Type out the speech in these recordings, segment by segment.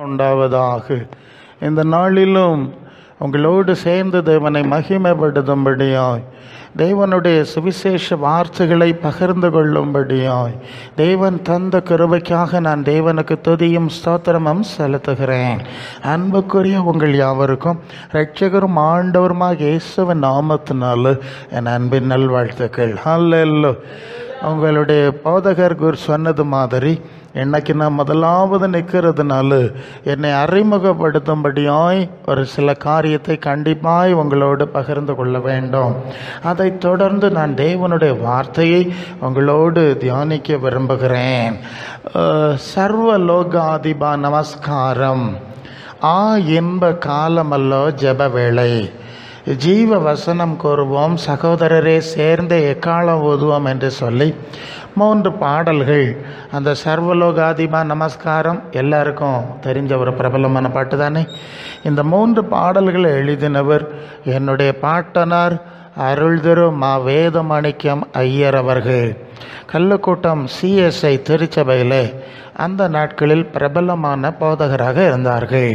உண்டாவதாக. இந்த நாளிலும் உங்களோடு சேர்ந்து தேவனை மகிமைப்படுத்தும்படியாய், தேவனுடைய சுவிசேஷ வார்த்தைகளை பகிர்ந்து கொள்ளும்படியாய், தேவன் தந்த கிருபைக்காக நான் தேவனுக்கு துதியும் ஸ்தோத்திரமும் செலுத்துகிறேன். அன்புக்குரிய உங்கள் யாவருக்கும் இரட்சகரும் ஆண்டவருமாக இயேசுவின் நாமத்தினால என் அன்பின் நல்வாழ்த்துக்கள். ஹல்லேலூயா. உங்களுடைய போதகர் குரு சொன்னது மாதிரி இன்னைக்கு நான் முதலாவது நிற்கிறதுனால என்னை அறிமுகப்படுத்தும்படியாய் ஒரு சில காரியத்தை கண்டிப்பாய் உங்களோடு பகிர்ந்து கொள்ள வேண்டும். அதை தொடர்ந்து நான் தேவனுடைய வார்த்தையை உங்களோடு தியானிக்க விரும்புகிறேன். சர்வலோகாதிபா நமஸ்காரம். இன்ப காலமல்லோ ஜெப வேளை. ஜீவ வசனம் கூறுவோம், சகோதரரே சேர்ந்து எக்காலம் ஓதுவோம் என்று சொல்லி 3 பாடல்கள். அந்த சர்வலோகாதிபா நமஸ்காரம் எல்லாருக்கும் தெரிஞ்ச ஒரு பிரபலமான பாட்டு தானே. இந்த 3 பாடல்களை எழுதினவர் என்னுடைய பாட்டனார் அருள் திரு மா வேதமாணிக்கம் ஐயர் அவர்கள். கல்லுக்கூட்டம் CSI திருச்சபையில் அந்த நாட்களில் பிரபலமான போதகராக இருந்தார்கள்.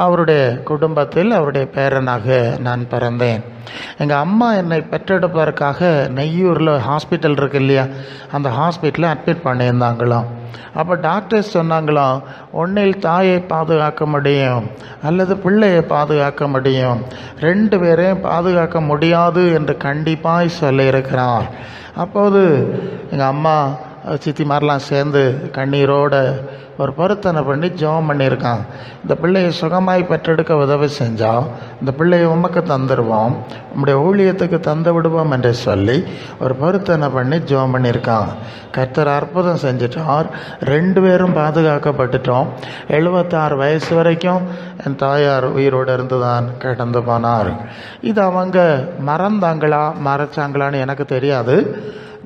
அவருடைய குடும்பத்தில் அவருடைய பேரனாக நான் பிறந்தேன். எங்கள் அம்மா என்னை பெற்றெடுப்பதற்காக நெய்யூரில் ஹாஸ்பிட்டல் இருக்கு இல்லையா, அந்த ஹாஸ்பிட்டலில் அட்மிட் பண்ணியிருந்தாங்களாம். அப்போ டாக்டர்ஸ் சொன்னாங்களாம், ஒன்றில் தாயை பாதுகாக்க முடியும் அல்லது பிள்ளையை பாதுகாக்க முடியும், 2 பேரையும் பாதுகாக்க முடியாது என்று கண்டிப்பாக சொல்லியிருக்கிறார். அப்போது எங்கள் அம்மா சித்தி மாதிரிலாம் சேர்ந்து கண்ணீரோட ஒரு பொருத்தனை பண்ணி ஜெபம் பண்ணியிருக்காங்க. இந்த பிள்ளையை சுகமாய் பெற்றெடுக்க உதவி செஞ்சால் இந்த பிள்ளையை உமக்கு தந்துடுவோம், நம்முடைய ஊழியத்துக்கு தந்து விடுவோம் என்று சொல்லி ஒரு பொருத்தனை பண்ணி ஜெபம் பண்ணியிருக்காங்க. கர்த்தர் அற்புதம் செஞ்சிட்டார். 2 பேரும் பாதுகாக்கப்பட்டுட்டோம். 76 வயசு வரைக்கும் என் தாயார் உயிரோடு இருந்து தான் கடந்து போனார். இது அவங்க மறந்தாங்களா மறைச்சாங்களான்னு எனக்கு தெரியாது.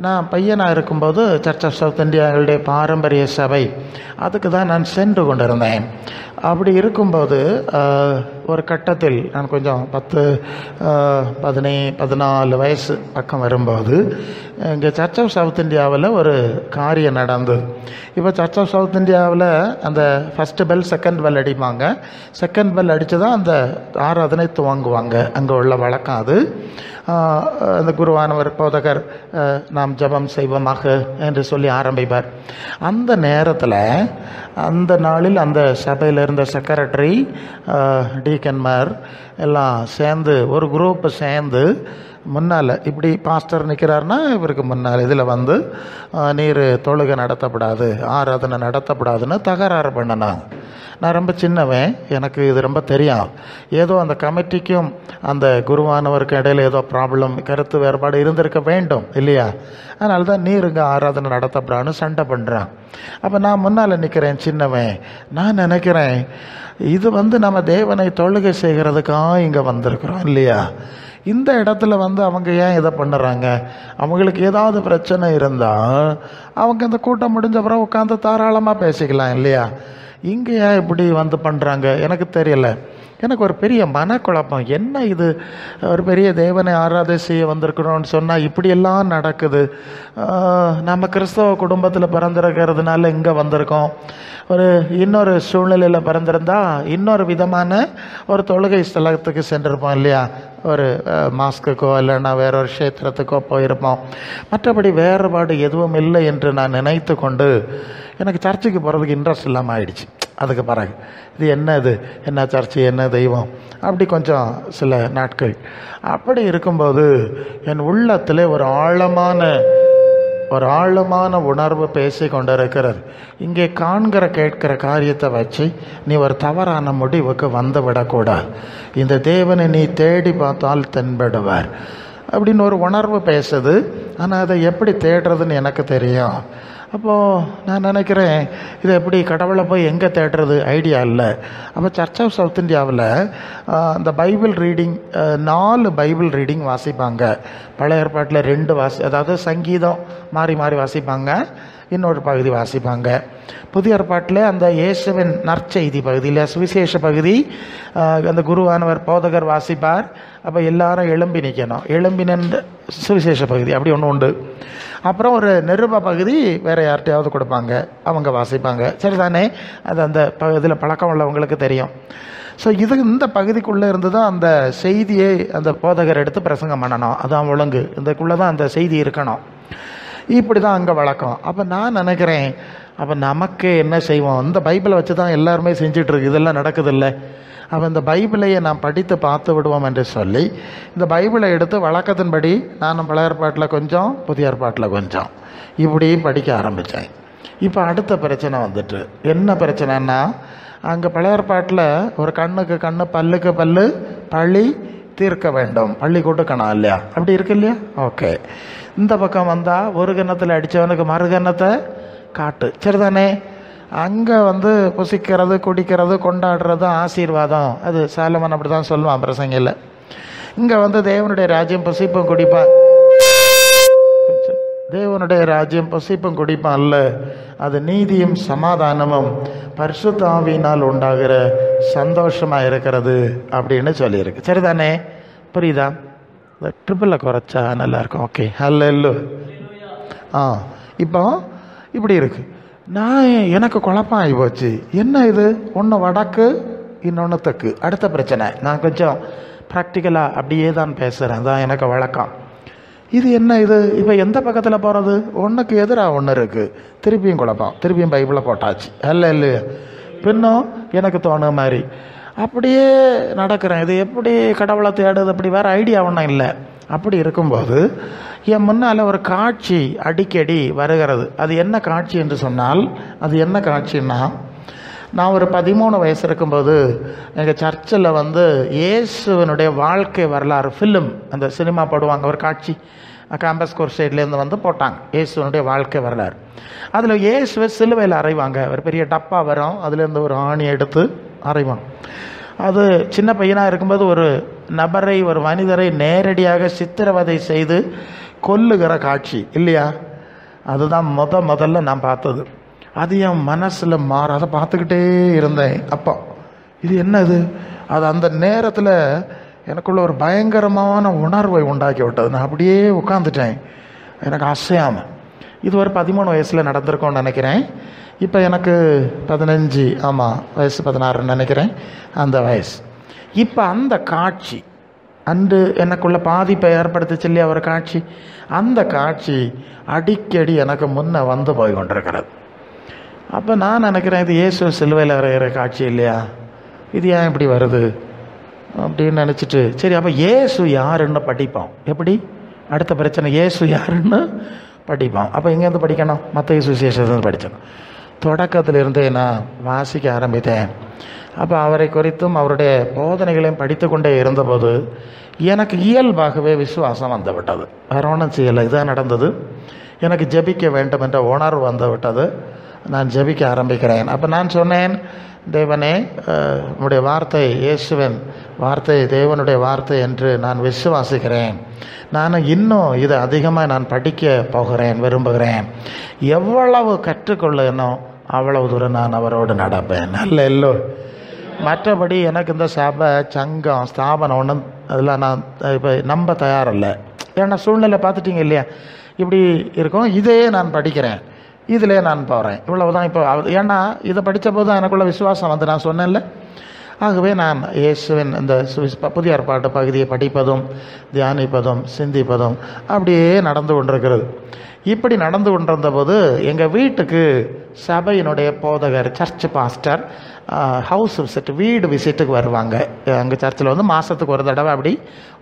நான் பையனாக இருக்கும்போது சர்ச் ஆஃப் சவுத் இந்தியாவுடைய பாரம்பரிய சபை அதுக்கு தான் நான் சென்று கொண்டிருந்தேன். அப்படி இருக்கும்போது ஒரு கட்டத்தில் நான் கொஞ்சம் 14 வயசு பக்கம் வரும்போது இங்கே சர்ச் ஆஃப் சவுத் இந்தியாவில் ஒரு காரியம் நடந்தது. இப்போ சர்ச் ஆஃப் சவுத் இந்தியாவில் அந்த ஃபஸ்ட்டு பெல் செகண்ட் பெல் அடிப்பாங்க. செகண்ட் பெல் அடித்து தான் அந்த ஆராதனை துவங்குவாங்க. அங்கே உள்ள வழக்கம் அது. அந்த குருவானவர் போதகர் நாம் ஜெபம் செய்வோமாக என்று சொல்லி ஆரம்பிப்பார். அந்த நேரத்தில் அந்த நாளில் அந்த சபையில் இருந்த செக்ரட்டரி டீக்கன்மார் எல்லாம் சேர்ந்து ஒரு குரூப்பு சேர்ந்து முன்னால் இப்படி பாஸ்டர் நிற்கிறாருன்னா இவருக்கு முன்னால் இதில் வந்து நீர் தொழுகை நடத்தப்படாது, ஆராதனை நடத்தப்படாதுன்னு தகராறு பண்ணினாங்க. நான் ரொம்ப சின்னவன், எனக்கு இது ரொம்ப தெரியும். ஏதோ அந்த கமிட்டிக்கும் அந்த குருவானவருக்கு இடையில் ஏதோ ப்ராப்ளம், கருத்து வேறுபாடு இருந்திருக்க வேண்டும் இல்லையா. அதனால தான் நீருங்க ஆராதனை நடத்தப்படான்னு சண்டை பண்ணுறான். அப்போ நான் முன்னால் நிற்கிறேன், சின்னவன். நான் நினைக்கிறேன், இது வந்து நம்ம தேவனை தொழுகை செய்கிறதுக்காக இங்கே வந்திருக்கிறோம் இல்லையா. இந்த இடத்துல வந்து அவங்க ஏன் இதை பண்ணுறாங்க? அவங்களுக்கு ஏதாவது பிரச்சனை இருந்தால் அவங்க இந்த கூட்டம் முடிஞ்ச பிறகு உட்காந்து தாராளமாக பேசிக்கலாம் இல்லையா. இங்கே ஏன் இப்படி வந்து பண்ணுறாங்க எனக்கு தெரியலை. எனக்கு ஒரு பெரிய மனக்குழப்பம். என்ன இது, ஒரு பெரிய தேவனை ஆராதனை செய்ய வந்திருக்கிறோன்னு சொன்னால் இப்படியெல்லாம் நடக்குது. நம்ம கிறிஸ்தவ குடும்பத்தில் பிறந்திருக்கிறதுனால இங்கே வந்திருக்கோம். ஒரு இன்னொரு சூழ்நிலையில் பிறந்திருந்தா இன்னொரு விதமான ஒரு தொழுகை ஸ்தலத்துக்கு சென்றிருப்போம் இல்லையா. ஒரு மாஸ்க்குக்கோ இல்லைன்னா வேற ஒரு க்ஷேத்திரத்துக்கோ போயிருப்போம். மற்றபடி வேறுபாடு எதுவும் இல்லை என்று நான் நினைத்து கொண்டு எனக்கு சர்ச்சுக்கு போகிறதுக்கு இன்ட்ரெஸ்ட் இல்லாமல் ஆயிடுச்சு. அதுக்கு பிறகு இது என்ன சர்ச்சு, என்ன தெய்வம், அப்படி கொஞ்சம் சில நாட்கள் அப்படி இருக்கும்போது என் உள்ளத்தில் ஒரு ஆழமான உணர்வு பேசி கொண்டிருக்கிறது. இங்கே காண்கிற கேட்கிற காரியத்தை வச்சு நீ ஒரு தவறான முடிவுக்கு வந்து விடக்கூடாது. இந்த தேவனை நீ தேடி பார்த்தால் தென்படுவார் அப்படின்னு ஒரு உணர்வு பேசுது. ஆனால் அதை எப்படி தேடுறதுன்னு எனக்கு தெரியும். அப்போது நான் நினைக்கிறேன், இதை எப்படி கடவுளை போய் எங்கே தேடுறது ஐடியா இல்லை. அப்போ சர்ச் ஆஃப் சவுத் இந்தியாவில் அந்த பைபிள் ரீடிங் 4 பைபிள் ரீடிங் வாசிப்பாங்க. பழைய ஏற்பாட்டில் 2 அதாவது சங்கீதம் மாறி மாறி வாசிப்பாங்க, இன்னொரு பகுதி வாசிப்பாங்க. புதிய ஏற்பாட்டில் அந்த இயேசுவின் நற்செய்தி பகுதியில் சுவிசேஷ பகுதி அந்த குருவானவர் போதகர் வாசிப்பார். அப்போ எல்லாரும் எழும்பி நிற்கணும். எழும்பி நின்று சுவிசேஷ பகுதி அப்படி ஒன்று உண்டு. அப்புறம் ஒரு நிருப பகுதி வேறு யார்கிட்டையாவது கொடுப்பாங்க, அவங்க வாசிப்பாங்க. சரிதானே? அது அந்த இதில் பழக்கம் உள்ளவங்களுக்கு தெரியும். ஸோ இந்த பகுதிக்குள்ளே இருந்து தான் அந்த செய்தியை அந்த போதகர் எடுத்து பிரசங்கம் பண்ணணும். அதான் ஒழுங்கு. இதுக்குள்ளே தான் அந்த செய்தி இருக்கணும். இப்படி தான் அங்கே வழக்கம். அப்போ நான் நினைக்கிறேன், அப்போ நமக்கு என்ன செய்வோம்? இந்த பைபிளை வச்சு தான் எல்லாருமே செஞ்சிட்ருக்கு, இதெல்லாம் நடக்குதில்லை. அப்போ இந்த பைபிளையை நான் படித்து பார்த்து விடுவோம் என்று சொல்லி இந்த பைபிளை எடுத்து வழக்கத்தின்படி நான் பழைய ஏற்பாட்டில் கொஞ்சம், புதிய ஏற்பாட்டில் கொஞ்சம் இப்படி படிக்க ஆரம்பித்தேன். இப்போ அடுத்த பிரச்சனை வந்துட்டு. என்ன பிரச்சனைன்னா, அங்கே பழைய ஏற்பாட்டில் ஒரு கண்ணுக்கு கண்ணு, பல்லுக்கு பல்லு, பழி தீர்க்க வேண்டும், பள்ளி கொடுக்கணும் இல்லையா? அப்படி இருக்கு இல்லையா? ஓகே. இந்த பக்கம் வந்தால் ஒரு கன்னத்தில் அடித்தவனுக்கு மறு கன்னத்தை காட்டு. சரிதானே? அங்கே புசிக்கிறது, குடிக்கிறது, கொண்டாடுறது ஆசீர்வாதம். அது சாலமன் அப்படி தான் சொல்லுவான் பிரசங்கில். இங்கே தேவனுடைய ராஜ்யம் புசிப்பும் குடிப்பான். தேவனுடைய ராஜ்யம் புசிப்பும் குடிப்பான் அல்ல, அது நீதியும் சமாதானமும் பரிசுத்த ஆவியினால் உண்டாகிற சந்தோஷமாக இருக்கிறது அப்படின்னு சொல்லியிருக்கு. சரிதானே? புரியுதா? இந்த ட்ரிப்பிளில் குறைச்சா நல்லாயிருக்கும். ஓகே, ஹல்லேலூயா. இப்போ இப்படி இருக்குது. எனக்கு குழப்பம் ஆகி போச்சு. என்ன இது? ஒன்று வடக்கு, இன்னொன்று தெற்கு. அடுத்த பிரச்சனை. நான் கொஞ்சம் ப்ராக்டிக்கலாக அப்படியே தான் பேசுகிறேன், தான் எனக்கு வழக்கம். இது என்ன இது? இப்போ எந்த பக்கத்தில் போகிறது? ஒன்றுக்கு எதிராக ஒன்று இருக்குது. திருப்பியும் குழப்பம். திருப்பியும் பைபிளை போட்டாச்சு. இல்லையா? பின்னும் எனக்கு தோணுன மாதிரி அப்படியே நடக்கிறேன். இது எப்படி கடவுளை தேடுது? அப்படி வேறு ஐடியா ஒன்றும் இல்லை. அப்படி இருக்கும்போது என் முன்னால் ஒரு காட்சி அடிக்கடி வருகிறது. அது என்ன காட்சி என்று சொன்னால், அது என்ன காட்சின்னா, நான் ஒரு 13 வயசு இருக்கும்போது எங்கள் சர்ச்சில் இயேசுவனுடைய வாழ்க்கை வரலாறு ஃபிலிம், அந்த சினிமா போடுவாங்க, ஒரு காட்சி கேம்பஸ் கோர் சைட்லேருந்து போட்டாங்க, இயேசுவனுடைய வாழ்க்கை வரலாறு. அதில் இயேசுவை சிலுவையில் அறைவாங்க. ஒரு பெரிய டப்பா வரும், அதுலேருந்து ஒரு ஆணி எடுத்து அறைவாங்க. அது சின்ன பையனாக இருக்கும்போது ஒரு நபரை, ஒரு மனிதரை நேரடியாக சித்திரவதை செய்து கொல்லுகிற காட்சி இல்லையா? அதுதான் முதல்ல நான் பார்த்தது. அது என் மனசில் அதை பார்த்துக்கிட்டே இருந்தேன். அப்போ இது என்னது? அது அந்த நேரத்தில் எனக்குள்ள ஒரு பயங்கரமான உணர்வை உண்டாக்கி விட்டது. நான் அப்படியே உட்காந்துட்டேன், எனக்கு அசையாமல். இது ஒரு 13 வயசில் நடந்திருக்கோன்னு நினைக்கிறேன். இப்போ எனக்கு 15, ஆமாம், வயசு 16 நினைக்கிறேன், அந்த வயசு. இப்போ அந்த காட்சி அன்று எனக்குள்ள பாதிப்பை ஏற்படுத்திச்சு இல்லையா ஒரு காட்சி? அந்த காட்சி அடிக்கடி எனக்கு முன்னே போய் கொண்டிருக்கிறது. அப்போ நான் நினைக்கிறேன், இது இயேசு சிலுவையில் அறையிற காட்சி இல்லையா? இது ஏன் இப்படி வருது அப்படின்னு நினச்சிட்டு, சரி அப்போ இயேசு யாருன்னு படிப்போம். எப்படி? அடுத்த பிரச்சனை, இயேசு யாருன்னு படிப்போம். அப்போ எங்கேருந்து படிக்கணும்? மத்தேயு சுவிசேஷத்துலேருந்து படிக்கணும். தொடக்கத்திலிருந்தே நான் வாசிக்க ஆரம்பித்தேன். அப்போ அவரை குறித்தும் அவருடைய போதனைகளையும் படித்து கொண்டே இருந்தபோது எனக்கு இயல்பாகவே விசுவாசம் வந்து விட்டது. வேறு ஒன்றும் செய்யலை, இதுதான் நடந்தது. எனக்கு ஜெபிக்க வேண்டும் என்ற உணர்வு வந்து விட்டது. நான் ஜெபிக்க ஆரம்பிக்கிறேன். அப்போ நான் சொன்னேன், தேவனே, உன்னுடைய வார்த்தை இயேசுவின் வார்த்தை, தேவனுடைய வார்த்தை என்று நான் விசுவாசிக்கிறேன். நான் இன்னும் இதை அதிகமாக நான் படிக்க போகிறேன், விரும்புகிறேன். எவ்வளவு கற்றுக்கொள்ளணும் அவ்வளவு தூரம் நான் அவரோடு நடப்பேன். நல்ல எல்லோ. மற்றபடி எனக்கு இந்த சபை, சங்கம், ஸ்தாபனம் ஒன்றும் அதெல்லாம் நான் இப்போ நம்ப தயாரில்லை. ஏன்னா சூழ்நிலை பார்த்துட்டிங்க இல்லையா? இப்படி இருக்கும். இதே நான் படிக்கிறேன், இதிலே நான் போகிறேன், இவ்வளவுதான். இப்போ ஏன்னா இதை படித்த போது தான் எனக்குள்ள விசுவாசம் வந்து, நான் சொன்னேன்ல. ஆகவே நான் இயேசுவின் இந்த புதிய ஏற்பாட்டு பகுதியை படிப்பதும், தியானிப்பதும், சிந்திப்பதும் அப்படியே நடந்து கொண்டிருக்கிறது. இப்படி நடந்து கொண்டிருந்த போது எங்கள் வீட்டுக்கு சபையினுடைய போதகர், சர்ச் பாஸ்டர் ஹவுஸ் விசிட், வீடு விசிட்டுக்கு வருவாங்க. எங்கள் சர்ச்சில் மாதத்துக்கு ஒரு தடவை அப்படி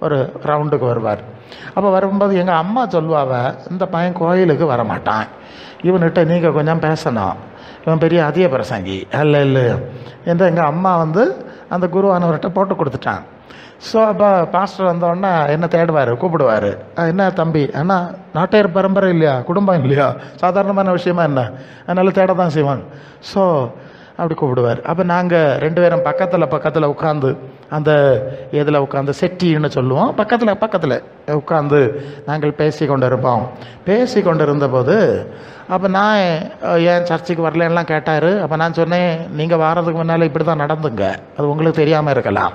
ஒரு ரவுண்டுக்கு வருவார். அப்போ வரும்போது எங்கள் அம்மா சொல்லுவாவ, இந்த பையன் கோயிலுக்கு வரமாட்டான், இவன்கிட்ட நீங்கள் கொஞ்சம் பேசணும், இவன் பெரிய அதிக பிரசங்கி இல்லை என்று எங்கள் அம்மா அந்த குருவானவர்கிட்ட போட்டு கொடுத்துட்டான். ஸோ அப்போ பாஸ்டர் வந்தோடனே என்ன தேடுவார், கூப்பிடுவார். என்ன தம்பி, அண்ணா நாட்டையர் பரம்பரை இல்லையா, குடும்பம் இல்லையா, சாதாரணமான விஷயமா என்ன, அதனால் தேட தான் செய்வாங்க. ஸோ அப்படி கூப்பிடுவார். அப்போ நாங்கள் 2 பேரும் பக்கத்தில் உட்காந்து அந்த இதில் உட்காந்து செட்டின்னு சொல்லுவோம், பக்கத்தில் உட்காந்து நாங்கள் பேசி கொண்டு இருப்போம். பேசி கொண்டு இருந்தபோது அப்போ நான் ஏன் சர்ச்சுக்கு வரலன்னெலாம் கேட்டார். அப்போ நான் சொன்னேன், நீங்கள் வாரதுக்கு முன்னால் இப்படி தான் நடந்துங்க, அது உங்களுக்கு தெரியாமல் இருக்கலாம்.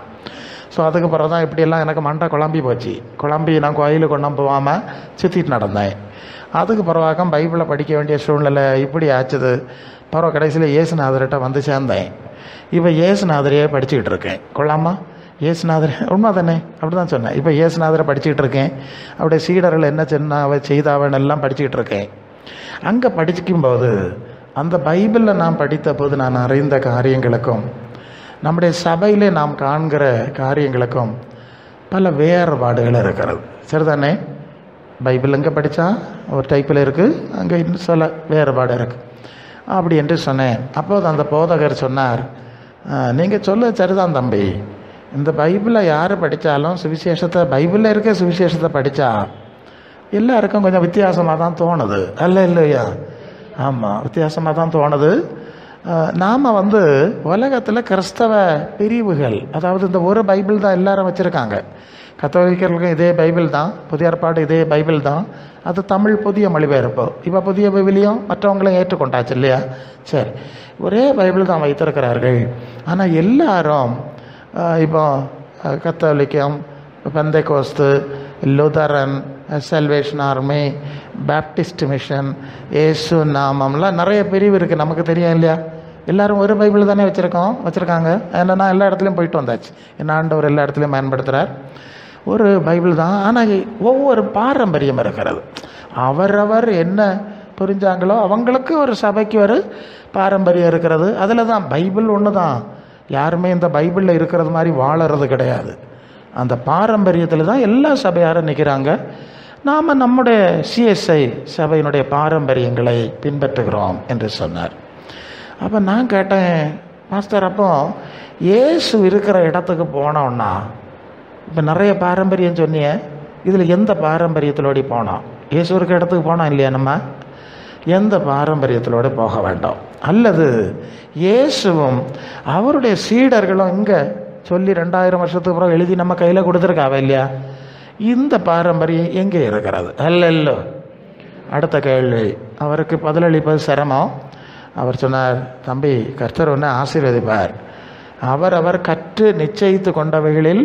ஸோ அதுக்கு பிறகு தான் இப்படியெல்லாம் எனக்கு மண்டை குழம்பி போச்சு. குழம்பி நான் கோயிலுக்கு கொண்டு போகாமல் சுற்றிட்டு நடந்தேன். அதுக்கு பிறவாக்கம் பைபிளை படிக்க வேண்டிய சூழ்நிலை இப்படி ஆச்சுது. பிறகு கடைசியில் இயேசுநாதர்கிட்ட வந்து சேர்ந்தேன். இப்போ இயேசுநாதரையே படிச்சுக்கிட்டு இருக்கேன். கொள்ளாமா இயேசுநாதர் உண்மை தானே, அப்படி தான் சொன்னேன். இப்போ இயேசுநாதரை படிச்சுக்கிட்டு இருக்கேன். அப்படியே சீடர்கள் என்ன செய்தாவன்னு எல்லாம் படிச்சுக்கிட்டு இருக்கேன். அங்கே படிக்கும்போது அந்த பைபிளில் நான் படித்த போது நான் அறிந்த காரியங்களுக்கும் நம்முடைய சபையிலே நாம் காண்கிற காரியங்களுக்கும் பல வேறுபாடுகள் இருக்கிறது. சரிதானே? பைபிள் எங்கே படித்தா ஒரு டைப்பில் இருக்குது, அங்கே இன்னும் சில வேறுபாடு இருக்குது அப்படி என்று சொன்னேன். அப்போது அந்த போதகர் சொன்னார், நீங்கள் சொல்ல சரிதான் தம்பி, இந்த பைபிளை யார் படித்தாலும் சுவிசேஷத்தை, பைபிளில் இருக்க சுவிசேஷத்தை படித்தா எல்லாருக்கும் கொஞ்சம் வித்தியாசமாக தான் தோணுது. இல்லையா? ஆமாம், வித்தியாசமாக தான் தோணுது. நாம் உலகத்தில் கிறிஸ்தவ பிரிவுகள், அதாவது இந்த ஒரு பைபிள் தான் எல்லாரும் வச்சுருக்காங்க. கத்தோலிக்கர்களுக்கும் இதே பைபிள் தான், புதிய ஏற்பாடு இதே பைபிள் தான், அது தமிழ் புதிய மொழிபெயர்ப்பு. இப்போ புதிய பைபிளையும் மற்றவங்களும் ஏற்றுக்கொண்டாச்சு இல்லையா? சரி, ஒரே பைபிள் தான் வைத்திருக்கிறார்கள். ஆனால் எல்லாரும் இப்போ கத்தோலிக்கம், பெந்தேகோஸ்து, Lutheran, salvation army, Baptist mission, இயேசு நாமம்லாம் நிறைய பிரிவு இருக்குது, நமக்கு தெரியும் இல்லையா? எல்லோரும் ஒரு பைபிள் தானே வச்சுருக்காங்க. ஏன்னா எல்லா இடத்துலையும் போயிட்டு வந்தாச்சு, என்ன ஆண்டவர் எல்லா இடத்துலையும் பயன்படுத்துகிறார். ஒரு பைபிள் தான், ஆனால் ஒவ்வொரு பாரம்பரியம் இருக்கிறது. அவரவர் என்ன புரிஞ்சாங்களோ அவங்களுக்கு ஒரு சபைக்கு ஒரு பாரம்பரியம் இருக்கிறது. அதில் தான் பைபிள் ஒன்று தான். யாருமே இந்த பைபிளில் இருக்கிறது மாதிரி வாழறது கிடையாது. அந்த பாரம்பரியத்தில் தான் எல்லா சபையாரும் நிற்கிறாங்க. நாம் நம்முடைய சிஎஸ்ஐ சபையினுடைய பாரம்பரியங்களை பின்பற்றுகிறோம் என்று சொன்னார். அப்போ நான் கேட்டேன், மாஸ்டர் அப்போ இயேசு இருக்கிற இடத்துக்கு போனோன்னா, இப்போ நிறைய பாரம்பரியம் சொன்னியே, இதில் எந்த பாரம்பரியத்திலோடி போனோம்? இயேசு இருக்கிற இடத்துக்கு போனோம் இல்லையா? நம்ம எந்த பாரம்பரியத்திலோடு போக வேண்டாம். அல்லது இயேசுவும் அவருடைய சீடர்களும் இங்கே சொல்லி 2000 வருஷத்துக்கு அப்புறம் எழுதி நம்ம கையில் கொடுத்துருக்காவ இல்லையா? இந்த பாரம்பரியம் எங்கே இருக்கிறது? அல்ல. அடுத்த கேள்வி, அவருக்கு பதிலளிப்பது சிரமம். அவர் சொன்னார், தம்பி, கர்த்தர் ஒன்று ஆசீர்வதிப்பார். அவர் கற்று நிச்சயித்து கொண்டவைகளில்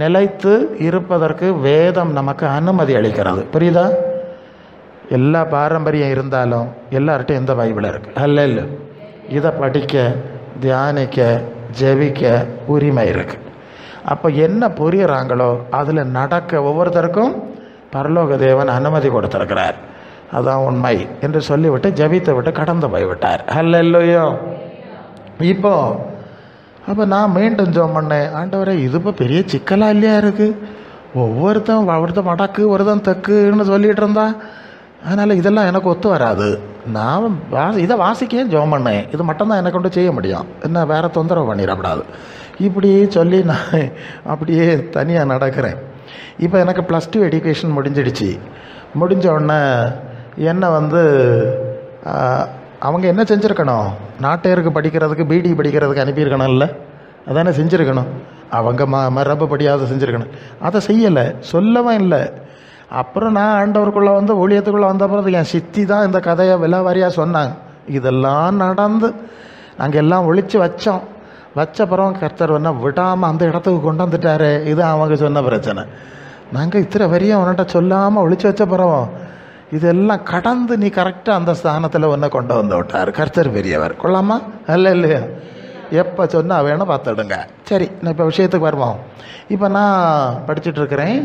நிலைத்து இருப்பதற்கு வேதம் நமக்கு அனுமதி அளிக்கிறது. புரியுதா? எல்லா பாரம்பரியம் இருந்தாலும் எல்லார்ட்டும் எந்த பைபிள் இருக்குது? அல்ல. இதை படிக்க, தியானிக்க, ஜெபிக்க உரிமை இருக்குது. அப்போ என்ன புரியுறாங்களோ அதில் நடக்க ஒவ்வொருத்தருக்கும் பரலோக தேவன் அனுமதி கொடுத்துருக்கிறார். அதான் உண்மை என்று சொல்லிவிட்டு ஜெபித்து விட்டு கடந்து போய்விட்டார். அல்லையோ? இப்போ அப்போ நான் மீண்டும் ஜெபம் பண்ணேன், ஆண்டவரே இது இப்போ பெரிய சிக்கலாக இல்லையா இருக்குது? ஒவ்வொருத்தன் வடக்கு ஒருத்தன் தெக்குன்னு சொல்லிகிட்டு இருந்தா, அதனால் இதெல்லாம் எனக்கு ஒத்து வராது. நான் இதை வாசிக்கவே ஜெபம் பண்ணேன், இது மட்டும்தான் எனக்கு கொண்டு செய்ய முடியும், என்ன வேறு தொந்தரவு பண்ணிடக்கூடாது இப்படி சொல்லி நான் அப்படியே தனியாக நடக்கிறேன். இப்போ எனக்கு +2 எஜுகேஷன் முடிஞ்சிடுச்சு. முடிஞ்ச உடனே என்னை அவங்க என்ன செஞ்சுருக்கணும்? நாட்டையருக்கு படிக்கிறதுக்கு, பிடி படிக்கிறதுக்கு அனுப்பியிருக்கணும்ல, அதானே செஞ்சுருக்கணும். அவங்க மரபு படியாத செஞ்சுருக்கணும், அதை செய்யலை, சொல்லவும் இல்லை. அப்புறம் நான் ஆண்டவருக்குள்ளே ஊழியத்துக்குள்ளே வந்த பிறகு என் சித்தி தான் இந்த கதையை விலாவாரியாக சொன்னாங்க. இதெல்லாம் நடந்து நாங்கள் எல்லாம் ஒழித்து வச்சப்புறம் கர்த்தர் விடாமல் அந்த இடத்துக்கு கொண்டு வந்துட்டாரு. இது அவங்க சொன்ன பிரச்சனை. நாங்கள் இத்தனை வரையும் அவன்கிட்ட சொல்லாமல் ஒழிச்சு வச்ச பிறகு இதெல்லாம் கடந்து நீ கரெக்டாக அந்த ஸ்தானத்தில் கொண்டு வந்து விட்டார். கர்த்தர் பெரியவர். கொள்ளாமா? இல்லையா? எப்போ சொன்னால் வேணும் பார்த்துடுங்க. சரி, நான் இப்போ விஷயத்துக்கு வருவோம். இப்போ நான் படிச்சுட்ருக்கிறேன்.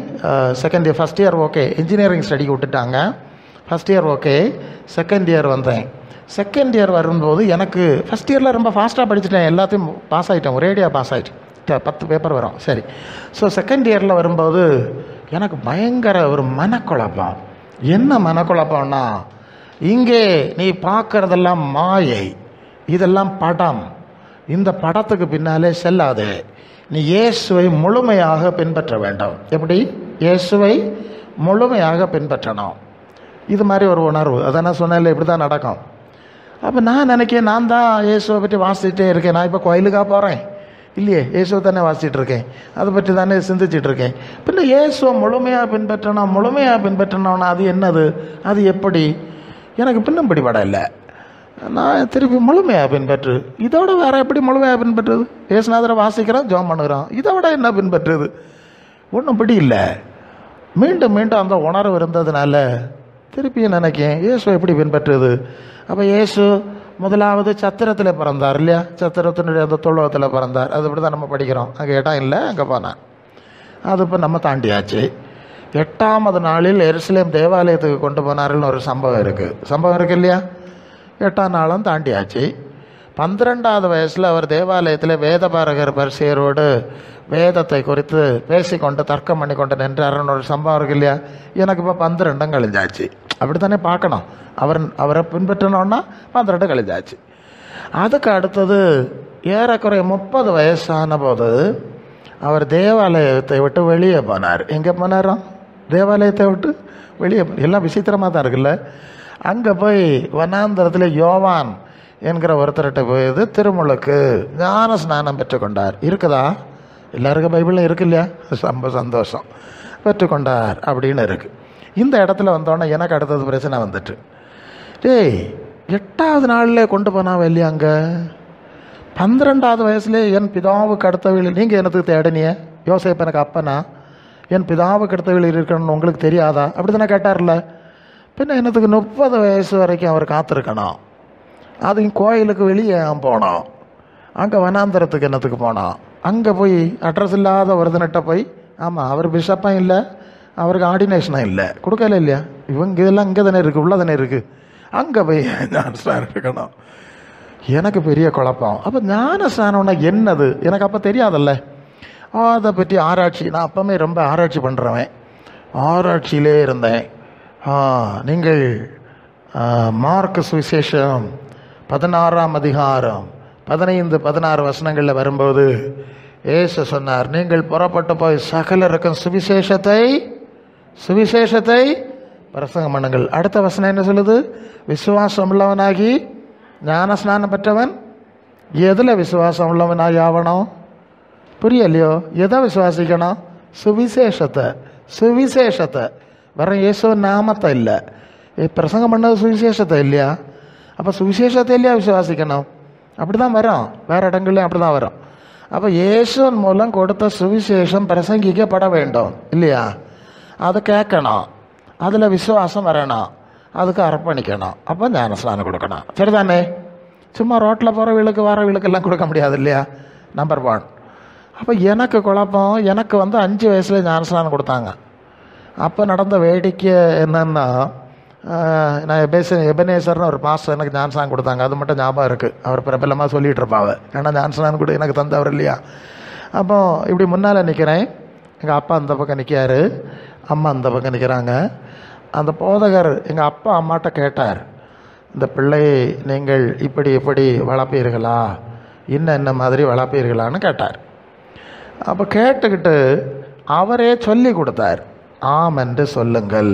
Second year, first year okay, engineering ஸ்டடிக்கு விட்டுட்டாங்க. First year okay, second year வந்தேன். செகண்ட் இயர் வரும்போது எனக்கு ஃபஸ்ட் இயரில் ரொம்ப ஃபாஸ்ட்டாக படிச்சுட்டேன், எல்லாத்தையும் பாஸ் ஆகிட்டேன், ஒரேடியாக பாஸ் ஆகிட்டேன். 10 பேப்பர் வரும். சரி. ஸோ செகண்ட் இயரில் வரும்போது எனக்கு பயங்கர ஒரு மனக்குழப்பம். என்ன மனக்குழப்பம்னா, இங்கே நீ பார்க்குறதெல்லாம் மாயை, இதெல்லாம் படம், இந்த படத்துக்கு பின்னாலே செல்லாதே, நீ இயேசுவை முழுமையாக பின்பற்ற வேண்டும். எப்படி? இயேசுவை முழுமையாக பின்பற்றணும். இது மாதிரி ஒரு உணர்வு. அதான் நான் சொன்னேன், இப்படி தான் நடக்கும். அப்போ நான் நினைக்கிறேன், நான் தான் இயேசுவை பற்றி வாசிச்சுட்டே இருக்கேன். நான் இப்போ கோயிலுக்காக போகிறேன் இல்லையே, இயேசுவை தானே வாசிச்சுட்டு இருக்கேன், அதை பற்றி தானே சிந்திச்சுட்டு இருக்கேன். பின்ன இயேசுவை முழுமையாக பின்பற்றணும்னா அது என்னது, அது எப்படி, எனக்கு பின்னும் பிடிபட இல்லை. நான் திருப்பி முழுமையாக பின்பற்று, இதோட வேற எப்படி முழுமையாக பின்பற்றுறது? இயேசுநாதரை வாசிக்கிறோம், ஜெபம் பண்ணுகிறோம், இதை விட என்ன பின்பற்றுறது? ஒன்றும் பிடி இல்லை. மீண்டும் மீண்டும் அந்த உணர்வு இருந்ததுனால திருப்பி நினைக்கேன், இயேசு எப்படி பின்பற்றுறது? அப்போ இயேசு முதலாவது சத்திரத்தில் பிறந்தார் இல்லையா, சத்திரத்தினுடைய அந்த தொழுவத்தில் பிறந்தார். அது இப்படி தான் நம்ம படிக்கிறோம். அங்கே இடம் இல்லை, அங்கே போனான். அது இப்போ நம்ம தாண்டியாச்சு. 8ஆவது நாளில் எருசலேம் தேவாலயத்துக்கு கொண்டு போனார்னு ஒரு சம்பவம் இருக்குது இல்லையா. 8ஆம் நாளும் தாண்டியாச்சு. 12வது வயசில் அவர் தேவாலயத்தில் வேதபாரகர் பரிசேயரோடு வேதத்தை குறித்து பேசிக்கொண்டு தர்க்கம் பண்ணி கொண்டு நின்றாருன்னு ஒரு சம்பவம் இருக்கு இல்லையா. எனக்கு இப்போ 12 கழிஞ்சாச்சு. அப்படி தானே பார்க்கணும். அவரை பின்பற்றணுன்னா 12 கழிஞ்சாச்சு. அதுக்கு அடுத்தது ஏறக்குறைய 30 வயசான போது அவர் தேவாலயத்தை விட்டு வெளியே போனார். எங்கே போனாராம்? தேவாலயத்தை விட்டு வெளியே. எல்லாம் விசித்திரமாக தான் இருக்குல்ல. அங்கே போய் வனாந்தரத்தில் யோவான் என்கிற ஒருத்தர்கிட்ட போயது திருமுழுக்கு ஞான ஸ்நானம் பெற்றுக்கொண்டார். இருக்குதா? எல்லாருக்கும் பைபிளில் இருக்கு இல்லையா? ரொம்ப சந்தோஷம். பெற்றுக்கொண்டார் அப்படின்னு இருக்குது. இந்த இடத்துல வந்தோன்னே எனக்கு அடுத்தது பிரச்சனை வந்துட்டு, டேய் 8ஆவது நாளில் கொண்டு போனாவ இல்லையா, அங்கே 12ஆவது வயசுலேயே என் பிதாவுக்கு அடுத்தவர்கள் நீங்கள் எனக்கு தேடினிய, யோசேப்பு எனக்கு அப்பனா, என் பிதாவுக்கு அடுத்தவர்கள் இருக்கணும்னு உங்களுக்கு தெரியாதா? அப்படி தானே கேட்டார்ல. பின்ன என்னத்துக்கு 30 வயசு வரைக்கும் அவர் காத்திருக்கணும்? அதுவும் கோயிலுக்கு வெளியே போனோம், அங்கே வனாந்தரத்துக்கு என்னத்துக்கு போனோம்? அங்கே போய் அட்ரஸ் இல்லாத ஒருத்தனிட்ட போய், ஆமாம் அவர் பிஷப்பும் இல்லை, அவருக்கு ஆர்டினேஷனும் இல்லை, கொடுக்கல இல்லையா. இவங்க இதெல்லாம் இங்கே தானே இருக்குது, உள்ள தானே இருக்குது, அங்கே போய் ஞானஸ்நானம் இருக்கணும். எனக்கு பெரிய குழப்பம். அப்போ ஞானஸ்நானம்னா என்னது எனக்கு அப்போ தெரியாதல்ல. அதை பற்றி ஆராய்ச்சி, நான் அப்போவே ரொம்ப ஆராய்ச்சி பண்ணுறவன், ஆராய்ச்சியிலே இருந்தேன். நீங்கள் மார்க்கு சுவிசேஷம் 16ஆம் அதிகாரம் 15-16 வசனங்களில் வரும்போது இயேசு சொன்னார், நீங்கள் புறப்பட்டு போய் சகலருக்கும் சுவிசேஷத்தை பிரசங்கம் பண்ணுங்கள். அடுத்த வசனம் என்ன சொல்லுது? விசுவாசம் உள்ளவனாகி ஞானஸ்நானம் பெற்றவன் எதில் விசுவாசம் உள்ளவனாகி ஆகணும்? புரியலையோ? எதை விசுவாசிக்கணும்? சுவிசேஷத்தை வர இயேசுவின் நாமத்தை இல்லை, பிரசங்கம் பண்ணது சுவிசேஷத்தை இல்லையா? அப்போ சுவிசேஷத்தை இல்லையா விசுவாசிக்கணும்? அப்படி தான் வரும், வேறு இடங்கள்லையும் அப்படி தான் வரும். அப்போ இயேசுவின் மூலம் கொடுத்த சுவிசேஷம் பிரசங்கிக்கப்பட வேண்டும் இல்லையா? அதை கேட்கணும், அதில் விசுவாசம் வரணும், அதுக்கு அர்ப்பணிக்கணும், அப்போ ஞானஸ்நானம் கொடுக்கணும். சரிதானே? சும்மா ரோட்டில் போகிறவங்களுக்கு வரவங்களுக்கெல்லாம் கொடுக்க முடியாது இல்லையா? நம்பர் 1. அப்போ எனக்கு குழப்பம். எனக்கு 5 வயசில் ஞானஸ்நானம் கொடுத்தாங்க. அப்போ நடந்த வேடிக்கை என்னன்னா, நான் எபனேசர்னு ஒரு பாஸ்டர் எனக்கு ஞானஸ்நானம் கொடுத்தாங்க. அது மட்டும் ஞாபகம் இருக்குது. அவர் பிரபலமாக சொல்லிகிட்டு இருப்பாங்க, ஏன்னா ஞானஸ்நானம் கூட எனக்கு தந்தவர் இல்லையா. அப்போ இப்படி முன்னால் நிற்கிறேன், எங்கள் அப்பா அந்த பக்கம் நிற்காரு, அம்மா அந்த பக்கம் நிற்கிறாங்க. அந்த போதகர் எங்கள் அப்பா அம்மாட்ட கேட்டார், இந்த பிள்ளையை நீங்கள் இப்படி வளர்ப்பீர்களா, என்ன மாதிரி வளர்ப்பீர்களான்னு கேட்டார். அப்போ கேட்டுக்கிட்டு அவரே சொல்லி கொடுத்தார், ஆம் என்று சொல்லுங்கள்.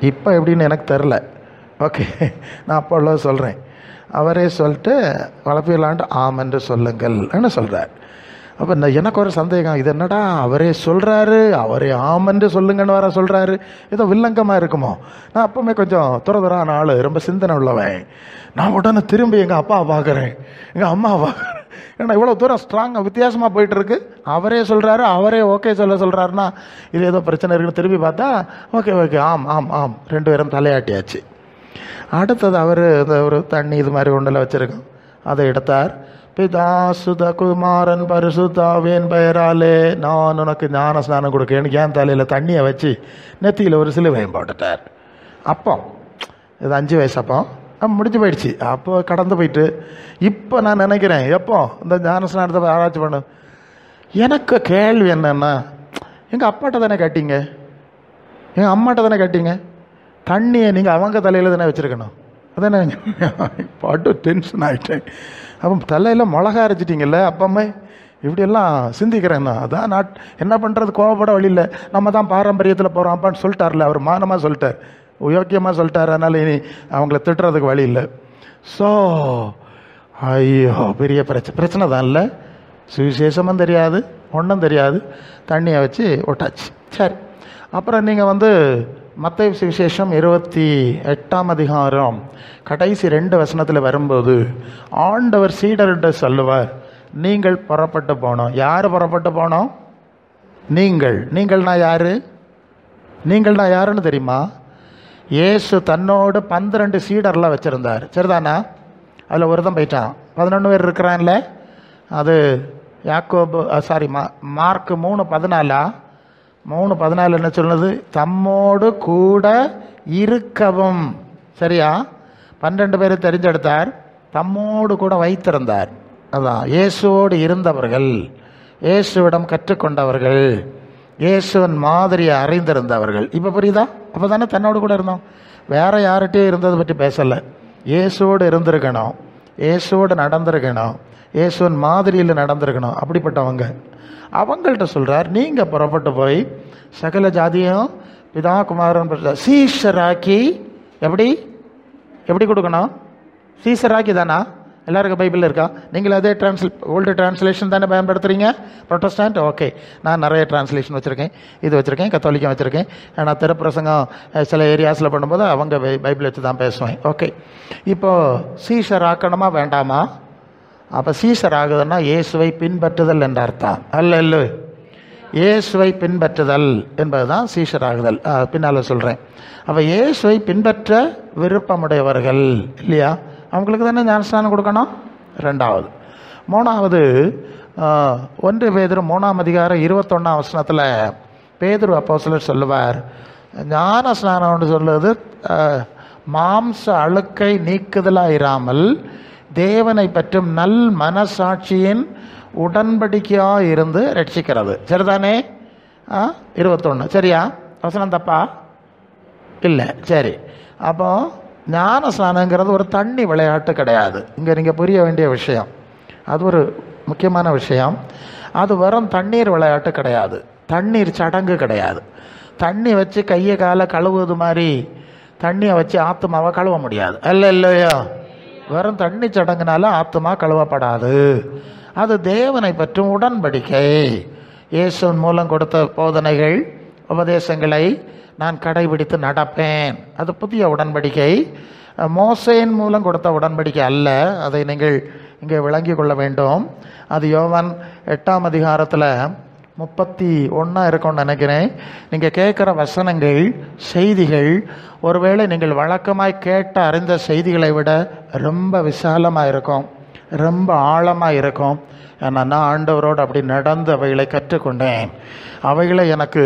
இப்போ எப்படின்னு எனக்கு தெரில, ஓகே, நான் அப்போ உள்ள சொல்கிறேன். அவரே சொல்லிட்டு வளர்ப்பீர்களான்ட்டு ஆம் என்று சொல்லுங்கள்னு சொல்கிறார். அப்போ எனக்கு ஒரு சந்தேகம், இது என்னடா அவரே சொல்கிறாரு, அவரே ஆம் என்று சொல்லுங்கன்னு வர சொல்கிறாரு, ஏதோ வில்லங்கமாக இருக்குமோ? நான் அப்போவுமே கொஞ்சம் துறதுறான ஆள், ரொம்ப சிந்தனை உள்ளவன். நான் உடனே திரும்பி எங்கள் அப்பாவை பார்க்குறேன், எங்கள் அம்மாவை பார்க்குறேன். ஏன்னா இவ்வளோ தூரம் ஸ்ட்ராங்காக வித்தியாசமாக போயிட்டுருக்கு. அவரே சொல்கிறாரு, அவரே ஓகே சொல்கிறாருன்னா இது ஏதோ பிரச்சனை இருக்குன்னு திரும்பி பார்த்தா ஓகே ஆம் 2 பேரும் தலையாட்டியாச்சு. அடுத்தது அவர் இந்த ஒரு தண்ணி இது மாதிரி ஒன்றில் வச்சுருக்கோம், அதை எடுத்தார். பிதா சுத குமாரன் பரிசுத்தாவின் பெயராலே நான் உனக்கு ஞான ஸ்நானம் கொடுக்கேன்னு என் தலையில் தண்ணியை வச்சு நெத்தியில் ஒரு சிலுவையும் போட்டுட்டார். அப்போ இது 5 வயசு, அப்போ முடிஞ்சு போயிடுச்சு. அப்போ கடந்து போயிட்டு இப்போ நான் நினைக்கிறேன், எப்போ இந்த ஞான ஸ்நானத்தை ஆராய்ச்சி பண்ண. எனக்கு கேள்வி என்னன்னா, எங்கள் அப்பாட்ட தானே கட்டிங்க, எங்கள் அம்மாட்ட தானே கட்டிங்க, தண்ணியை நீங்கள் அவங்க தலையில் தானே வச்சுருக்கணும். அதானே பாட்டு டென்ஷன் ஆகிட்டேன். அப்போ தலையில் மிளகா அரைச்சிட்டிங்கல்ல அப்பமே, இப்படியெல்லாம் சிந்திக்கிறேன் நான். அதான் என்ன பண்ணுறது, கோவப்பட வழி இல்லை. நம்ம தான் பாரம்பரியத்தில் போகிறோம் அப்பான்னு சொல்லிட்டார்ல, அவர் மானமாக சொல்லிட்டார், யோக்கியமாக சொல்லிட்டார். அதனால் இனி அவங்கள திட்டுறதுக்கு வழி இல்லை. ஸோ ஐயோ பெரிய பிரச்சனை தான் இல்லை. சுவிசேஷமும் தெரியாது, ஒன்றும் தெரியாது, தண்ணியை வச்சு விட்டாச்சு. சரி, அப்புறம் நீங்கள் மத்தேயு சுவிசேஷம் 28ஆம் அதிகாரம் கடைசி 2 வசனத்தில் வரும்போது ஆண்டவர் சீடர்கிட்ட சொல்லுவார், நீங்கள் புறப்பட்டு போனோம். யார் புறப்பட்டு போனோம்? நீங்கள்னா யாரு? நீங்கள்னா யாருன்னு தெரியுமா? இயேசு தன்னோடு 12 சீடர்லாம் வச்சுருந்தார். சரிதானா? அதில் ஒருத்தன் போயிட்டான். 11 பேர் இருக்கிறான்ல, அது யாக்கோபு மார்க் 3:14. 3:14 என்ன சொல்லுது? தம்மோடு கூட இருக்கவும். சரியா? 12 பேரை தெரிஞ்செடுத்தார், தம்மோடு கூட வைத்திருந்தார். அதான் இயேசுவோடு இருந்தவர்கள், இயேசுவிடம் கற்றுக்கொண்டவர்கள், இயேசுவின் மாதிரியை அறிந்திருந்தவர்கள். இப்போ புரியுதா? அப்போ தானே தன்னோடு கூட இருந்தோம். வேற யார்கிட்டையும் இருந்ததை பற்றி பேசலை. இயேசுவோடு இருந்திருக்கணும், இயேசுவோடு நடந்திருக்கணும், இயேசுவின் மாதிரியில் நடந்திருக்கணும். அப்படிப்பட்டவங்க அவங்கள்ட்ட சொல்கிறார், நீங்கள் புறப்பட்டு போய் சகல ஜாதியும் பிதா குமாரன் சீஷராக்கி. எப்படி கொடுக்கணும்? சீஷராக்கி தானா? எல்லாருக்கும் பைபிள் இருக்கா? நீங்கள் அதே ஓல்டு டிரான்ஸ்லேஷன் தானே பயன்படுத்துகிறீங்க? ப்ரொட்டஸ்டன்ட். ஓகே, நான் நிறைய டிரான்ஸ்லேஷன் வச்சுருக்கேன், இது வச்சுருக்கேன், கத்தோலிக்கம் வச்சுருக்கேன். நான் திருப்பிரசங்கம் சில ஏரியாஸில் பண்ணும்போது அவங்க பைபிள் வச்சு தான் பேசுவேன். ஓகே, இப்போது சீஷர் ஆக்கணுமா வேண்டாமா? அப்போ சீஷர் ஆகுதுன்னா இயேசுவை பின்பற்றுதல் என்ற அர்த்தம். அல்ல, இயேசுவை பின்பற்றுதல் என்பது தான் சீஷர் ஆகுதல். பின்னால் சொல்கிறேன். அப்போ இயேசுவை பின்பற்ற விருப்பமுடையவர்கள் இல்லையா, அவங்களுக்கு தானே ஞானஸ்நானம் கொடுக்கணும். 2வது. 3வது, 1 பேதுரு 3ஆம் அதிகாரம் 21ஆம் வசனத்தில் பேதுரு அப்போஸ்தலர் சொல்லுவார், ஞானஸ்நானம்னு சொல்லுவது மாம்ச அழுக்கை நீக்குதலாக இராமல் தேவனை பற்றும் நல் மனசாட்சியின் உடன்படிக்கையாக இருந்து ரட்சிக்கிறது. சரிதானே? 21. சரியா? வசனம் தப்பா இல்லை. சரி, அப்போ ஞான ஸ்நானங்கிறது ஒரு தண்ணி விளையாட்டு கிடையாது. இங்கே நீங்கள் புரிய வேண்டிய விஷயம், அது ஒரு முக்கியமான விஷயம். அது வெறும் தண்ணீர் விளையாட்டு கிடையாது, தண்ணீர் சடங்கு கிடையாது. தண்ணி வச்சு கையை காலை கழுவுவது மாதிரி தண்ணியை வச்சு ஆத்மாவை கழுவ முடியாது. இல்லையா? வெறும் தண்ணி சடங்குனால ஆத்மா கழுவப்படாது. அது தேவனை பற்றும் உடன்படிக்கை. இயேசுவின் மூலம் கொடுத்த போதனைகள், உபதேசங்களை நான் கடைபிடித்து நடப்பேன். அது புதிய உடன்படிக்கை. மோசேயின் மூலம் கொடுத்த உடன்படிக்கை அல்ல. அதை நீங்கள் இங்கே விளங்கி கொள்ள வேண்டும். அது யோவான் 8ஆம் அதிகாரத்தில் 31 இருக்கும்னு நினைக்கிறேன். நீங்கள் கேட்குற வசனங்கள், செய்திகள், ஒருவேளை நீங்கள் வழக்கமாய் கேட்ட அறிந்த செய்திகளை விட ரொம்ப விசாலமாக இருக்கும், ரொம்ப ஆழமாக இருக்கும். ஏன்னா நான் ஆண்டவரோடு அப்படி நடந்து அவைகளை கற்றுக்கொண்டேன். அவைகளை எனக்கு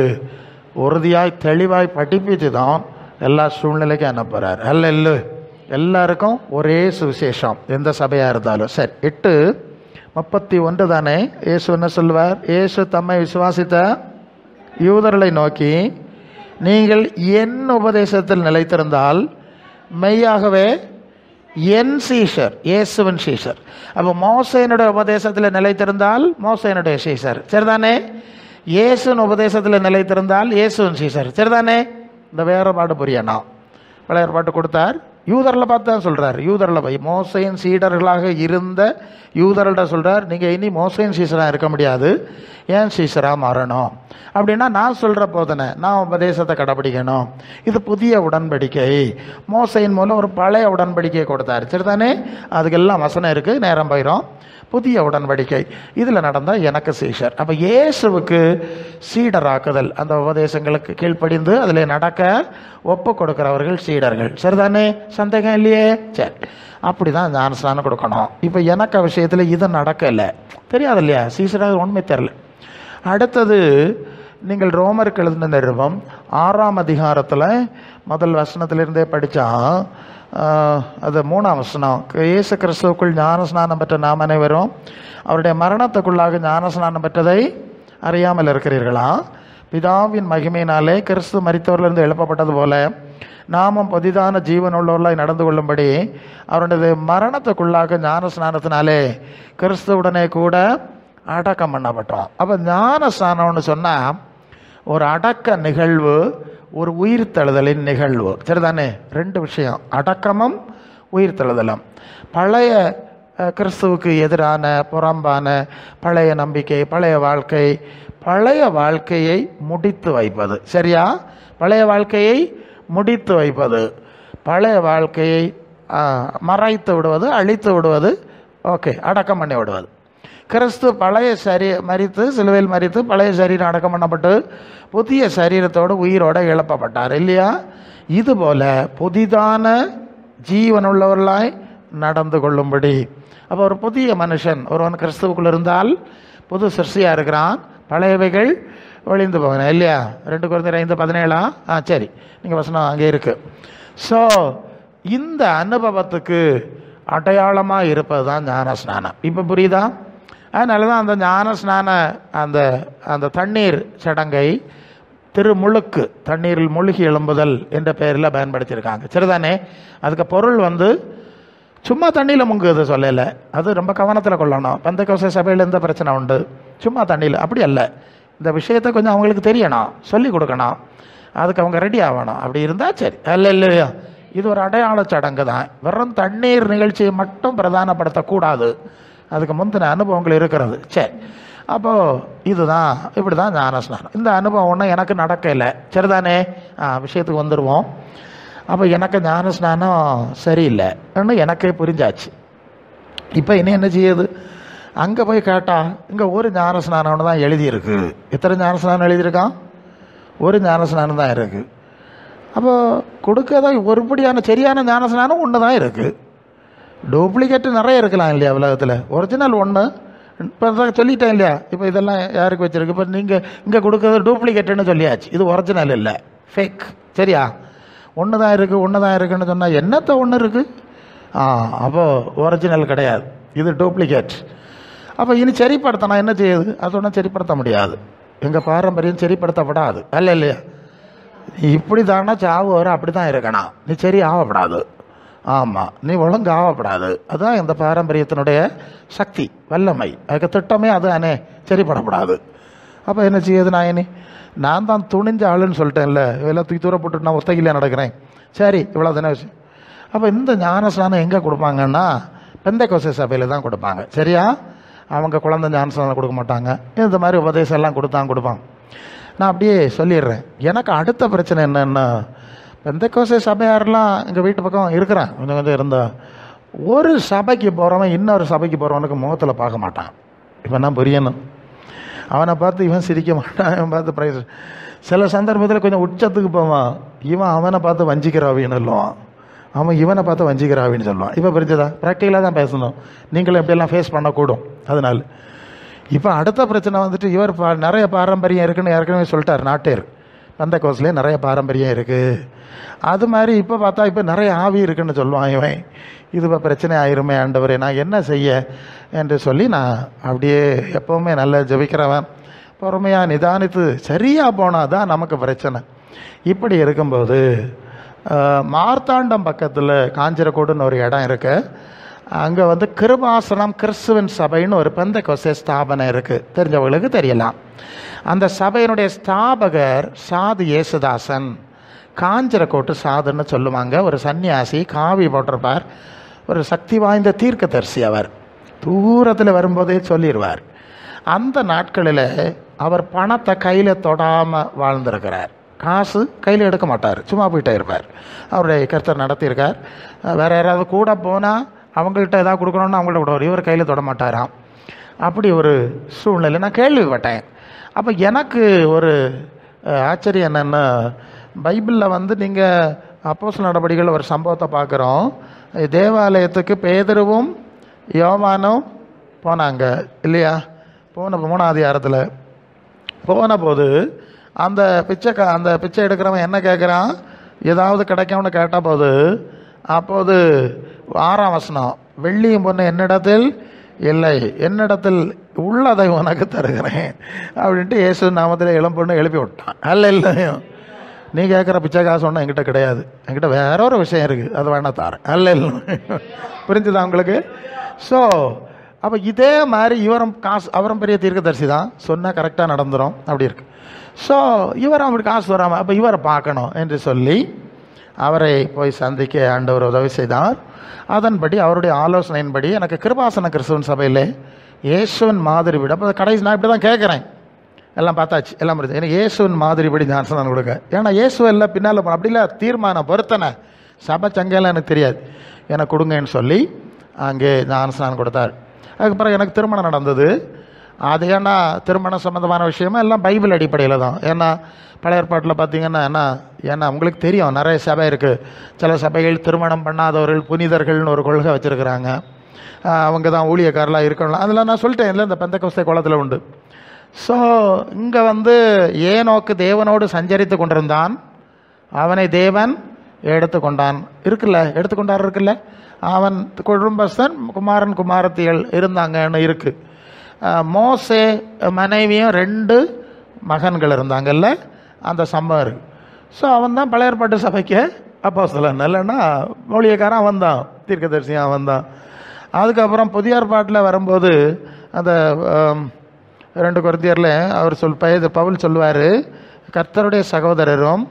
உறுதியாய் தெளிவாய் படிப்பித்து தான் எல்லா சூழ்நிலைக்கும் அனுப்புகிறார். அல்ல, எல்லாருக்கும் ஒரே சுவிசேஷம், எந்த சபையாக இருந்தாலும் சரி. 8:31 தானே? இயேசு என்ன சொல்லுவார்? இயேசு தம்மை விசுவாசித்த யூதர்களை நோக்கி, நீங்கள் என் உபதேசத்தில் நிலைத்திருந்தால் மெய்யாகவே என் சீஷர், இயேசுவின் சீஷர். அப்போ மோசேனுடைய உபதேசத்தில் நிலைத்திருந்தால் மோசேனுடைய சீஷர். சரிதானே? இயேசுவின் உபதேசத்தில் நிலைத்திருந்தால் இயேசுவின் சீஷர். சரிதானே? இந்த வேறுபாடு புரியணும். பழைய ஏற்பாட்டு கொடுத்தார், யூதரில் பார்த்து தான் சொல்கிறார். யூதரில் போய் மோசையின் சீடர்களாக இருந்த யூதர்கள்ட்ட சொல்கிறார், நீங்கள் இனி மோசையின் சீஷராக இருக்க முடியாது, ஏன் சீஷராக மாறணும் அப்படின்னா நான் சொல்கிற போதனை, நான் உபதேசத்தை கடைப்பிடிக்கணும். இது புதிய உடன்படிக்கை. மோசையின் மூலம் ஒரு பழைய உடன்படிக்கையை கொடுத்தார். சரிதானே? அதுக்கெல்லாம் வசனம் இருக்குது, நேரம் போயிடும். புதிய உடன்படிக்கை இதில் நடந்தால் எனக்கு சீஷர். அப்போ இயேசுவுக்கு சீடராக்குதல், அந்த உபதேசங்களுக்கு கீழ்ப்படிந்து அதில் நடக்க ஒப்பு கொடுக்கிறவர்கள் சீடர்கள். சரிதானே? சந்தேகம் இல்லையே? சரி, அப்படி தான் ஞானஸ்நானம் கொடுக்கணும். இப்போ எனக்கு விஷயத்தில் இது நடக்கலை, தெரியாது இல்லையா? சீஷராக உண்மை தெரில. அடுத்தது, நீங்கள் ரோமருக்கு எழுதின நிருபம் 6ஆம் அதிகாரத்தில் முதல் வசனத்திலிருந்தே படித்தா அது 3ஆம் வசனம். இயேசு கிறிஸ்துவுக்குள் ஞானஸ்நானம் பெற்ற நாம் அனைவரும் அவருடைய மரணத்துக்குள்ளாக ஞானஸ்நானம் பெற்றதை அறியாமல் இருக்கிறீர்களா? பிதாவின் மகிமையினாலே கிறிஸ்து மரித்தவர்களிருந்து எழுப்பப்பட்டது போல நாமும் புதிதான ஜீவன் உள்ளவர்களாய் நடந்து கொள்ளும்படி அவருடைய மரணத்துக்குள்ளாக ஞானஸ்நானத்தினாலே கிறிஸ்துவுடனே கூட அடக்கம் பண்ணப்பட்டோம். அப்போ ஞானஸ்நானம்னு சொன்னால் ஒரு அடக்க நிகழ்வு, ஒரு உயிர் தழுதலின் நிகழ்வு. சரிதானே? 2 விஷயம், அடக்கமும் உயிர்த்தெழுதலும். பழைய கிறிஸ்துவுக்கு எதிரான புறம்பான பழைய நம்பிக்கை, பழைய வாழ்க்கையை முடித்து வைப்பது. சரியா? பழைய வாழ்க்கையை முடித்து வைப்பது, பழைய வாழ்க்கையை மறைத்து விடுவது, அழித்து விடுவது, ஓகே, அடக்கம் பண்ணி விடுவது. கிறிஸ்து பழைய மரித்து, சிலுவையில் மரித்து, பழைய சரீரம் அடக்கம் பண்ணப்பட்டு புதிய சரீரத்தோடு உயிரோடு எழுப்பப்பட்டார் இல்லையா? இதுபோல் புதிதான ஜீவனுள்ளவர்களாய் நடந்து கொள்ளும்படி. அப்போ ஒரு புதிய மனுஷன் ஒருவன் கிறிஸ்துவுக்குள் இருந்தால் புது சிருஷ்டியாக இருக்கிறான், பழையவைகள் ஒழிந்து போகணும் இல்லையா? 2 Corinthians 5:17. சரி, நீங்கள் வசனம் அங்கே இருக்குது. ஸோ இந்த அனுபவத்துக்கு அடையாளமாக இருப்பது தான் ஞானஸ்நானம். இப்போ புரியுதா? அதனால தான் அந்த ஞானஸ்நான அந்த தண்ணீர் சடங்கை திருமுழுக்கு, தண்ணீரில் மூழ்கி எழும்புதல் என்ற பெயரில் பயன்படுத்தியிருக்காங்க. சரிதானே? அதுக்கு பொருள் சும்மா தண்ணியில் முங்குது சொல்லலை, அது ரொம்ப கவனத்தில் கொள்ளணும். பெந்தெக்கோஸ்தே சபையில் எந்த பிரச்சனை உண்டு, சும்மா தண்ணியில் அப்படி அல்ல. இந்த விஷயத்தை கொஞ்சம் அவங்களுக்கு தெரியணும், சொல்லி கொடுக்கணும், அதுக்கு அவங்க ரெடி ஆகணும். அப்படி இருந்தால் சரி, இல்லையா? இது ஒரு அடையாள சடங்கு தான். வெறும் தண்ணீர் நிகழ்ச்சியை மட்டும் பிரதானப்படுத்தக்கூடாது, அதுக்கு முந்தின அனுபவங்கள் இருக்கிறது. சரி, அப்போது இதுதான், இப்படி தான் ஞானஸ்நானம். இந்த அனுபவம் ஒன்றும் எனக்கு நடக்கலை. சரிதானே? விஷயத்துக்கு வந்துடுவோம். அப்போ எனக்கு ஞானஸ்நானம் சரியில்லைன்னு எனக்கே புரிஞ்சாச்சு. இப்போ இனி என்ன செய்யுது? அங்கே போய் கேட்டால் இங்கே ஒரு ஞானஸ்நானம்னு தான் எழுதியிருக்கு. எத்தனை ஞானஸ்நானம் எழுதியிருக்கான்? ஒரு ஞானஸ்நானம் தான் இருக்குது. அப்போது கொடுக்கதான் ஒருபடியான சரியான ஞானஸ்நானம் ஒன்று தான் இருக்குது. டூப்ளிகேட்டு நிறைய இருக்கலாம் இல்லையா உலகத்தில்? ஒரிஜினல் ஒன்று. இப்போ தான் சொல்லிட்டேன் இல்லையா? இப்போ இதெல்லாம் யாருக்கு வச்சுருக்கு? இப்போ நீங்கள் இங்கே கொடுக்குறது டூப்ளிகேட்டுன்னு சொல்லியாச்சு, இது ஒரிஜினல் இல்லை, ஃபேக். சரியா? ஒன்று தான் இருக்குன்னு சொன்னால் என்னத்த ஒன்று இருக்குது? அப்போது ஒரிஜினல் கிடையாது, இது டூப்ளிகேட். அப்போ இனி சரிப்படுத்தினா என்ன செய்யுது? அது ஒன்றும் சரிப்படுத்த முடியாது. எங்கள் பாரம்பரியம் சரிப்படுத்தப்படாது இல்லையா? இப்படி தானே சாவு வரும், அப்படி தான் இருக்கணும், நீ சரி ஆகப்படாது. ஆமாம், நீ ஒழுங்கு ஆகப்படாது. அதுதான் இந்த பாரம்பரியத்தினுடைய சக்தி, வல்லமை. அதுக்கு திட்டமே அது தானே, சரிப்படப்படாது. அப்போ என்ன செய்யுது? நான் தான் துணிஞ்ச ஆளுன்னு சொல்லிட்டேன்ல, இதெல்லாம் தூக்கி தூர போட்டு நான் ஒத்தகிலே நடக்கிறேன். சரி, இவ்வளோ தானே விஷயம். அப்போ இந்த ஞானஸ்நானம் எங்கே கொடுப்பாங்கன்னா பெந்தெக்கோஸ்தே சபையில் தான் கொடுப்பாங்க. சரியா? அவங்க குழந்தை ஞானஸ்நானம் கொடுக்க மாட்டாங்க. இந்த மாதிரி உபதேசம் எல்லாம் கொடுப்பாங்க. நான் அப்படியே சொல்லிடுறேன். எனக்கு அடுத்த பிரச்சனை என்னென்னா, பெந்தெக்கோஸ்தே சபையாரெலாம் எங்கள் வீட்டு பக்கம் இருக்கிறான், கொஞ்சம் இருந்தால் ஒரு சபைக்கு போகிறவன் இன்னொரு சபைக்கு போகிறவனுக்கு முகத்தில் பார்க்க மாட்டான். இப்போ நான் புரியணும். அவனை பார்த்து இவன் சிரிக்க மாட்டான், இவன் பார்த்து ப்ரைஸ். சில சந்தர்ப்பத்தில் கொஞ்சம் உச்சத்துக்கு போவான், இவன் அவனை பார்த்து வஞ்சிக்கிறாவின்னு சொல்லுவான், அவன் இவனை பார்த்து வஞ்சிக்கிறாவின்னு சொல்லுவான். இப்போ புரிஞ்சதா? ப்ராக்டிக்கலாக தான் பேசணும், நீங்களும் எப்படியெல்லாம் ஃபேஸ் பண்ணக்கூடும். அதனால் இப்போ அடுத்த பிரச்சனை இவர் நிறைய பாரம்பரியம் இருக்குன்னு ஏற்கனவே சொல்லிட்டார். நாட்டேர் பெந்தெக்கோஸ்தேலே நிறைய பாரம்பரியம் இருக்குது. அது மாதிரி இப்போ பார்த்தா இப்போ நிறைய ஆவி இருக்குன்னு சொல்லுவான் இவன். இது இப்போ பிரச்சனை ஆயிருமே ஆண்டவரே, நான் என்ன செய்ய என்று சொல்லி நான் அப்படியே எப்போவுமே நல்ல ஜெபிக்கிறவன், பொறுமையாக நிதானித்து சரியாக போனால் தான் நமக்கு பிரச்சனை. இப்படி இருக்கும்போது மார்த்தாண்டம் பக்கத்தில் காஞ்சிரக்கோடுன்னு ஒரு இடம் இருக்கு. அங்கே கிருபாசனம் கிறிஸ்துவின் சபைன்னு ஒரு பெந்தெக்கோஸ்தே ஸ்தாபனம் இருக்குது, தெரிஞ்சவங்களுக்கு தெரியலாம். அந்த சபையினுடைய ஸ்தாபகர் சாது இயேசுதாசன், காஞ்சிரக்கோட்டு சாதுன்னு சொல்லுவாங்க. ஒரு சன்னியாசி, காவி போட்டிருப்பார், ஒரு சக்தி வாய்ந்த தீர்க்கதரிசி. அவர் தூரத்தில் வரும்போதே சொல்லிடுவார். அந்த நாட்களில் அவர் பணத்தை கையில் தொடாமல் வாழ்ந்திருக்கிறார். காசு கையில் எடுக்க மாட்டார், சும்மா போயிட்டே இருப்பார். அவருடைய கர்த்தர் நடத்தியிருக்கார். வேறு யாராவது கூட போனால் அவங்கள்ட்ட எதாவது கொடுக்கணுன்னு அவங்கள்ட்ட விடுவார், இவர் கையில் தொட மாட்டாராம். அப்படி ஒரு சூழ்நிலை நான் கேள்விப்பட்டேன். அப்போ எனக்கு ஒரு ஆச்சரியம் என்னென்னா, பைபிளில் நீங்கள் அப்போஸ்தலர் நடபடிகள் ஒரு சம்பவத்தை பார்க்குறோம். தேவாலயத்துக்கு பேதுருவும் யோவானும் போனாங்க இல்லையா? போன 3ஆம் அதிகாரத்தில் போன போது அந்த பிச்சை எடுக்கிறவன் என்ன கேட்குறான்? ஏதாவது கிடைக்கும்னு கேட்ட போது, அப்போது 6ஆம் வசனம், வெள்ளியும் பொண்ணு என்னிடத்தில் இல்லை, என்னிடத்தில் உள்ளதை உனக்கு தருகிறேன் அப்படின்ட்டு இயேசு நாமத்தில் இளம்பொண்ணு எழுப்பி விட்டான். இல்லையும் நீ கேட்குற பிச்சை காசு ஒன்றும் என்கிட்ட கிடையாது, என்கிட்ட வேற ஒரு விஷயம் இருக்குது, அது வேணா தாரேன். இல்லை புரிஞ்சுதா உங்களுக்கு? ஸோ அப்போ இதே மாதிரி இவரும் காசு, அவரும் பெரிய தீர்க்கதரிசி தான், சொன்னால் கரெக்டாக நடந்துடும் அப்படி இருக்கு. ஸோ இவரும் அப்படி காசு வராமல், அப்போ இவரை பார்க்கணும் என்று சொல்லி அவரை போய் சந்திக்க ஆண்டவர் உதவி செய்தார். அதன்படி அவருடைய ஆலோசனையின்படி எனக்கு கிருபாசன கிறிஸ்துவன் சபையில் இயேசுவின் மாதிரி விட கடைசி நான் இப்படி தான் கேட்குறேன், எல்லாம் பார்த்தாச்சு, எல்லாம் முடிஞ்சு. எனக்கு இயேசுவின் மாதிரிபடி ஞானஸ்நானம் கொடுக்க, ஏன்னா இயேசு எல்லாம் பின்னால் அப்படி இல்லை, தீர்மானம் பொருத்தனை சபை சங்கையெல்லாம் எனக்கு தெரியாது, எனக்கு கொடுங்கன்னு சொல்லி அங்கே ஞானஸ்நானம் கொடுத்தார். அதுக்கப்புறம் எனக்கு திருமணம் நடந்தது. அது ஏன்னா திருமணம் சம்மந்தமான விஷயமா எல்லாம் பைபிள் அடிப்படையில் தான். ஏன்னா பழைய ஏற்பாட்டில் பார்த்தீங்கன்னா ஏன்னா உங்களுக்கு தெரியும் நிறைய சபை இருக்குது. சில சபைகள் திருமணம் பண்ணாதவர்கள் புனிதர்கள்னு ஒரு கொள்கை வச்சுருக்கிறாங்க. அவங்க தான் ஊழியக்காரலாம் இருக்கணும். அதில் நான் சொல்லிட்டேன் இல்லை, இந்த பெந்தெக்கோஸ்தே குளத்தில் உண்டு. ஸோ இங்கே ஏனோக்கு தேவனோடு சஞ்சரித்து கொண்டிருந்தான், அவனை தேவன் எடுத்துக்கொண்டான் எடுத்துக்கொண்டார் இருக்குல்ல, அவன் குடும்பஸ்தன் குமாரன் குமாரத்திகள் இருந்தாங்கன்னு இருக்குது. மோசே மனைவியும் 2 மகன்கள் இருந்தாங்கல்ல, அந்த சம்பவம் இருக்குது. ஸோ அவன் தான் பழைய ஏற்பாட்டு சபைக்கு அப்போஸ்தலன், இல்லைன்னா ஊழியக்காரன் அவன் தான், தீர்க்கதரிசியும் அவன் தான். அதுக்கப்புறம் புதிய ஏற்பாட்டில் வரும்போது அந்த 2 கொரிந்தியரில் அவர் பவுல் சொல்லுவார், கர்த்தருடைய சகோதரரும்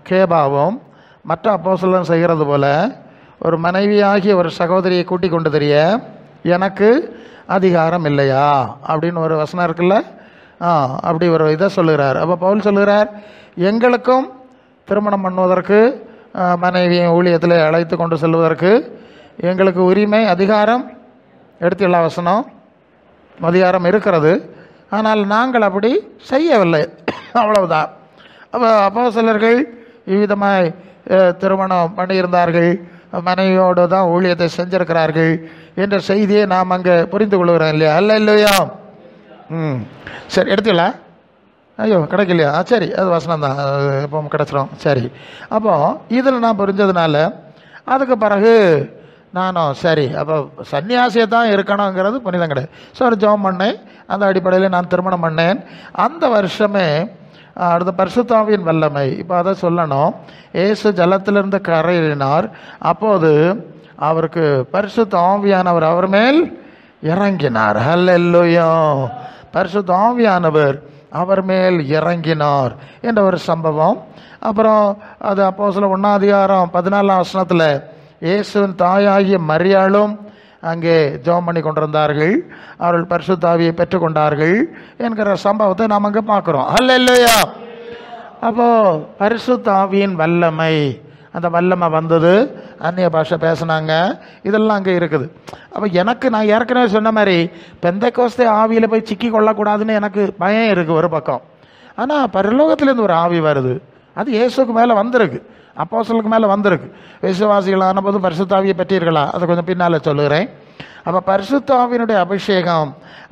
கேபாவும் மற்ற அப்போஸ்தலன் செய்கிறது போல ஒரு மனைவியாகிய ஒரு சகோதரியை கூட்டிக் கொண்டு தெரிய எனக்கு அதிகாரம் இல்லையா அப்படின்னு ஒரு வசனம் இருக்குல்ல. அப்படி ஒரு இதை சொல்லுகிறார். அப்போ பவுல் சொல்லுகிறார், எங்களுக்கும் திருமணம் பண்ணுவதற்கு மனைவியை ஊழியத்தில் அழைத்து கொண்டு செல்வதற்கு எங்களுக்கு உரிமை அதிகாரம் எடுத்துள்ள வசனம் அதிகாரம் இருக்கிறது, ஆனால் நாங்கள் அப்படி செய்யவில்லை, அவ்வளவுதான். அப்போஸ்தலர்கள் இவ்விதமாய் திருமணம் பண்ணியிருந்தார்கள், மனைவியோடு தான் ஊழியத்தை செஞ்சிருக்கிறார்கள் என்ற செய்தியை நாம் அங்கே புரிந்து கொள்கிறோம் இல்லையா? இல்லையா? சரி, எடுத்துக்கலாம். ஐயோ கிடைக்கலையா? சரி, அது வசனம் தான், இப்போ கிடச்சிரும். சரி, அப்போது இதில் நான் புரிஞ்சதுனால அதுக்கு பிறகு நானும் சரி, அப்போ சன்னியாசியை தான் இருக்கணுங்கிறது புனிதம் கிடையாது. ஸோ ஒரு ஜெபம் பண்ணேன், அந்த அடிப்படையில் நான் திருமணம் பண்ணேன். அந்த வருஷமே அடுத்த பரிசுத்தாவியின் வல்லமை, இப்போ அதை சொல்லணும். இயேசு ஜலத்திலிருந்து கரையினார், அப்போது அவருக்கு பரிசுத்த ஆவியானவர் அவர் மேல் இறங்கினார். ஹல்லேலூயா! பரிசுத்த ஆவியானவர் அவர் மேல் இறங்கினார் என்ற ஒரு சம்பவம். அப்புறம் அது அப்போஸ்தலர் 1 அதிகாரம் 14 வசனத்தில் இயேசுவின் தாயாகிய மரியாளும் அங்கே ஜெபம் பண்ணி கொண்டிருந்தார்கள், அவர்கள் பரிசுத்த ஆவியை பெற்றுக்கொண்டார்கள் என்கிற சம்பவத்தை நாம் அங்கே பார்க்குறோம். ஹல்லேலூயா! அப்போது பரிசுத்த ஆவியின் வல்லமை, அந்த வல்லமை வந்தது, அந்நிய பாஷை பேசினாங்க, இதெல்லாம் அங்கே இருக்குது. அப்போ எனக்கு நான் ஏற்கனவே சொன்ன மாதிரி பெந்தெக்கோஸ்தே ஆவியில் போய் சிக்கி கொள்ளக்கூடாதுன்னு எனக்கு பயம் இருக்குது ஒரு பக்கம். ஆனால் பரலோகத்திலேருந்து ஒரு ஆவி வருது, அது இயேசுக்கு மேலே வந்திருக்கு, அப்போஸ்தலருக்கு மேலே வந்திருக்கு. விசுவாசிகளான போது பரிசுத்த ஆவியை பெற்றீர்களா, அதை கொஞ்சம் பின்னால் சொல்லுகிறேன். அப்போ பரிசுத்த ஆவியினுடைய அபிஷேகம்,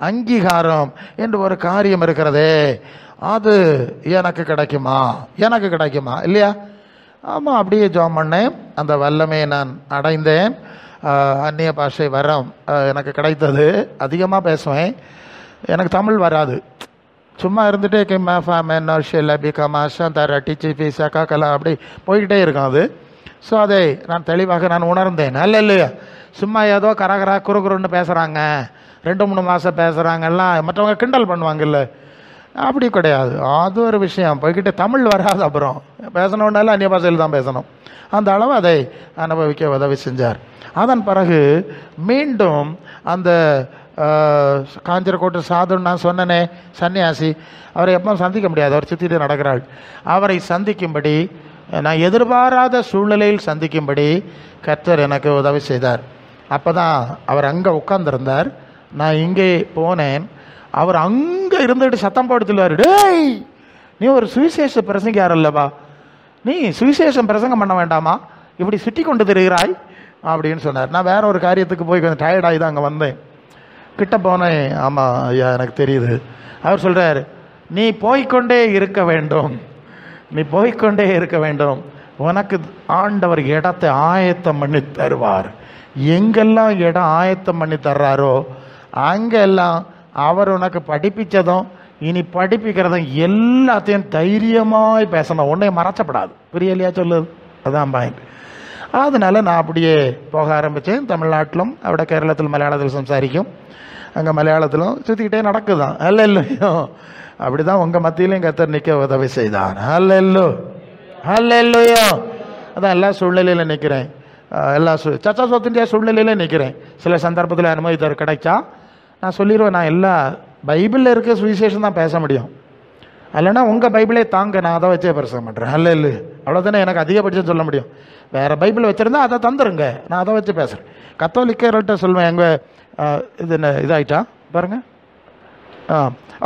அங்கீகாரம் என்று ஒரு காரியம் இருக்கிறதே, அது எனக்கு கிடைக்குமா இல்லையா? ஆமாம், அப்படியே ஜெபம் பண்ணேன், அந்த வல்லமையை நான் அடைந்தேன். அந்நிய பாஷை வரம் எனக்கு கிடைத்தது. அதிகமாக பேசுவேன், எனக்கு தமிழ் வராது, சும்மா இருந்துகிட்டே கலாம் அப்படி போய்கிட்டே இருக்கும் அது. ஸோ அதை நான் தெளிவாக நான் உணர்ந்தேன். இல்லையா, சும்மா ஏதோ கரகரா குறுகுறுன்னு பேசுகிறாங்க, 2-3 மாதம் பேசுகிறாங்கலாம், மற்றவங்க கிண்டல் பண்ணுவாங்கல்ல, அப்படி கிடையாது. அது ஒரு விஷயம். போய்கிட்டே தமிழ் வராது, அப்புறம் பேசணுன்னாலும் அந்நிய பாஷையில் தான் பேசணும். அந்த அளவு அதை அனுபவிக்க உதவி செஞ்சார். அதன் பிறகு மீண்டும் அந்த காஞ்சரக்கோட்டை சாதுன்னு நான் சொன்னனே சன்னியாசி, அவரை எப்போ சந்திக்க முடியாது, அவர் சுற்றிட்டு நடக்கிறாள். அவரை சந்திக்கும்படி, நான் எதிர்பாராத சூழ்நிலையில் சந்திக்கும்படி கர்த்தர் எனக்கு உதவி செய்தார். அப்போ தான் அவர் அங்கே உட்கார்ந்துருந்தார், நான் இங்கே போனேன். அவர் அங்கே இருந்துட்டு சத்தம் போட்டு சொல்லுவார், டேய் நீ ஒரு சுவிசேஷ பிரசங்கியார் அல்லவா, நீ சுவிசேஷம் பிரசங்கம் பண்ண வேண்டாமா, இப்படி சுற்றி கொண்டு திரிகிறாய் அப்படின்னு சொன்னார். நான் வேற ஒரு காரியத்துக்கு போய் கொஞ்சம் டயர்டாகி தான் அங்கே வந்தேன். கிட்ட போனேன், ஆமாம் ஐயா எனக்கு தெரியுது. அவர் சொல்கிறார், நீ போய்கொண்டே இருக்க வேண்டும், உனக்கு ஆண்டவர் இடத்தை ஆயத்தம் பண்ணி தருவார். எங்கெல்லாம் இடம் ஆயத்தம் பண்ணி தர்றாரோ அங்கெல்லாம் அவர் உனக்கு படிப்பிச்சதும் இனி படிப்பிக்கிறதும் எல்லாத்தையும் தைரியமாய் பேசணும், உன்னை மறைச்சப்படாது. புரியலையா சொல்லுது? அதான் பாயிண்ட். அதனால நான் அப்படியே போக ஆரம்பித்தேன். தமிழ்நாட்டிலும் அவட கேரளத்தில் மலையாளத்தில் சம்சாரிக்கும், அங்கே மலையாளத்திலும் சுற்றிக்கிட்டே நடக்குதான். அல்லையோ, அப்படி தான் உங்கள் மத்தியிலையும் கர்த்தர் நிற்க உதவி செய்தார். அல்லையோ. அதான் எல்லா சூழ்நிலையில் நிற்கிறேன், எல்லா சர்ச் ஆஃப் சவுத் இந்தியா சூழ்நிலையில் நிற்கிறேன். சில சந்தர்ப்பத்தில் அனுமதி கிடைச்சா நான் சொல்லிடுவேன், நான் எல்லா பைபிளில் இருக்க சுவிசேஷம் தான் பேச முடியும், இல்லைன்னா உங்கள் பைபிளே தாங்க, நான் அதை வச்சே பிரசங்கம் பண்ணுறேன். இல்லை அவ்வளோதானே எனக்கு அதிகபட்சம் சொல்ல முடியும். வேறு பைபிள் வச்சுருந்தா அதை தந்துருங்க, நான் அதை வச்சு பேசுகிறேன். கத்தோலிக்கர்கிட்ட சொல்லுவேன், எங்கள் இது என்ன இதாகிட்டா பாருங்கள்.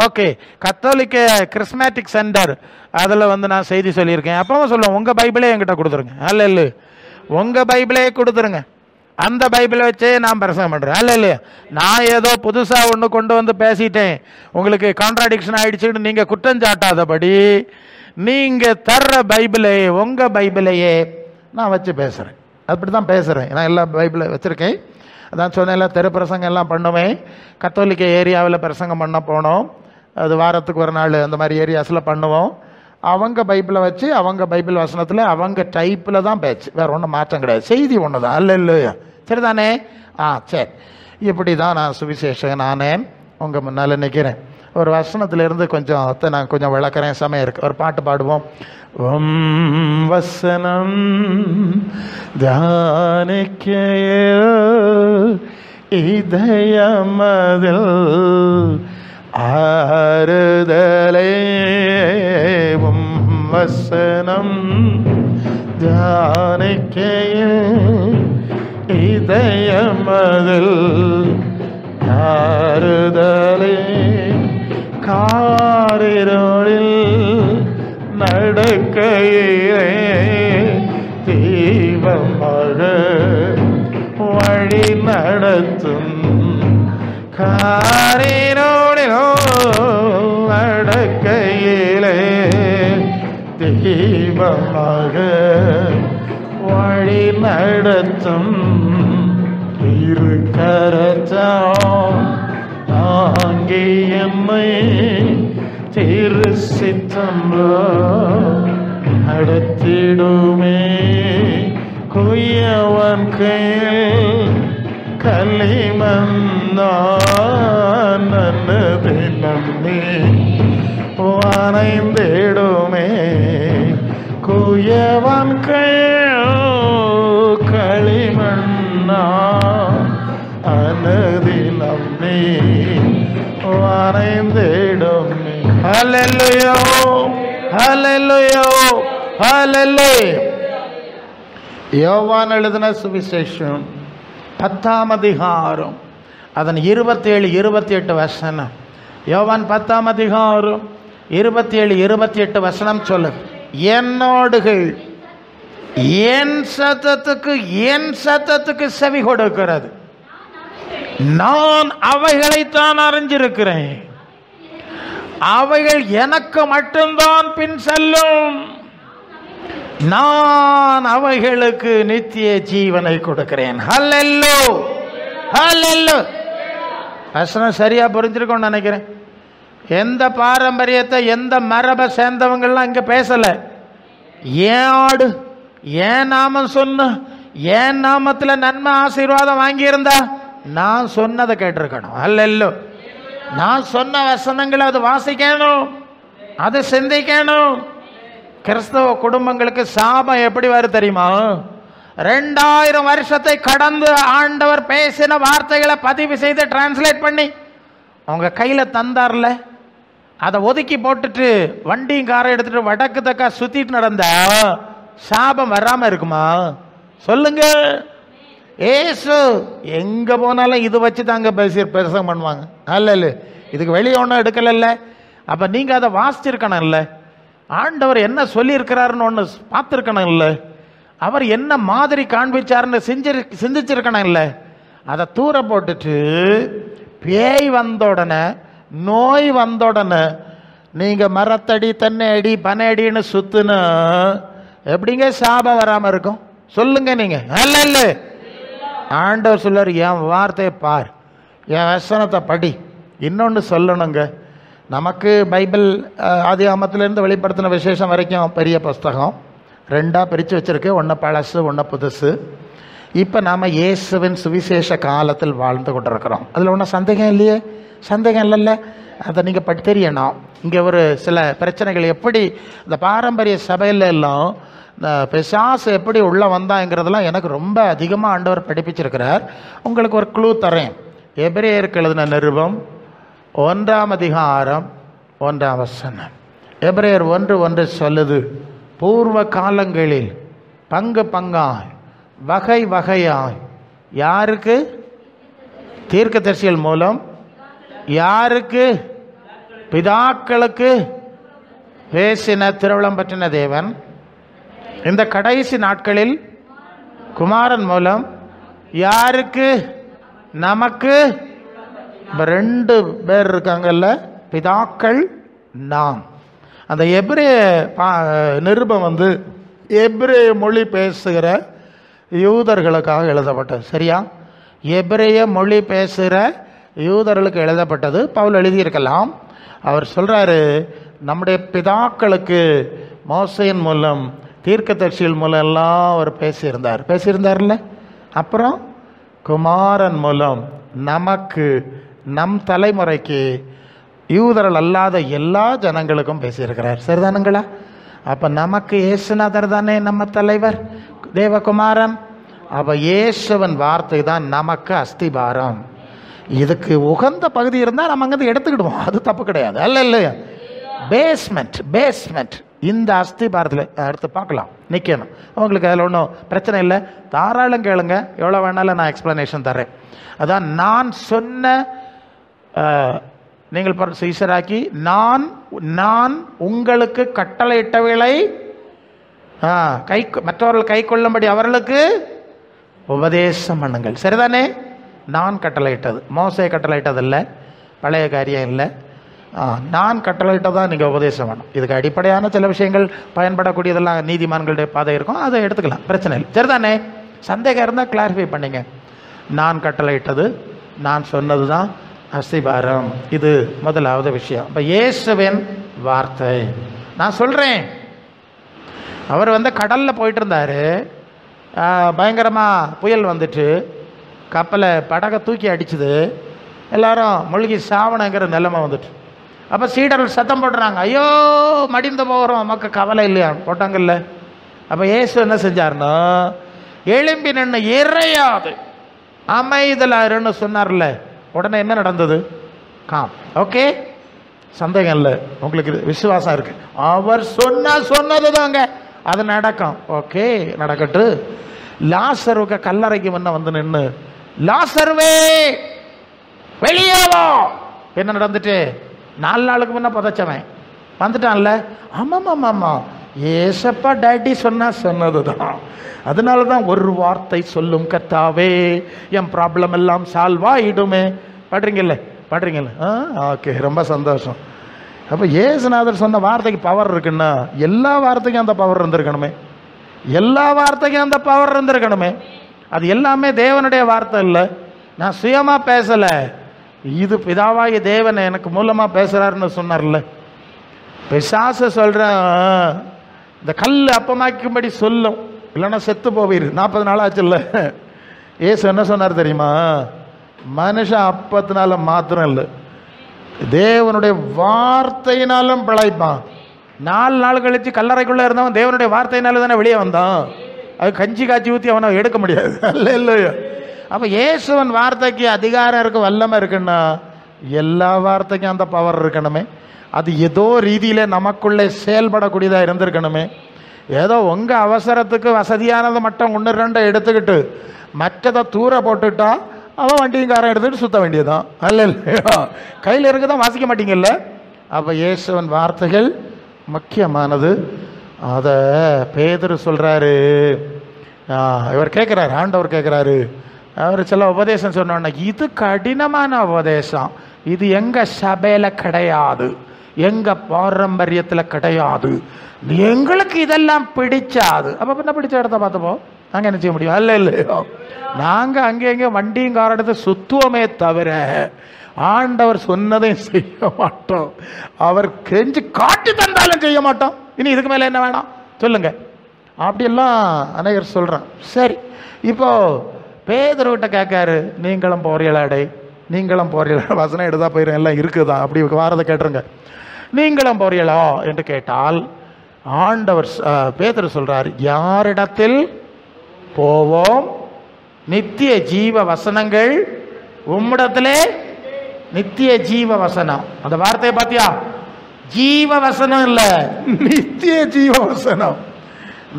ஓகே, கத்தோலிக்க கிறிஸ்மேட்டிக் சென்டர் அதில் நான் செய்தி சொல்லியிருக்கேன். அப்பவும் சொல்லுவேன், உங்கள் பைபிளே என்கிட்ட கொடுத்துருங்க. இல்லை உங்கள் பைபிளே கொடுத்துருங்க, அந்த பைபிளை வச்சே நான் பிரசங்கம் பண்ணுறேன். இல்லையா, நான் ஏதோ புதுசாக ஒன்று கொண்டு வந்து பேசிட்டேன், உங்களுக்கு கான்ட்ராடிக்ஷன் ஆகிடுச்சுன்னு நீங்கள் குற்றம் சாட்டாதபடி நீங்கள் தர்ற பைபிளை, உங்கள் பைபிளையே நான் வச்சு பேசுகிறேன். அப்படி தான் பேசுகிறேன். நான் எல்லா பைபிளை வச்சுருக்கேன். அதான் சொன்னேன்ல, தெரு பிரசங்கம் எல்லாம் பண்ணுவேன். கத்தோலிக்க ஏரியாவில் பிரசங்கம் பண்ண போனோம், அது வாரத்துக்கு ஒரு நாள் அந்த மாதிரி ஏரியாஸில் பண்ணுவோம். அவங்க பைபிளை வச்சு அவங்க பைபிள் வசனத்தில் அவங்க டைப்பில் தான் பேச்சு, வேறு ஒன்றும் மாற்றம் கிடையாது. செய்தி ஒன்று தான். இல்லையா, சரிதானே? சரி, இப்படி தான் நான் சுவிசேஷம் நானே உங்கள் முன்னால் நிற்கிறேன். ஒரு வசனத்திலிருந்து கொஞ்சம் நான் கொஞ்சம் விளக்குறேன், சமயம் இருக்குது. ஒரு பாட்டு பாடுவோம். வசனம் தியானிக்க இதயமதில் ஆறுதலே, வசனம் தியானிக்கையில் இதயமதில் ஆறுதலே, காரிருளில் நடக்கையிலே தீபமாக வழி நடத்தும், காரிருளிலோ நடக்கையிலே தீபமாக வழி நடத்தும், இரு கரத்தால் தாங்கி எம்மை திரு சித்தம் நடத்திடுமே, குயவன் கையில் களிமந்தான் நன்னதினம் நீ வரைந்திடுமே, குயவன் கையில் களிமண்ணா அனதினம் நீ வரைந்திடுமே. ஹல்லேலூயா, ஹல்லேலூயா, ஹல்லேலூயா. யோவான் எழுதின சுவிசேஷம் 10ஆம் அதிகாரம் அதன் 27, 28 வசனம். யோவான் 10ஆம் அதிகாரம் 27, 28 வசனம் சொல்லு. என்னோடுகள் என் சத்தத்துக்கு செவி கொடுக்கிறது, நான் அவைகளைத்தான் அறிஞ்சிருக்கிறேன், அவைகள் எனக்கு மட்டும்தான் பின் செல்லும், நான் அவைகளுக்கு நித்திய ஜீவனை கொடுக்கிறேன். ஹல்லேலூயா, ஹல்லேலூயா. வசனம் சரியா புரிஞ்சிருக்கோன்னு நினைக்கிறேன். எந்த பாரம்பரியத்தை எந்த மரபை சேர்ந்தவங்கள்லாம் இங்க பேசல. ஏன் ஆடு, ஏன் நாமம் சொன்ன, ஏன் நாமத்துல நன்மை ஆசீர்வாதம் வாங்கியிருந்தா நான் சொன்னதை கேட்டிருக்கணும். ஹல்லேலூயா. நான் சொன்ன வசனங்களை அது வாசிக்கணும், அது சிந்திக்கணும். கிறிஸ்தவ குடும்பங்களுக்கு சாபம் எப்படி வரும் தெரியுமா? 2000 வருஷத்தை கடந்து ஆண்டவர் பேசின வார்த்தைகளை பதிவு செய்து டிரான்ஸ்லேட் பண்ணி அவங்க கையில தந்தார்ல, அதை ஒதுக்கி போட்டுட்டு வண்டியும் காரை எடுத்துட்டு வடக்கு தக்கா சுத்திட்டு நடந்தா சாபம் வராம இருக்குமா? சொல்லுங்க. ஏசு எங்க போனாலும் இது வச்சு தாங்க பிரசங்கம் பண்ணுவாங்க. அல்ல, இதுக்கு வெளியே ஒன்றும் எடுக்கல. அப்ப நீங்க அதை வாசிச்சிருக்கணும் இல்ல, ஆண்டவர் என்ன சொல்லி இருக்கிறாருன்னு ஒன்று பார்த்துருக்கணும் இல்லை, அவர் என்ன மாதிரி காண்பிச்சாருன்னு சிந்திச்சிருக்கணும் இல்லை. அதை தூர போட்டுட்டு பேய் வந்த உடனே, நோய் வந்த உடனே நீங்க மரத்தடி, தென்னை அடி, பனை அடின்னு சுத்துனா எப்படிங்க சாபம் வராம இருக்கும்? சொல்லுங்க நீங்க. அல்ல இல்ல, ஆண்டவர் சொல்றாரு, என் வார்த்தையை பார், என் வசனத்தை படி. இன்னொன்று சொல்லணுங்க, நமக்கு பைபிள் ஆதியாகமத்திலிருந்து வெளிப்படுத்தின விசேஷம் வரைக்கும் பெரிய புஸ்தகம் 2ஆக பிரித்து வச்சுருக்கு. ஒன்று பழசு, ஒன்று புதுசு. இப்போ நாம் இயேசுவின் சுவிசேஷ காலத்தில் வாழ்ந்து கொண்டிருக்கிறோம். அதில் ஒன்றும் சந்தேகம் இல்லையே, சந்தேகம் இல்லைல்ல. அதை நீங்கள் தெரியணும். இங்கே ஒரு சில பிரச்சனைகள் எப்படி இந்த பாரம்பரிய சபையில எல்லாம் பிசாசு எப்படி உள்ளே வந்தாங்கிறதெல்லாம் எனக்கு ரொம்ப அதிகமாக ஆண்டவர் படிப்பிச்சிருக்கிறார். உங்களுக்கு ஒரு க்ளூ தரேன். எபிரேயருக்கு எழுதின நிருபம் 1ஆம் அதிகாரம் 1ஆம் வசனம். எபிரேயர் 1:1 சொல்லுது, பூர்வ காலங்களில் பங்கு பங்காய் வகை வகையாய் யாருக்கு? தீர்க்கதரிசிகள் மூலம். யாருக்கு? பிதாக்களுக்கு பேசின திருவுளம் பற்றின தேவன் இந்த கடைசி நாட்களில் குமாரன் மூலம் யாருக்கு? நமக்கு. ரெண்டு பேர் இருக்காங்கல்ல, பிதாக்கள், நாம். அந்த எபிரேய நிருபம் எபிரேய மொழி பேசுகிற யூதர்களுக்காக எழுதப்பட்டது. சரியா? எபிரேய மொழி பேசுகிற யூதர்களுக்கு எழுதப்பட்டது. பவுல் எழுதியிருக்கலாம். அவர் சொல்கிறாரு, நம்முடைய பிதாக்களுக்கு மோசையின் மூலம் தீர்க்கதரிசிகள் மூலம் எல்லாம் அவர் பேசியிருந்தார்ல. அப்புறம் குமாரன் மூலம் நமக்கு, நம் தலைமுறைக்கு, யூதர்கள் அல்லாத எல்லா ஜனங்களுக்கும் பேசியிருக்கிறார். சரிதானுங்களா? அப்போ நமக்கு இயேசுநாதர் தானே நம்ம தலைவர், தேவகுமாரன். அப்போ இயேசுவன் வார்த்தை தான் நமக்கு அஸ்திபாரம். இதுக்கு உகந்த பகுதி இருந்தால் நம்ம அங்கேருந்து எடுத்துக்கிடுவோம், அது தப்பு கிடையாது. இல்லையா? பேஸ்மெண்ட் இந்த அஸ்திபாரத்தில் எடுத்து பார்க்கலாம், நிற்கணும். உங்களுக்கு அதில் ஒன்றும் பிரச்சனை இல்லை, தாராளம் கேளுங்க, எவ்வளோ வேணாலும் நான் எக்ஸ்ப்ளனேஷன் தரேன். அதான் நான் சொன்ன, நீங்கள் சீசராக்கி நான் உங்களுக்கு கட்டளையிட்டவைகளை மற்றவர்கள் கை கொள்ளும்படி அவர்களுக்கு உபதேசம் பண்ணுங்கள். சரிதானே? நான் கட்டளையிட்டது, மோசே கட்டளையிட்டது இல்லை, பழைய காரியம் இல்லை. நான் கட்டளையிட்டதான் நீங்கள் உபதேசம் வேணும். இதுக்கு அடிப்படையான சில விஷயங்கள் பயன்படக்கூடியதெல்லாம் நீதிமான்களுடைய பாதை இருக்கும், அதை எடுத்துக்கலாம், பிரச்சனை இல்லை. சரிதானே? சந்தேகம் இருந்தால் கிளாரிஃபை பண்ணிங்க. நான் கட்டளையிட்டது, நான் சொன்னது தான் அஸ்திபாரம். இது முதலாவது விஷயம். இப்போ இயேசுவின் வார்த்தை நான் சொல்கிறேன். அவர் கடலில் போயிட்டு இருந்தார், பயங்கரமாக புயல் வந்துட்டு கப்பலை படகை தூக்கி அடிச்சுது, எல்லாரும் மூழ்கி சாவணுங்கிற நிலைமை வந்துட்டு. அப்போ சீடர்கள் சத்தம் போடுறாங்க, ஐயோ மடிந்து போகிறோம், நமக்கு கவலை இல்லையா போட்டாங்கல்ல. அப்போ இயேசு என்ன செஞ்சார்னா, எழும்பி நின்று இறையாது அமைதலாருன்னு சொன்னார்ல. உடனே என்ன நடந்தது? ஓகே, சந்தேகம் இல்லை, உங்களுக்கு விசுவாசம் இருக்கு. அவர் சொன்னது தாங்க அது நடக்கும். ஓகே, நடக்கட்டு. லாசருக்கு கல்லறைக்கு வந்து நின்று, லாசருவே வெளியேவா. என்ன நடந்துட்டு? 4 நாளுக்கு முன்ன புதைச்சவன் வந்துட்டான்ல. ஆமாம், ஏசப்பா டேடி சொன்னது தான். அதனால தான் ஒரு வார்த்தை சொல்லும் கர்த்தாவே, என் ப்ராப்ளம் எல்லாம் சால்வ் ஆகிடுமே. பாடுறீங்கல்ல? ஓகே, ரொம்ப சந்தோஷம். அப்போ ஏசுநாதர் சொன்ன வார்த்தைக்கு பவர் இருக்குன்னா எல்லா வார்த்தைக்கும் அந்த பவர் இருந்திருக்கணுமே. அது எல்லாமே தேவனுடைய வார்த்தை இல்லை, நான் சுயமாக பேசலை. இது பிதாவாகி தேவன் எனக்கு மூலமாக பேசுகிறாருன்னு சொன்னார்ல. பிசாசு சொல்கிறேன், இந்த கல் அப்பமாக்கும்படி சொல்லும், இல்லைன்னா செத்து போவீர். 40 நாள் ஆச்சுல்ல. ஏசு என்ன சொன்னார் தெரியுமா? மனுஷன் அப்பத்தினால மாத்திரம் இல்லை, தேவனுடைய வார்த்தையினாலும் பிழைப்பான். 4 நாள் கழிச்சு கல்லறைக்குள்ளே இருந்தவன் தேவனுடைய வார்த்தையினால தானே வெளியே வந்தான். அது கஞ்சி காய்ச்சி ஊற்றி அவனை எடுக்க முடியாது. இல்லையா? அப்போ இயேசுவன் வார்த்தைக்கு அதிகாரம் இருக்கு, வல்லமை இருக்குன்னா எல்லா வார்த்தைக்கும் அந்த பவர் இருக்கணுமே. அது ஏதோ ரீதியில் நமக்குள்ளே செயல்படக்கூடியதாக இருந்திருக்கணுமே. ஏதோ உங்கள் அவசரத்துக்கு வசதியானதை மட்டும் 1-2 எடுத்துக்கிட்டு மற்றதை தூர போட்டுட்டா அவன் வண்டியங்காரன் எடுத்துகிட்டு சுற்ற வேண்டியதான். இல்லையா? கையில் இருக்குதான் வாசிக்க மாட்டீங்கல்ல. அப்போ இயேசுவன் வார்த்தைகள் முக்கியமானது. அதை பேதுரு சொல்கிறாரு. இவர் கேட்குறாரு, ஆண்டவர் கேட்குறாரு. அவர் சில உபதேசம் சொன்னோன்னா, இது கடினமான உபதேசம், இது எங்கள் சபையில் கிடையாது, எங்கள் பாரம்பரியத்தில் கிடையாது, எங்களுக்கு இதெல்லாம் பிடிச்சாது. அப்போ என்ன பிடிச்ச இடத்த பார்த்துப்போம், நாங்கள் என்ன செய்ய முடியும்? இல்லையோ, நாங்கள் அங்கே வண்டியும் கார் எடுத்து சுத்துவமே தவிர ஆண்டவர் சொன்னதையும் செய்ய மாட்டோம், அவர் கெஞ்சு காட்டி தந்தாலும் செய்ய மாட்டோம். இனி இதுக்கு மேலே என்ன வேணாம் சொல்லுங்க. அப்படியெல்லாம் அநேகர் சொல்கிறான். சரி, இப்போ பேதுருவிட்ட கேட்காரு, நீங்களும் போறீங்களாடே, நீங்களும் போறீங்களா? வசனம் எடுத்தா போயிடும், எல்லாம் இருக்குதான், அப்படி வாரதை கேட்டுருங்க. நீங்களும் போறீங்களா என்று கேட்டால் ஆண்டவர் பேதுரு சொல்றார், யாரிடத்தில் போவோம்? நித்திய ஜீவ வசனங்கள் உம்மிடத்திலே. நித்திய ஜீவ வசனம், அந்த வார்த்தையை பார்த்தியா? ஜீவ வசனம் இல்ல, நித்திய ஜீவ வசனம்.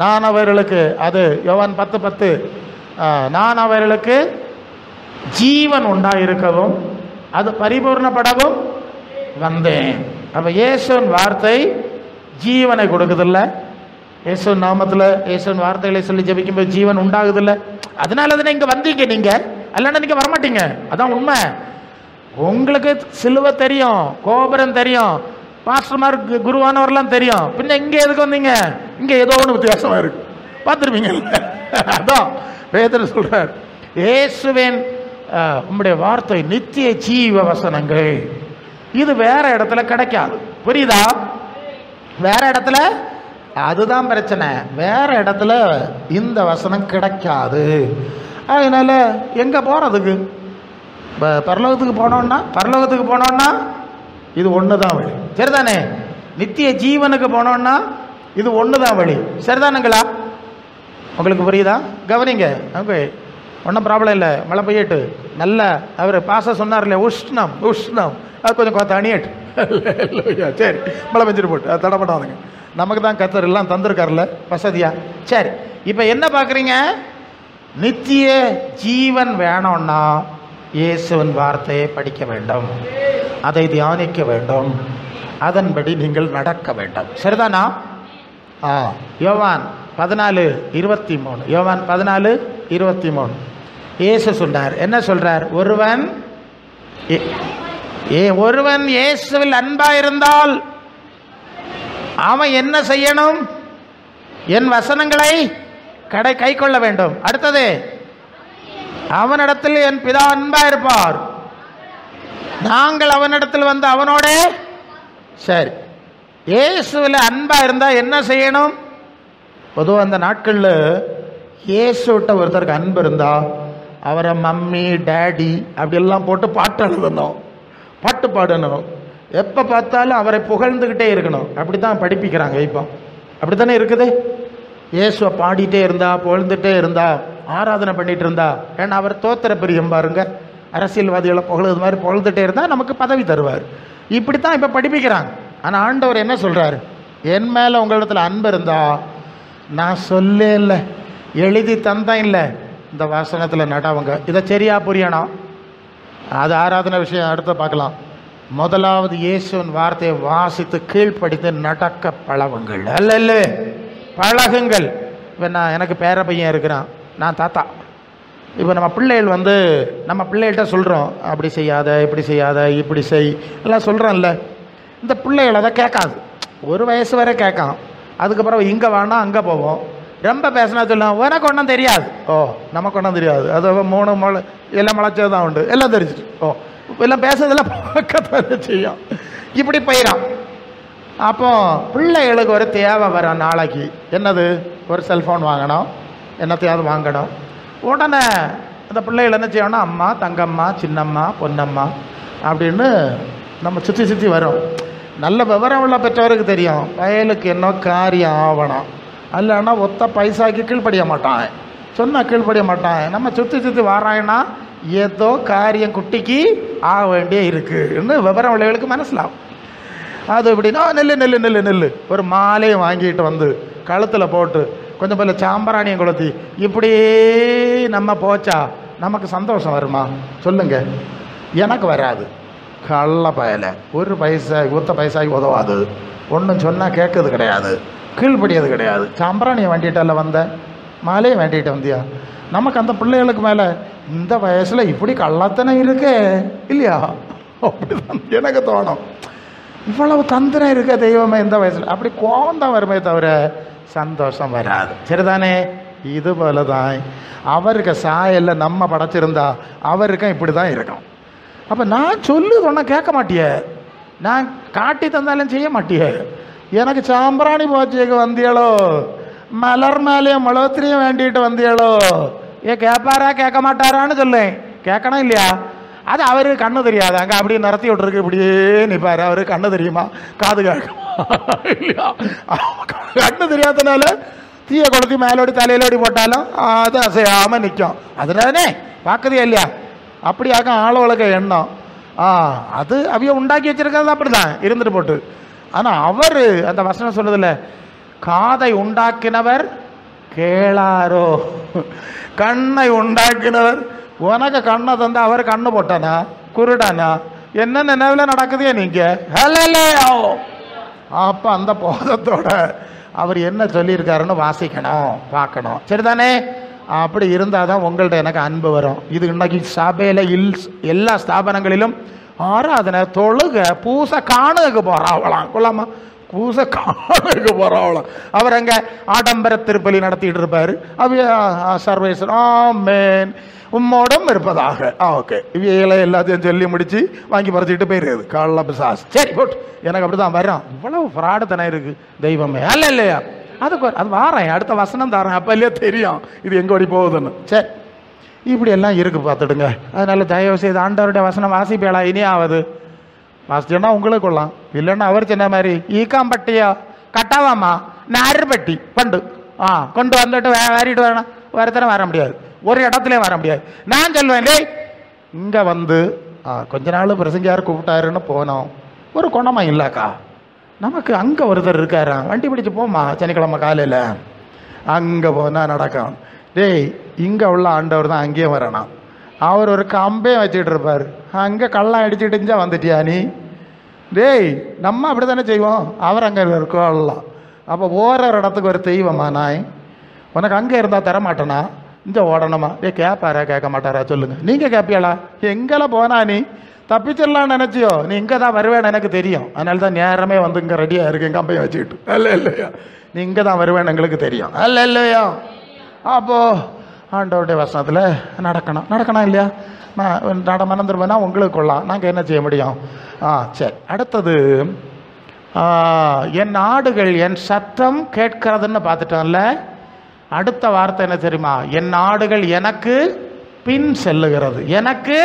நான் அவர்களுக்கு, அது யோவான் 10:10, நான் அவர்களுக்கு ஜீவன் உண்டாயிருக்கவும் அது பரிபூர்ணப்படவும் வந்தேன். அப்ப இயேசுவின் வார்த்தை ஜீவனை கொடுக்குதில்ல. இயேசுவின் நாமத்தில் இயேசுவின் வார்த்தைகளை சொல்லி ஜெபிக்கும்போது ஜீவன் உண்டாகுதில்ல. அதனால தானே இங்க வந்தீங்க நீங்க, அல்லனா நீங்க வரமாட்டீங்க. அதான் உண்மை. உங்களுக்கு சிலுவை தெரியும், கோபுரம் தெரியும், பாஸ்டர்மார் குருவானவர்லாம் தெரியும், பின்ன இங்க எதுக்கு வந்தீங்க? இங்க ஏதோ ஒன்று வித்தியாசமா இருக்கு, பார்த்துருவீங்க. அதான் பேதுரு சொல்றார், இயேசுவின் உம்முடைய வார்த்தை நித்திய ஜீவ வசனங்கள். இது வேற இடத்துல கிடைக்காது, புரியுதா? வேற இடத்துல, அதுதான் பிரச்சனை, வேற இடத்துல இந்த வசனம் கிடைக்காது. அதனால எங்க போறதுக்கு? பரலோகத்துக்கு போனோம்னா இது ஒண்ணுதான் வழி, சரிதானே? நித்திய ஜீவனுக்கு போனோம்னா இது ஒண்ணுதான் வழி, சரிதானுங்களா? உங்களுக்கு புரியுதா? கவனிங்க. ஓகே, ஒன்றும் ப்ராப்ளம் இல்லை. மழை பெய்யட்டு, நல்ல அவர் பாச சொன்னார் இல்லையா, உஷ்ணம் உஷ்ணம், அது கொஞ்சம் பார்த்து அணியட்டு. சரி, மழை பெஞ்சிட்டு போட்டு அது தடப்படாதுங்க. நமக்கு தான் கர்த்தர் எல்லாம் தந்திருக்காருல்ல வசதியா. சரி, இப்போ என்ன பார்க்குறீங்க? நித்திய ஜீவன் வேணும்னா இயேசுவின் வார்த்தையை படிக்க வேண்டும், அதை தியானிக்க வேண்டும், அதன்படி நீங்கள் நடக்க வேண்டும், சரிதானா? யோவான் 14:23, யோவான் 14:23 இயேசு சொன்னார். என்ன சொல்றார்? ஒருவன் இயேசுவில் அன்பா இருந்தால் அவன் என்ன செய்யணும்? என் வசனங்களை கை கொள்ள வேண்டும். அடுத்தது, அவனிடத்தில் என் பிதா அன்பா இருப்பார், நாங்கள் அவனிடத்தில் வந்து அவனோட. சரி, இயேசுவில் அன்பா இருந்தா என்ன செய்யணும்? பொதுவாக அந்த நாட்களில் இயேசுவிட்ட ஒருத்தருக்கு அன்பு இருந்தா அவரை மம்மி டேடி அப்படியெல்லாம் போட்டு பாட்டு எழுதணும், பாட்டு பாடணும், எப்போ பார்த்தாலும் அவரை புகழ்ந்துக்கிட்டே இருக்கணும். அப்படி தான் படிப்பிக்கிறாங்க இப்போ, அப்படி தானே இருக்குது. இயேசுவை பாடிட்டே இருந்தா, புகழ்ந்துட்டே இருந்தா, ஆராதனை பண்ணிட்டு இருந்தா, ஏன்னா அவர் தோத்திர பிரியம் பாருங்க, அரசியல்வாதிகளை புகழுது மாதிரி புகழ்ந்துட்டே இருந்தால் நமக்கு பதவி தருவார். இப்படி தான் இப்போ படிப்பிக்கிறாங்க. ஆனால் ஆண்டவர் என்ன சொல்கிறார்? என் மேலே உங்களிடத்தில் அன்பு இருந்தா, நான் சொல்ல இல்லை, எழுதி தந்தேன் இல்லை, இந்த வசனத்தில் நடவுங்க. இதை சரியா புரியணும். அது ஆராதனை விஷயம் அடுத்து பார்க்கலாம். முதலாவது இயேசுவின் வார்த்தையை வாசித்து கீழ்ப்படித்து நடக்க பழகுங்கள். அல்ல பழகுங்கள். இப்போ எனக்கு பேர பையன் இருக்கிறான், நான் தாத்தா. இப்போ நம்ம பிள்ளைகள் வந்து நம்ம பிள்ளைகள்கிட்ட சொல்கிறோம், அப்படி செய்யாத, இப்படி செய்யாத, இப்படி செய் எல்லாம் சொல்கிறோம்ல. இந்த பிள்ளைகள் அதை கேட்காது. ஒரு வயசு வரை கேட்கான், அதுக்கப்புறம் இங்கே வேணா அங்கே போவோம். ரொம்ப பேசினா சொல்லலாம், உனக்கு ஒன்றும் தெரியாது. ஓ, நமக்கு ஒன்றும் தெரியாது, அது 3 மழை எல்லாம் முளைச்சது தான் உண்டு, எல்லாம் தெரிஞ்சிட்டு. ஓ, எல்லாம் பேசுறதெல்லாம் பக்கத்தான செய்யும். இப்படி போயிடான். அப்போ பிள்ளைகளுக்கு ஒரு தேவை வர நாளைக்கு என்னது? ஒரு செல்ஃபோன் வாங்கணும், என்னத்தையாவது வாங்கணும். உடனே அந்த பிள்ளைகள் என்ன செய்யணும்னா, அம்மா, தங்கம்மா, சின்னம்மா, பொன்னம்மா அப்படின்னு நம்ம சுற்றி சுற்றி வரும். நல்ல விவரம் உள்ள பெற்றவருக்கு தெரியும் பயலுக்கு என்ன காரியம் ஆகணும், அல்லனா ஒத்த பைசாக்கு கீழ்ப்படிய மாட்டான், சொன்னால் கீழ்ப்படிய மாட்டான். நம்ம சுற்றி சுற்றி வராங்கன்னா ஏதோ காரியம் குட்டிக்கு ஆக வேண்டிய இருக்குன்னு விவரம் உள்ளவர்களுக்கு மனசிலாகும். அது எப்படின்னா, நெல்லு நெல்லு நெல்லு நெல்லு ஒரு மாலையை வாங்கிட்டு வந்து கழுத்தில் போட்டு கொஞ்சம் போல சாம்பராணியம் கொளுத்தி இப்படி நம்ம போச்சா நமக்கு சந்தோஷம் வருமா? சொல்லுங்க. எனக்கு வராது. கள்ள பயலை, ஒரு பைசா ஒத்த பைசாக்கு உதவாது, ஒன்றும் சொன்னால் கேட்கறது கிடையாது, கீழ்படியது கிடையாது. சாம்பிராணியை வேண்டிகிட்டால வந்த, மாலையை வேண்டிகிட்டு வந்தியா? நமக்கு அந்த பிள்ளைகளுக்கு மேலே இந்த வயசில் இப்படி கள்ளத்தனை இருக்கே இல்லையா? அப்படிதான் எனக்கு தோணும். இவ்வளவு தந்திரம் இருக்க தெய்வமே இந்த வயசில், அப்படி கோபம் தான் வருமே தவிர சந்தோஷம் வராது, சரிதானே? இது போல தான் அவருக்கு சாயலில் நம்ம படைச்சிருந்தா அவருக்கும் இப்படி தான் இருக்கும். அப்போ நான் சொல்லு சொன்ன கேட்க மாட்டிய, நான் காட்டி தந்தாலும் செய்ய மாட்டிய. எனக்கு சாம்பிராணி போச்சுக்கு வந்தியாளோ, மலர் மேலேயும் முளத்திலையும் வேண்டிட்டு வந்தியாளோ, கேட்பாரா கேட்க மாட்டாரான்னு சொல்லேன். கேட்கணும் இல்லையா? அது அவருக்கு கண்ணு தெரியாது, அங்கே அப்படியே நிறத்தி விட்டுருக்கு, இப்படியே நிற்பார். அவருக்கு கண்ணு தெரியுமா, காது கேட்குமா இல்லையா? கண்ணு தெரியாதனால தீய கொளுத்தி மேலோடி தலையிலோடி போட்டாலும் அது அசையாமல் நிற்கும். அதனாலே பார்க்குதே இல்லையா? அப்படியாக ஆளவழக்க எண்ணம். அது அவைய உண்டாக்கி வச்சிருக்கிறது அப்படி தான் இருந்துட்டு போட்டு. ஆனால் அவர் அந்த வசனம் சொல்லுதில்ல, காதை உண்டாக்கினவர் கேளாரோ, கண்ணை உண்டாக்கினவர். உனக்கு கண்ணை தந்து அவர் கண்ணு போட்டானா, குருடானா, என்ன நினைவில் நடக்குதே நீங்கள்? அப்போ அந்த போதத்தோட அவர் என்ன சொல்லியிருக்காருன்னு வாசிக்கணும், பார்க்கணும். சரிதானே? அப்படி இருந்தால் தான் உங்கள்ட்ட எனக்கு அன்பு வரும். இது இன்னைக்கு சபையில் எல்லா ஸ்தாபனங்களிலும் ஆராதனை, தொழுகை, பூசை காணுக்கு போகிறாவலாம். கொள்ளாமா, பூசை காணுக்கு போகிறாவலாம். அவர் அங்கே ஆடம்பர திருப்பலி நடத்திட்டு இருப்பார். அவைய சர்வேஸ்வரன் ஆமென் உம்மோடும் இருப்பதாக. ஓகே, இவைகளை எல்லாத்தையும் சொல்லி முடிச்சு வாங்கி பறிச்சுட்டு போயிருக்குது காலைல பிசாஸ். சரி போட்டு எனக்கு அப்படி தான் வரும். இவ்வளவு ஃப்ராடுத்தனம் இருக்குது தெய்வமே. அல்ல இல்லையா? அதுக்கு அது வாரேன், அடுத்த வசனம் தரேன், அப்போ இல்லையா தெரியும் இது எங்கே ஓடி போகுதுன்னு. சரி, இப்படி எல்லாம் இருக்குது பார்த்துடுங்க. அதனால தயவு செய்து ஆண்டவருடைய வசனம் வாசிப்பேளா? இனி ஆகுது வாசிச்சோன்னா உங்களுக்கு கொள்ளலாம். இல்லைன்னா அவர் சொன்ன மாதிரி ஈக்காம்பட்டியா கட்டாவாமா நார்பட்டி பண்டு கொண்டு வந்துட்டு வேறிட்டு வரணும், வரத்தனை வர முடியாது, ஒரு இடத்துல வர முடியாது. நான் சொல்வேன், லே இங்கே வந்து கொஞ்ச நாள் பிரசங்கியார் கூப்பிட்டாருன்னு போனோம், ஒரு குணமா இல்லைக்கா, நமக்கு அங்கே ஒருத்தர் இருக்காரா, வண்டி பிடிச்சி போமா சனிக்கிழமை காலையில், அங்கே போனால் நடக்கும். டேய் இங்கே உள்ள ஆண்டவர் தான் அங்கேயே வரணும். அவர் ஒரு கம்பே வச்சுட்டு இருப்பார், அங்கே கள்ளம் அடிச்சுட்டு இருந்தா வந்துட்டியா நீ? டேய் நம்ம அப்படி தானே செய்வோம், அவர் அங்கே இருக்கோம்லாம். அப்போ ஓர இடத்துக்கு ஒரு தெய்வமா நாய், உனக்கு அங்கே இருந்தால் தரமாட்டேனா, இங்கே ஓடணுமா? கேட்பாரா கேட்க மாட்டாரா சொல்லுங்கள்? நீங்கள் கேட்பியாளா? எங்கெல்லாம் போனா நீ தப்பிச்சிடலான்னு நினச்சியோ? நீ இங்கே தான் வருவேன்னு எனக்கு தெரியும், அதனால தான் நேரமே வந்து இங்கே ரெடியாக இருக்கு கம்பையை வச்சுக்கிட்டு. அல்ல இல்லையா? நீ இங்கே தான் வருவேன்னு எங்களுக்கு தெரியும். அல்ல இல்லையா? அப்போது ஆண்டவருடைய வசனத்தில் நடக்கணும் இல்லையா? நான் மறந்துடுவேன்னா உங்களுக்கு கொள்ளலாம், நாங்கள் என்ன செய்ய முடியும்? சரி, அடுத்தது என் ஆடுகள் என் சத்தம் கேட்கிறதுன்னு பார்த்துட்டோம்ல. அடுத்த வார்த்தை என்ன தெரியுமா? என் ஆடுகள் எனக்கு பின் செல்லுகிறது. எனக்கு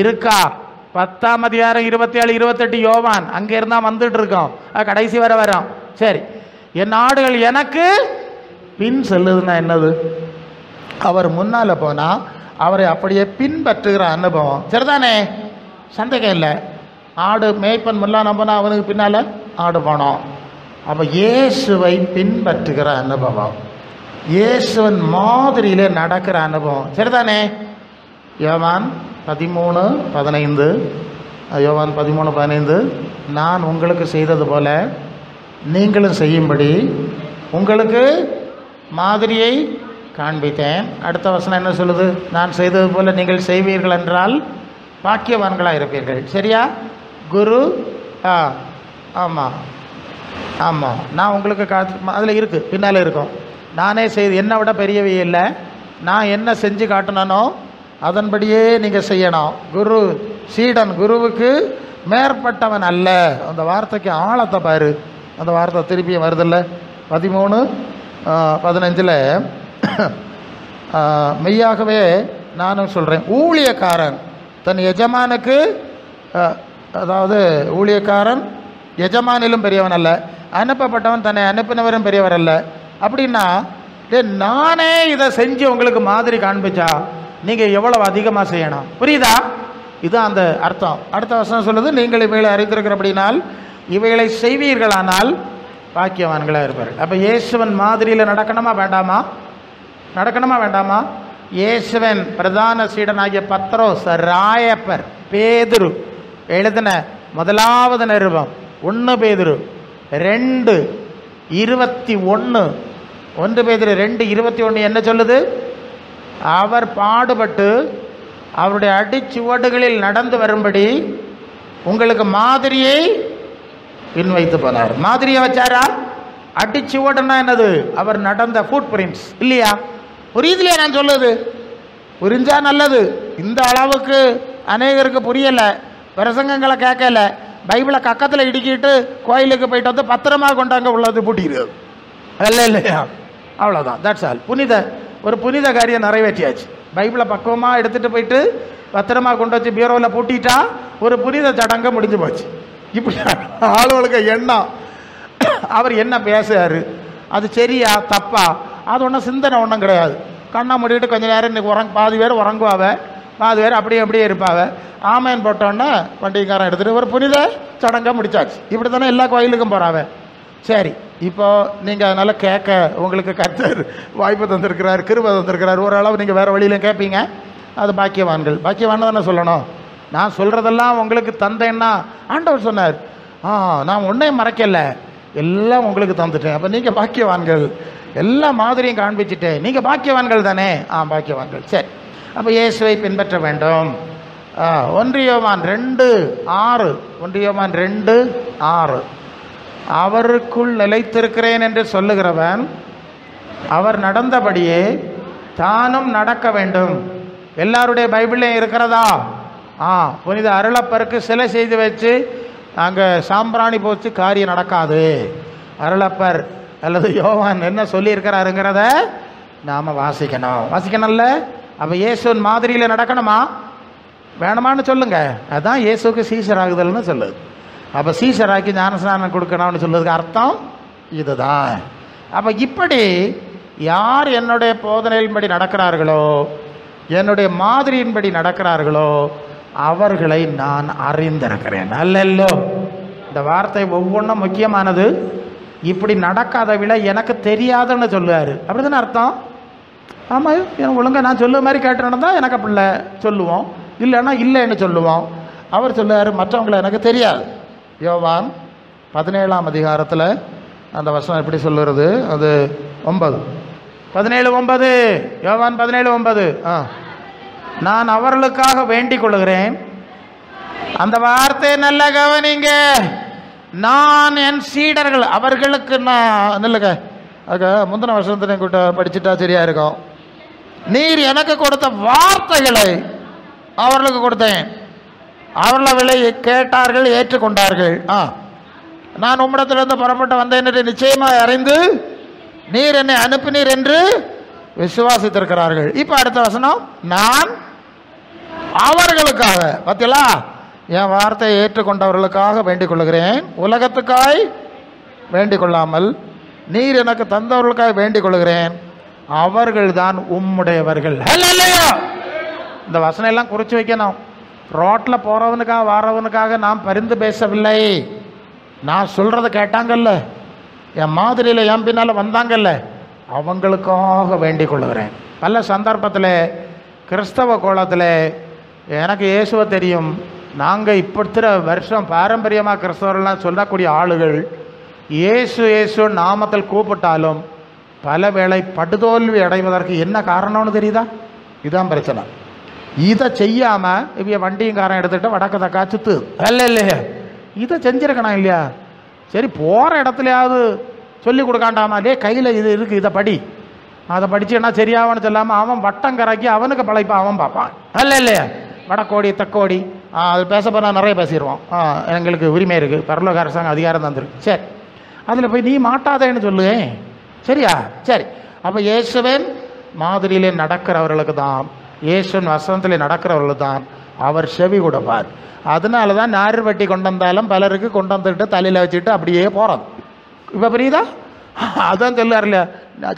இருக்கா? 10ஆம் அதிகாரம் 27, 28 யோவான் அங்கே இருந்தால் வந்துட்டு இருக்கோம், கடைசி வர வரோம். சரி, என் ஆடுகள் எனக்கு பின் செல்லுதுன்னா என்னது? அவர் முன்னால் போனால் அவரை அப்படியே பின்பற்றுகிற அனுபவம். சரிதானே? சந்தேகம் இல்லை. ஆடு மேய்ப்பன் முன்னால போனால் அவனுக்கு பின்னால் ஆடு போனோம். அப்போ இயேசுவை பின்பற்றுகிற அனுபவம், இயேசுவன் மாதிரியிலே நடக்கிற அனுபவம். சரிதானே? யோவான் 13:15, யோவான் 13:15, நான் உங்களுக்கு செய்தது போல நீங்களும் செய்யும்படி உங்களுக்கு மாதிரியை காண்பித்தேன். அடுத்த வசனம் என்ன சொல்லுது? நான் செய்தது போல நீங்கள் செய்வீர்கள் என்றால் பாக்கியவான்களாக இருப்பீர்கள். சரியா? குரு ஆமாம் ஆமாம், நான் உங்களுக்கு அதில் இருக்குது, பின்னால் இருக்கும். நானே செய்து என்னை விட பெரியவை இல்லை, நான் என்ன செஞ்சு காட்டணும் அதன்படியே நீங்கள் செய்யணும். குரு சீடன் குருவுக்கு மேற்பட்டவன் அல்ல. அந்த வார்த்தைக்கு ஆழத்தை பாரு. அந்த வார்த்தை திருப்பியும் வருதில்ல 13:15. மெய்யாகவே நானும் சொல்கிறேன், ஊழியக்காரன் தன் எஜமானுக்கு, அதாவது ஊழியக்காரன் எஜமானிலும் பெரியவன் அல்ல, அனுப்பப்பட்டவன் தன்னை அனுப்பினவரும் பெரியவர் அல்ல. அப்படின்னா நானே இதை செஞ்சு உங்களுக்கு மாதிரி காண்பிச்சா நீங்கள் எவ்வளவு அதிகமாக செய்யணும்? புரியுதா? இதுதான் அந்த அர்த்தம். அடுத்த வசனம் சொல்லுது, நீங்கள் இவைகளை அறிந்திருக்கிறபடினால் இவைகளை செய்வீர்களானால் பாக்கியவான்களாக இருப்பார்கள். அப்போ இயேசுவன் மாதிரியில் நடக்கணுமா வேண்டாமா? நடக்கணுமா வேண்டாமா? இயேசுவன் பிரதான சீடனாகிய பத்ரோஸ், ராயப்பர், பேதுரு எழுதின முதலாவது நிருபம் 1 பேதுரு 2:21, 1 பேதுரு 2:21 என்ன சொல்லுது? அவர் பாடுபட்டு அவருடைய அடிச்சுவடுகளில் நடந்து வரும்படி உங்களுக்கு மாதிரியை பின்வைத்து போனார். மாதிரியை வச்சாரா? அடிச்சுவடுன்னா என்னது? அவர் நடந்த ஃபுட் பிரிண்ட்ஸ் இல்லையா? புரியுதுலையா நான் சொல்லுது? புரிஞ்சா நல்லது. இந்த அளவுக்கு அநேகருக்கு புரியலை, பிரசங்கங்களை கேட்கல, பைபிளை கக்கத்தில் இடுக்கிட்டு கோயிலுக்கு போயிட்டு வந்து பத்திரமா கொண்டாங்க உள்ளது பூட்டிக்கிறது. அல்ல இல்லையா? அவ்வளோதான், தட்ஸ் ஆல். ஒரு புனித காரியம் நிறைவேற்றியாச்சு. பைபிளை பக்குவமாக எடுத்துகிட்டு போயிட்டு பத்திரமா கொண்டு வச்சு பீரோவில் பூட்டிட்டா ஒரு புனித சடங்கு முடிஞ்சு போச்சு. இப்படி ஆளுகளுக்கு எண்ணம். அவர் என்ன பேசுறாரு, அது சரியா தப்பா, அது ஒன்றும் சிந்தனை ஒன்றும் கிடையாது. கண்ணை மூடிட்டு கொஞ்சம் நேரம் இன்னைக்கு பாதி பேர் உறங்குவாவ, பாதி பேர் அப்படியே இருப்பாவ. ஆமேன் போட்டோன்னே வண்டிக்காரன் எடுத்துகிட்டு ஒரு புனித சடங்கை முடிச்சாச்சு. இப்படி தானே எல்லா கோயிலுக்கும் போகிறாவ. சரி, இப்போ நீங்கள் அதனால் கேட்க உங்களுக்கு கர்த்தர் வாய்ப்பு தந்திருக்கிறார், கிருபை தந்திருக்கிறார். ஓரளவு நீங்கள் வேறு வழியிலையும் கேட்பீங்க. அது பாக்கியவான்கள். பாக்கியவான் தானே சொல்லணும். நான் சொல்கிறதெல்லாம் உங்களுக்கு தந்தேன்னா ஆண்டவர் சொன்னார், நான் ஒன்றையும் மறைக்கலை, எல்லாம் உங்களுக்கு தந்துட்டேன். அப்போ நீங்கள் பாக்கியவான்கள். எல்லா மாதிரியும் காண்பிச்சுட்டேன், நீங்கள் பாக்கியவான்கள் தானே. பாக்கியவான்கள். சரி, அப்போ இயேசுவை பின்பற்ற வேண்டும். 1 யோவான் 2:6 1 யோவான் 2:6 அவருக்குள் நிலைத்திருக்கிறேன் என்று சொல்லுகிறவன் அவர் நடந்தபடியே தானும் நடக்க வேண்டும். எல்லாருடைய பைபிள்லையும் இருக்கிறதா? புனித அருளப்பருக்கு சிலை செய்து வச்சு அங்கே சாம்பிராணி போச்சு காரியம் நடக்காது. அருளப்பர் அல்லது யோவான் என்ன சொல்லியிருக்கிறாருங்கிறத நாம் வாசிக்கணும்ல. அப்போ இயேசுவின் மாதிரியில் நடக்கணுமா வேணுமான்னு சொல்லுங்க. அதுதான் இயேசுக்கு சீசராகுதல்னு சொல்லுது. அப்போ சீசராக்கி ஞானஸ்நானம் கொடுக்கணும்னு சொல்லுறதுக்கு அர்த்தம் இதுதான். அப்போ இப்படி யார் என்னுடைய போதனையின்படி நடக்கிறார்களோ, என்னுடைய மாதிரியின்படி நடக்கிறார்களோ அவர்களை நான் அறிந்திருக்கிறேன். அல்லல்லோ, இந்த வார்த்தை ஒவ்வொன்றும் முக்கியமானது. இப்படி நடக்காத விட எனக்கு தெரியாதுன்னு சொல்லுவார். அப்படி தானே அர்த்தம்? ஆமாம், எனக்கு ஒழுங்காக நான் சொல்லுவ மாதிரி கேட்டு நடந்தால் எனக்கு அப்படில்ல சொல்லுவோம், இல்லைன்னா இல்லைன்னு சொல்லுவோம். அவர் சொல்லுவார் மற்றவங்களை எனக்கு தெரியாது. யோவான் 17ஆம் அதிகாரத்தில் அந்த வசனம் எப்படி சொல்லுறது? அது 17:9 யோவான் 17:9 நான் அவர்களுக்காக வேண்டிக் கொள்கிறேன். அந்த வார்த்தை நல்ல கவனிங்க. நான் என் சீடர்கள் அவர்களுக்கு நான் நல்லங்க முந்தின வருஷத்துல கூட்ட படிச்சுட்டா சரியா இருக்கும். நீர் எனக்கு கொடுத்த வார்த்தைகளை அவர்களுக்கு கொடுத்தேன், அவர்களை கேட்டார்கள், ஏற்றுக்கொண்டார்கள். நான் உம்மிடத்திலிருந்து புறப்பட்டு வந்தேன் என்று நிச்சயமாக அறிந்து நீர் என்னை அனுப்பினீர் என்று விசுவாசித்திருக்கிறார்கள். இப்ப அடுத்த வசனம், நான் அவர்களுக்காக, பார்த்தீங்களா, என் வார்த்தையை ஏற்றுக்கொண்டவர்களுக்காக வேண்டிக் கொள்கிறேன், உலகத்துக்காய் வேண்டிக் கொள்ளாமல் நீர் எனக்கு தந்தவர்களுக்காக வேண்டிக் கொள்கிறேன், அவர்கள் தான் உம்முடையவர்கள். இந்த வசனம் எல்லாம் குறித்து வைக்கணும். ரோட்டில் போறவனுக்காக வாரவனுக்காக நாம் பரிந்து பேசவில்லை. நான் சொல்றதை கேட்டாங்கல்ல, என் மாதிரியில் என் பின்னால் வந்தாங்கல்ல, அவங்களுக்காக வேண்டிக் கொள்கிறேன். பல சந்தர்ப்பத்தில் கிறிஸ்தவ கோலத்தில் எனக்கு இயேசுவை தெரியும், நாங்கள் இப்போத்திர வருஷம் பாரம்பரியமாக கிறிஸ்தவர்கள்லாம் சொல்லக்கூடிய ஆளுகள் இயேசு இயேசு நாமத்தில் கூப்பிட்டாலும் பல வேளை படுதோல்வி அடைவதற்கு என்ன காரணம்னு தெரியுதா? இதுதான் பிரச்சனை. இதை செய்யாமல் இவ வண்டியங்காரன் எடுத்துகிட்டு வடக்கு தக்கா சுத்து இல்லையா, இதை செஞ்சிருக்கணும் இல்லையா? சரி, போகிற இடத்துலையாவது சொல்லி கொடுக்காண்டாமா, இல்லையே கையில் இது இருக்குது, இதை படி, அதை படிச்சுன்னா சரியாகனு சொல்லாமல் அவன் வட்டம் கராக்கி அவனுக்கு பழைப்பான், அவன் பார்ப்பான். இல்லையா, வடக்கோடி தெக்கோடி அது பேச போனால் நிறைய பேசிடுவான். எங்களுக்கு உரிமை இருக்குது, பரலோக அரசாங்கம் அதிகாரம் தந்துருக்கு. சரி, அதில் போய் நீ மாட்டாதேன்னு சொல்லுவேன். சரியா? சரி, அப்போ இயேசுவின் மாதிரியிலே நடக்கிறவர்களுக்கு தான், இயேசுவின் வசனத்தில் நடக்கிறவர்களுக்கு தான் அவர் செவி கொடுப்பார். அதனால தான் நார் வெட்டி கொண்டு வந்தாலும் பலருக்கு கொண்டு வந்துட்டு தலையில் வச்சுட்டு அப்படியே போகிறது. இப்போ புரியுதா? அதான் சொல்லார் இல்லையா,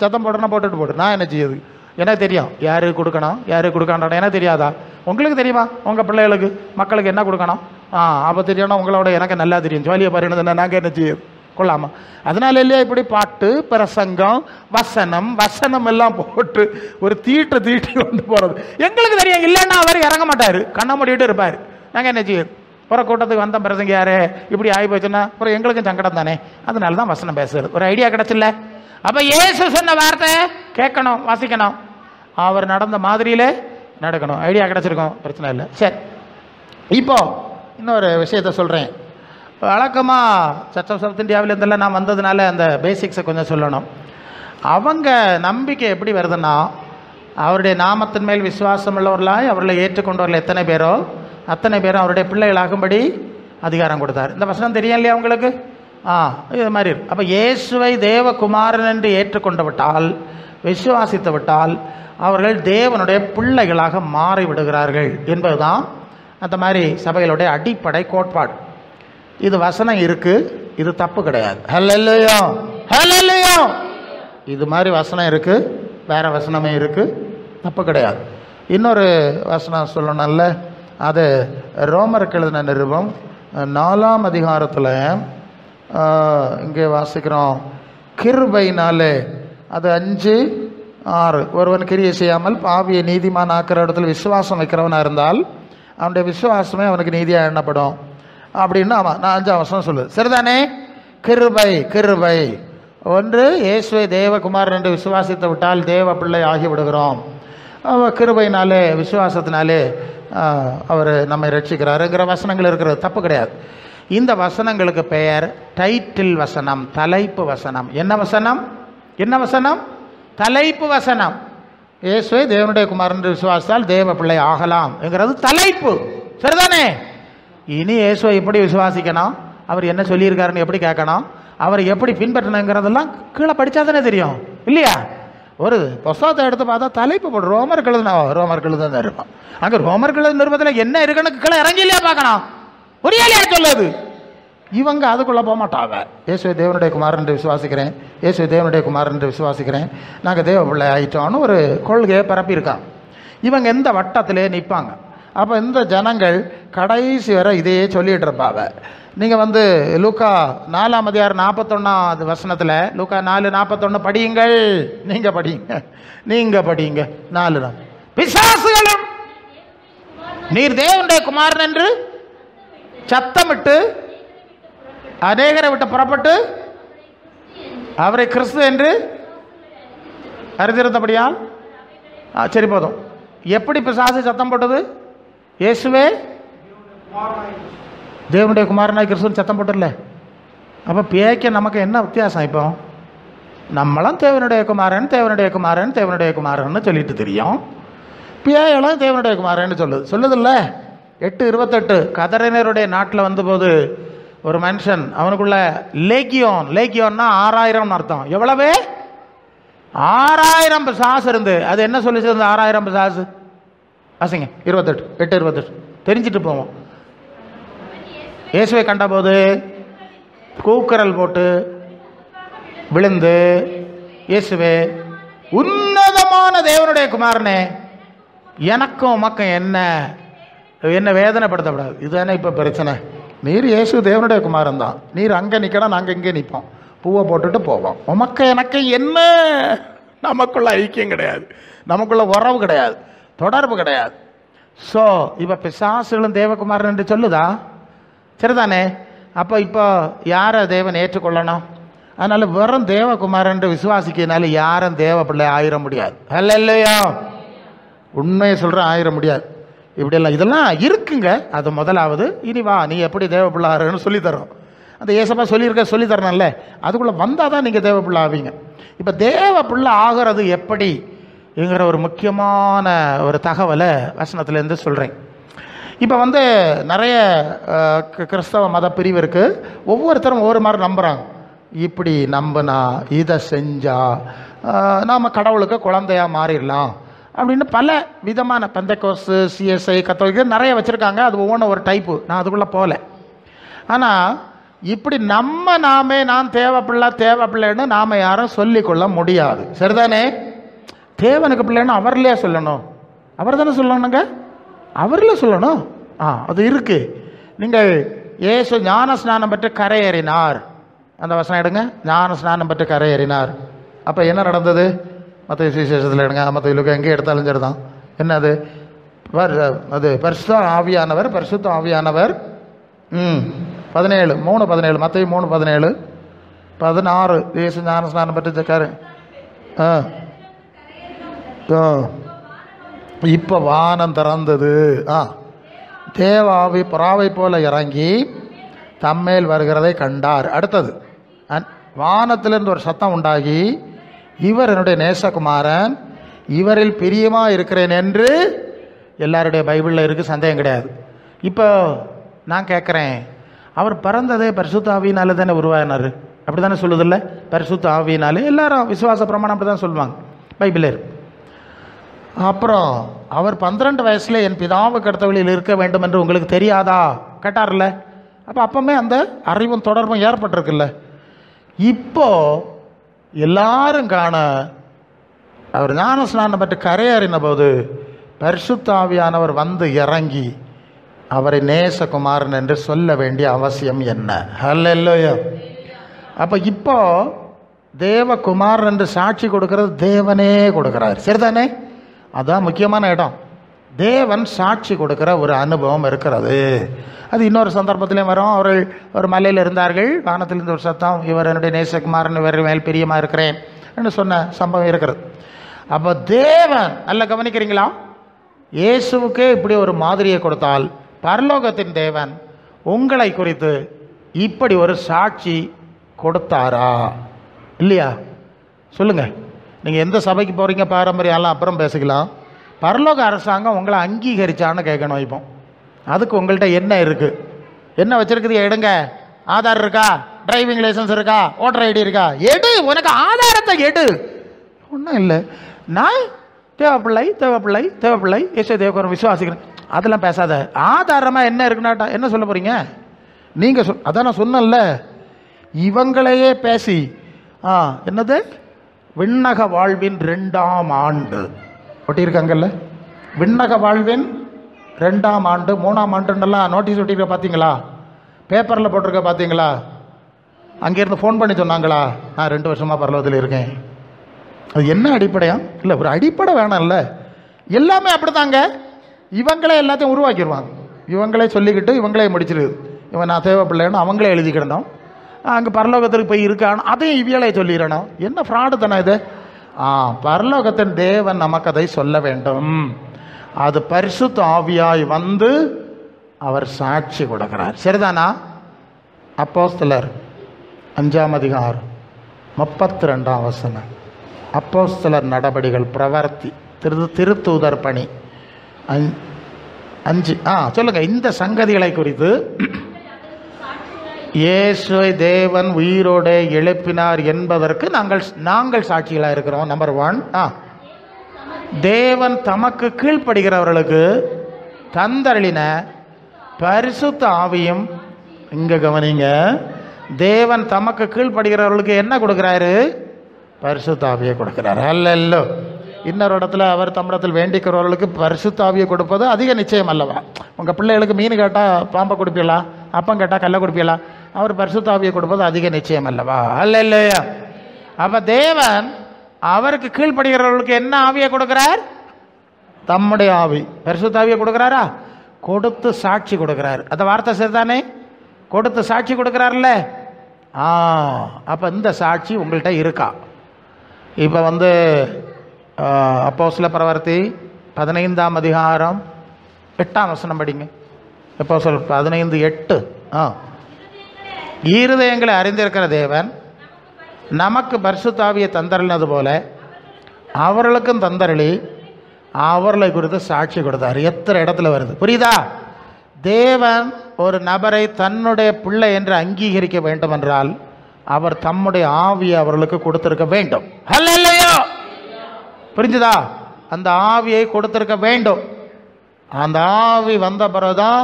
சத்தம் போட்டோன்னா போட்டுட்டு போட்டு நான் என்ன செய்யுது, எனக்கு தெரியும் யாருக்கு கொடுக்கணும் யாருக்கு கொடுக்காண்டான எனக்கு தெரியாதா? உங்களுக்கு தெரியுமா? உங்கள் பிள்ளைகளுக்கு மக்களுக்கு என்ன கொடுக்கணும்? அப்போ தெரியணும், உங்களோட எனக்கு நல்லா தெரியும். ஜோலியை பாருன்னு நாங்கள் என்ன செய்யுது கொள்ளாமா? அதனால இல்லையா இப்படி பாட்டு பிரசங்கம் வசனம் எல்லாம் போட்டு ஒரு தீட்டி கொண்டு போகிறது எங்களுக்கு தெரியும். இல்லைன்னா அவர் இறங்க மாட்டார், கண்ணை மூடிட்டு இருப்பார். நாங்கள் என்ன செய்யுது, ஒரு கூட்டத்துக்கு வந்த பிரசங்க யாரு இப்படி ஆகி போச்சுன்னா அப்புறம் எங்களுக்கும் சங்கடம் தானே. அதனால தான் வசனம் பேசுறது. ஒரு ஐடியா கிடச்சில்ல? அப்போ இயேசு சொன்ன வார்த்தை கேட்கணும், வாசிக்கணும், அவர் நடந்த மாதிரியிலே நடக்கணும். ஐடியா கிடச்சிருக்கோம், பிரச்சனை இல்லை. சரி, இப்போ இன்னொரு விஷயத்த சொல்கிறேன். வழக்கமாக சர்ச் ஆஃப் சவுத் இந்தியாவில் இருந்தெல்லாம் நான் வந்ததுனால அந்த பேசிக்ஸை கொஞ்சம் சொல்லணும். அவங்க நம்பிக்கை எப்படி வருதுன்னா, அவருடைய நாமத்தின் மேல் விசுவாசம் உள்ளவர்களாய் அவர்களை ஏற்றுக்கொண்டவர்கள் எத்தனை பேரோ அத்தனை பேரும் அவருடைய பிள்ளைகளாகும்படி அதிகாரம் கொடுத்தார். இந்த வசனம் தெரியும் இல்லையா உங்களுக்கு? இது மாதிரி. அப்போ இயேசுவை தேவகுமாரன் என்று ஏற்றுக்கொண்டு விட்டால் விசுவாசித்து விட்டால் அவர்கள் தேவனுடைய பிள்ளைகளாக மாறிவிடுகிறார்கள் என்பதுதான் அந்த மாதிரி சபைகளுடைய அடிப்படை கோட்பாடு. இது வசனம் இருக்குது, இது தப்பு கிடையாது. ஹல்லேலூயா, ஹல்லேலூயா. இது மாதிரி வசனம் இருக்குது, வேறு வசனமே இருக்குது, தப்பு கிடையாது. இன்னொரு வசனம் சொல்லணும்ல, அது ரோமருக்கு எழுதின நிருபம் 4ஆம் அதிகாரத்தில் இங்கே வாசிக்கிறோம். கிருபையினாலே, அது 5:6, ஒருவன் கிரியை செய்யாமல் பாவியை நீதிமான் ஆக்கிற இடத்துல விசுவாசம் வைக்கிறவனாக இருந்தால் அவனுடைய விசுவாசமே அவனுக்கு நீதியாக எண்ணப்படும் அப்படின்னு நான் 5ஆம் வசனம் சொல்லுது. சரிதானே? கிருபை, கிருபை ஒன்று, இயேசுவை தேவகுமாரன் என்று விசுவாசித்து விட்டால் தேவ பிள்ளை ஆகிவிடுகிறோம். கிருபையினாலே, விசுவாசத்தினாலே அவர் நம்மை ரட்சிக்கிறாருங்கிற வசனங்கள் இருக்கிறது, தப்பு கிடையாது. இந்த வசனங்களுக்கு பெயர் டைட்டில் வசனம், தலைப்பு வசனம். என்ன வசனம்? என்ன வசனம்? தலைப்பு வசனம். இயேசுவை தேவனுடைய குமாரன் என்று விசுவாசித்தால் தேவ பிள்ளை ஆகலாம் என்கிறது தலைப்பு. சரிதானே? இனி இயேசுவை எப்படி விசுவாசிக்கணும், அவர் என்ன சொல்லியிருக்காருன்னு எப்படி கேட்கணும், அவர் எப்படி பின்பற்றணுங்கிறதெல்லாம் கீழே படித்தா தானே தெரியும், இல்லையா? ஒரு புஸ்தகத்தை எடுத்து பார்த்தா தலைப்பு போடு, ரோமர் கழுதுதான் இருப்பான். அங்கே ரோமர் கழுது நிருபத்தில் என்ன இருக்குன்னு கீழே இறங்கிலையா பார்க்கணும், புரியலையா சொல்லுது. இவங்க அதுக்குள்ளே போக மாட்டாங்க. இயேசுவை தேவனுடைய குமாரன் என்று விசுவாசிக்கிறேன், இயேசுவை தேவனுடைய குமாரன் என்று விசுவாசிக்கிறேன், நாங்கள் தேவ பிள்ளை ஆயிட்டோன்னு ஒரு கொள்கையை பரப்பியிருக்காங்க. இவங்க எந்த வட்டத்திலே நிற்பாங்க. அப்போ இந்த ஜனங்கள் கடைசி வரை இதையே சொல்லிகிட்டு இருப்பாங்க. நீங்கள் லூக்கா 4ஆம் அதிகாரம் 41ஆவது வசனத்தில், லூக்கா 4:41 படியுங்கள். நீங்கள் படியுங்க. 4 பிசாசுகளும் நீர் தேவனுடைய குமாரன் என்று சத்தமிட்டு அநேகரை விட்டு புறப்பட்டு அவரை கிறிஸ்து என்று அறிந்திருந்தபடியால், சரி போதும். எப்படி பிசாசு சத்தம் போட்டது? இயேசுவே தேவனுடைய குமாரனாய் கிறிஸ்துன்னு சத்தம் போட்டுல. அப்போ பேய்க்க நமக்கு என்ன வித்தியாசம்? இப்போ நம்மளும் தேவனுடைய குமாரன் தேவனுடைய குமாரன் தேவனுடைய குமாரன்னு சொல்லிட்டு தெரியும், பேயெல்லாம் தேவனுடைய குமாரன்னு சொல்லுதில்ல. 8:28 கதறினருடைய நாட்டில் வந்தபோது ஒரு மனுஷன், அவனுக்குள்ள லேகியோன்னா 6000 அர்த்தம். எவ்வளவு? 6000 பிசாசு இருந்து. அது என்ன சொல்லி சேர்ந்து 6000 பிசாசு? வாசிங்க 8:28 தெரிஞ்சிட்டு போவோம். இயேசுவை கண்டபோது கூக்குரல் போட்டு விழுந்து, இயேசுவே உன்னதமான தேவனுடைய குமாரனே, எனக்கும் உமக்கும் என்ன வேதனைப்படுத்தப்படாது. இதுதானே இப்போ பிரச்சனை. நீர் இயேசு தேவனுடைய குமாரன் தான், நீர் அங்கே நிற்கணும், நாங்கள் இங்கே நிற்போம், பூவை போட்டுட்டு போவோம். உமக்கு எனக்கு என்ன? நமக்குள்ள ஐக்கியம் கிடையாது, நமக்குள்ள உறவு கிடையாது, தொடர்பு கிடையாது. ஸோ இப்போ பிசாசுகளும் தேவகுமாரன் என்று சொல்லுதா? சரிதானே? அப்போ இப்போ யாரை தேவன் ஏற்றுக்கொள்ளணும்? அதனால் வெறும் தேவகுமாரன் என்று விசுவாசிக்கிறதுனால யாரும் தேவ பிள்ளை ஆயிட முடியாது. அல்லையா? உண்மையை சொல்கிறேன், ஆயிட முடியாது. இப்படியெல்லாம் இதெல்லாம் இருக்குங்க. அது முதலாவது. இனி வா, நீ எப்படி தேவ பிள்ளை ஆகிறன்னு சொல்லித்தரோம். அந்த ஏசப்பா சொல்லித்தரணும்ல, அதுக்குள்ளே வந்தால் தான் நீங்கள் தேவ பிள்ளை ஆவீங்க. இப்போ தேவ பிள்ளை ஆகிறது எப்படிங்கிற ஒரு முக்கியமான ஒரு தகவலை வசனத்துலேருந்து சொல்கிறேன். இப்போ நிறைய கிறிஸ்தவ மத பிரிவு இருக்குது. ஒவ்வொருத்தரும் ஒவ்வொரு மாதிரி நம்புகிறாங்க. இப்படி நம்பினா, இதை செஞ்சால் நாம் கடவுளுக்கு குழந்தையாக மாறிடலாம் அப்படின்னு பல விதமான பெந்தகோஸ்து, சிஎஸ்ஐ, கத்தோலிக்க நிறைய வச்சுருக்காங்க. அது ஒவ்வொன்றும் ஒரு டைப்பு. நான் அதுக்குள்ளே போகல. ஆனால் இப்படி நான் தேவப்பிள்ளைன்னு நாம் யாரும் சொல்லிக்கொள்ள முடியாது. சரிதானே? தேவனுக்கு பிள்ளைன்னு அவர்லையே சொல்லணும். அவர் தானே சொல்லணுங்க, அவரில் சொல்லணும். அது இருக்குது. நீங்கள் இயேசு ஞான ஸ்நானம் பெற்று கரையேறினார், அந்த வசனம் எடுங்க. ஞான ஸ்நானம் பெற்று கரையேறினார். அப்போ என்ன நடந்தது? மற்ற விசேஷத்தில் எடுங்க, மற்ற இலுக்கு எங்கே எடுத்தாலும் சரி தான். என்னது? அது பரிசுத்த ஆவியானவர் 17 3:17 மத்தேயு 3:17 16 இயேசு ஞான ஸ்நானம் பெற்று ஜக்காரு. இப்போ வானம் திறந்தது. தேவ ஆவி புறாவை போல இறங்கி தம்மேல் வருகிறதை கண்டார். அடுத்தது வானத்திலிருந்து ஒரு சத்தம் உண்டாகி, இவர் என்னுடைய நேசகுமாரன், இவரில் பிரியமாக இருக்கிறேன் என்று எல்லாருடைய பைபிளில் இருக்குது, சந்தேகம் கிடையாது. இப்போ நான் கேட்குறேன், அவர் பிறந்ததே பரிசுத்த ஆவியினால தானே உருவாகினார், அப்படி தானே சொல்லுதில்ல? பரிசுத்த ஆவியினாலே எல்லாரும் விசுவாச பிரமாணம் அப்படி தான் சொல்லுவாங்க. பைபிள் இருக்கு. அப்புறம் அவர் 12 வயசில் என் பிதாவுக்கு அடுத்தவழியில் இருக்க வேண்டும் என்று உங்களுக்கு தெரியாதா கேட்டார்ல. அப்போ அப்பவுமே அந்த அறிவும் தொடர்பும் ஏற்பட்டிருக்குல்ல. இப்போ எல்லாரும் காண அவர் ஞான ஸ்நானம் பெற்று கரையேறின போது பரிசுத்த ஆவியானவர் வந்து இறங்கி அவரை நேசகுமாரன் என்று சொல்ல வேண்டிய அவசியம் என்ன? ஹல்லேலூயா. அப்போ இப்போ தேவகுமாரன் என்று சாட்சி கொடுக்கிறது தேவனே கொடுக்கிறார். சரிதானே? அதான் முக்கியமான இடம். தேவன் சாட்சி கொடுக்கிற ஒரு அனுபவம் இருக்கிறது. அது இன்னொரு சந்தர்ப்பத்திலையும் வரும். அவர்கள் ஒரு மலையில் இருந்தார்கள், வானத்திலிருந்து ஒரு சத்தம், இவர் என்னுடைய நேசகுமாரன், இவர் மேல் பிரியமாக இருக்கிறேன் என்று சொன்ன சம்பவம் இருக்கிறது. அப்போ தேவன், நல்லா கவனிக்கிறீங்களா, இயேசுவுக்கே இப்படி ஒரு மாதிரியை கொடுத்தால் பரலோகத்தின் தேவன் உங்களை குறித்து இப்படி ஒரு சாட்சி கொடுத்தாரா இல்லையா? சொல்லுங்க. நீங்கள் எந்த சபைக்கு போகிறீங்க, பாரம்பரியம்லாம் அப்புறம் பேசிக்கலாம். பரலோக அரசாங்கம் உங்களை அங்கீகரிச்சான்னு கேட்கணும். இப்போ அதுக்கு உங்கள்கிட்ட என்ன இருக்குது, என்ன வச்சுருக்குது? எடுங்க. ஆதார் இருக்கா, டிரைவிங் லைசன்ஸ் இருக்கா, ஓட்டர் ஐடி இருக்கா? எடு, உனக்கு ஆதாரத்தை எடு. ஒன்றும் இல்லை, நான் தேவப்பிள்ளை ஏசு தேவகுமாரன் விசுவாசிக்கிறேன், அதெல்லாம் பேசாத. ஆதாரமாக என்ன இருக்குன்னாட்டா என்ன சொல்ல போகிறீங்க நீங்கள்? அதான் நான் சொன்னேன்ல, இவங்களையே பேசி என்னது விண்ணக வாழ்வின் 2ஆம் ஆண்டு ஒட்டியிருக்காங்கல்ல. விண்ணக வாழ்வின் 2ஆம் ஆண்டு 3ஆம் ஆண்டுன்னெல்லாம் நோட்டீஸ் ஒட்டியிருக்க பார்த்தீங்களா? பேப்பரில் போட்டிருக்க பார்த்தீங்களா? அங்கேருந்து ஃபோன் பண்ணி சொன்னாங்களா, நான் 2 வருஷமாக பரலோகத்தில் இருக்கேன்? அது என்ன அடிப்படையா? இல்லை, ஒரு அடிப்படை வேணாம்ல. எல்லாமே அப்படித்தாங்க. இவங்களே எல்லாத்தையும் உருவாக்கிடுவாங்க. இவங்களே சொல்லிக்கிட்டு இவங்களே முடிச்சிருது. இவன் நான் தேவைப்பில்லைன்னு அவங்களே எழுதிக்கிடணும். அங்கே பரலோகத்திற்கு போய் இருக்கான்னு அதையும் இவியலே சொல்லிடணும். என்ன ஃப்ராடு தானே இது? பரலோகத்தின் தேவன் நமக்கு அதை சொல்ல வேண்டும். அது பரிசுத்த ஆவியாய் வந்து அவர் சாட்சி கொடுக்கிறார். சரிதானா? அப்போஸ்தலர் 5ஆம் அதிகாரம் 32ஆம் வசனம். அப்போஸ்தலர் நடபடிகள் பிரவர்த்தி திருத்தூதர் பணி 5. சொல்லுங்க. இந்த சங்கதிகளை குறித்து இயேசுவை தேவன் உயிரோடு எழுப்பினார் என்பதற்கு நாங்கள் சாட்சிகளாக இருக்கிறோம். நம்பர் 1, தேவன் தமக்கு கீழ்ப்படுகிறவர்களுக்கு தந்தருளின பரிசுத்த ஆவியும், இங்க கவனிங்க, தேவன் தமக்கு கீழ்ப்படுகிறவர்களுக்கு என்ன கொடுக்கிறாரு? பரிசுத்த ஆவியை கொடுக்கிறார். அல்ல, இன்னொரு இடத்துல அவர் தம்மிடத்தில் வேண்டிக்கிறவர்களுக்கு பரிசுத்த ஆவியை கொடுப்பது அதிக நிச்சயம் அல்லவா? உங்கள் பிள்ளைகளுக்கு மீன் கேட்டால் பாம்பை கொடுப்பீங்களா, அப்பம் கேட்டால் கல்லை கொடுப்பீங்களா? அவர் பரிசுத்த ஆவியை கொடுப்பது அதிக நிச்சயம் அல்லவா? அல்ல இல்லையா? அப்போ தேவன் அவருக்கு கீழ்ப்படுகிறவர்களுக்கு என்ன ஆவியை கொடுக்கிறார்? தம்முடைய ஆவி, பரிசுத்த ஆவியை கொடுக்கிறாரா? கொடுத்து சாட்சி கொடுக்கிறார். அந்த வார்த்தை சரிதானே? கொடுத்து சாட்சி கொடுக்கிறார்ல. அப்போ இந்த சாட்சி உங்கள்கிட்ட இருக்கா? இப்போ அப்போஸ்தலர் பிரவர்த்தி 15ஆம் அதிகாரம் 8ஆம் வசனம் படிங்க. அப்போஸ்தலர் 15:8. இருதயங்களை அறிந்திருக்கிற தேவன் நமக்கு பரிசுத்த ஆவியை தந்தருளினது போல அவர்களுக்கும் தந்தருளி அவர்களை குறித்து சாட்சி கொடுத்தார். எத்தனை இடத்துல வருது புரியுதா? தேவன் ஒரு நபரை தன்னுடைய பிள்ளை என்று அங்கீகரிக்க வேண்டும் என்றால் அவர் தம்முடைய ஆவியை அவர்களுக்கு கொடுத்திருக்க வேண்டும். ஹல்லேலூயா. புரிஞ்சுதா? அந்த ஆவியை கொடுத்திருக்க வேண்டும். அந்த ஆவி வந்த பிறகுதான்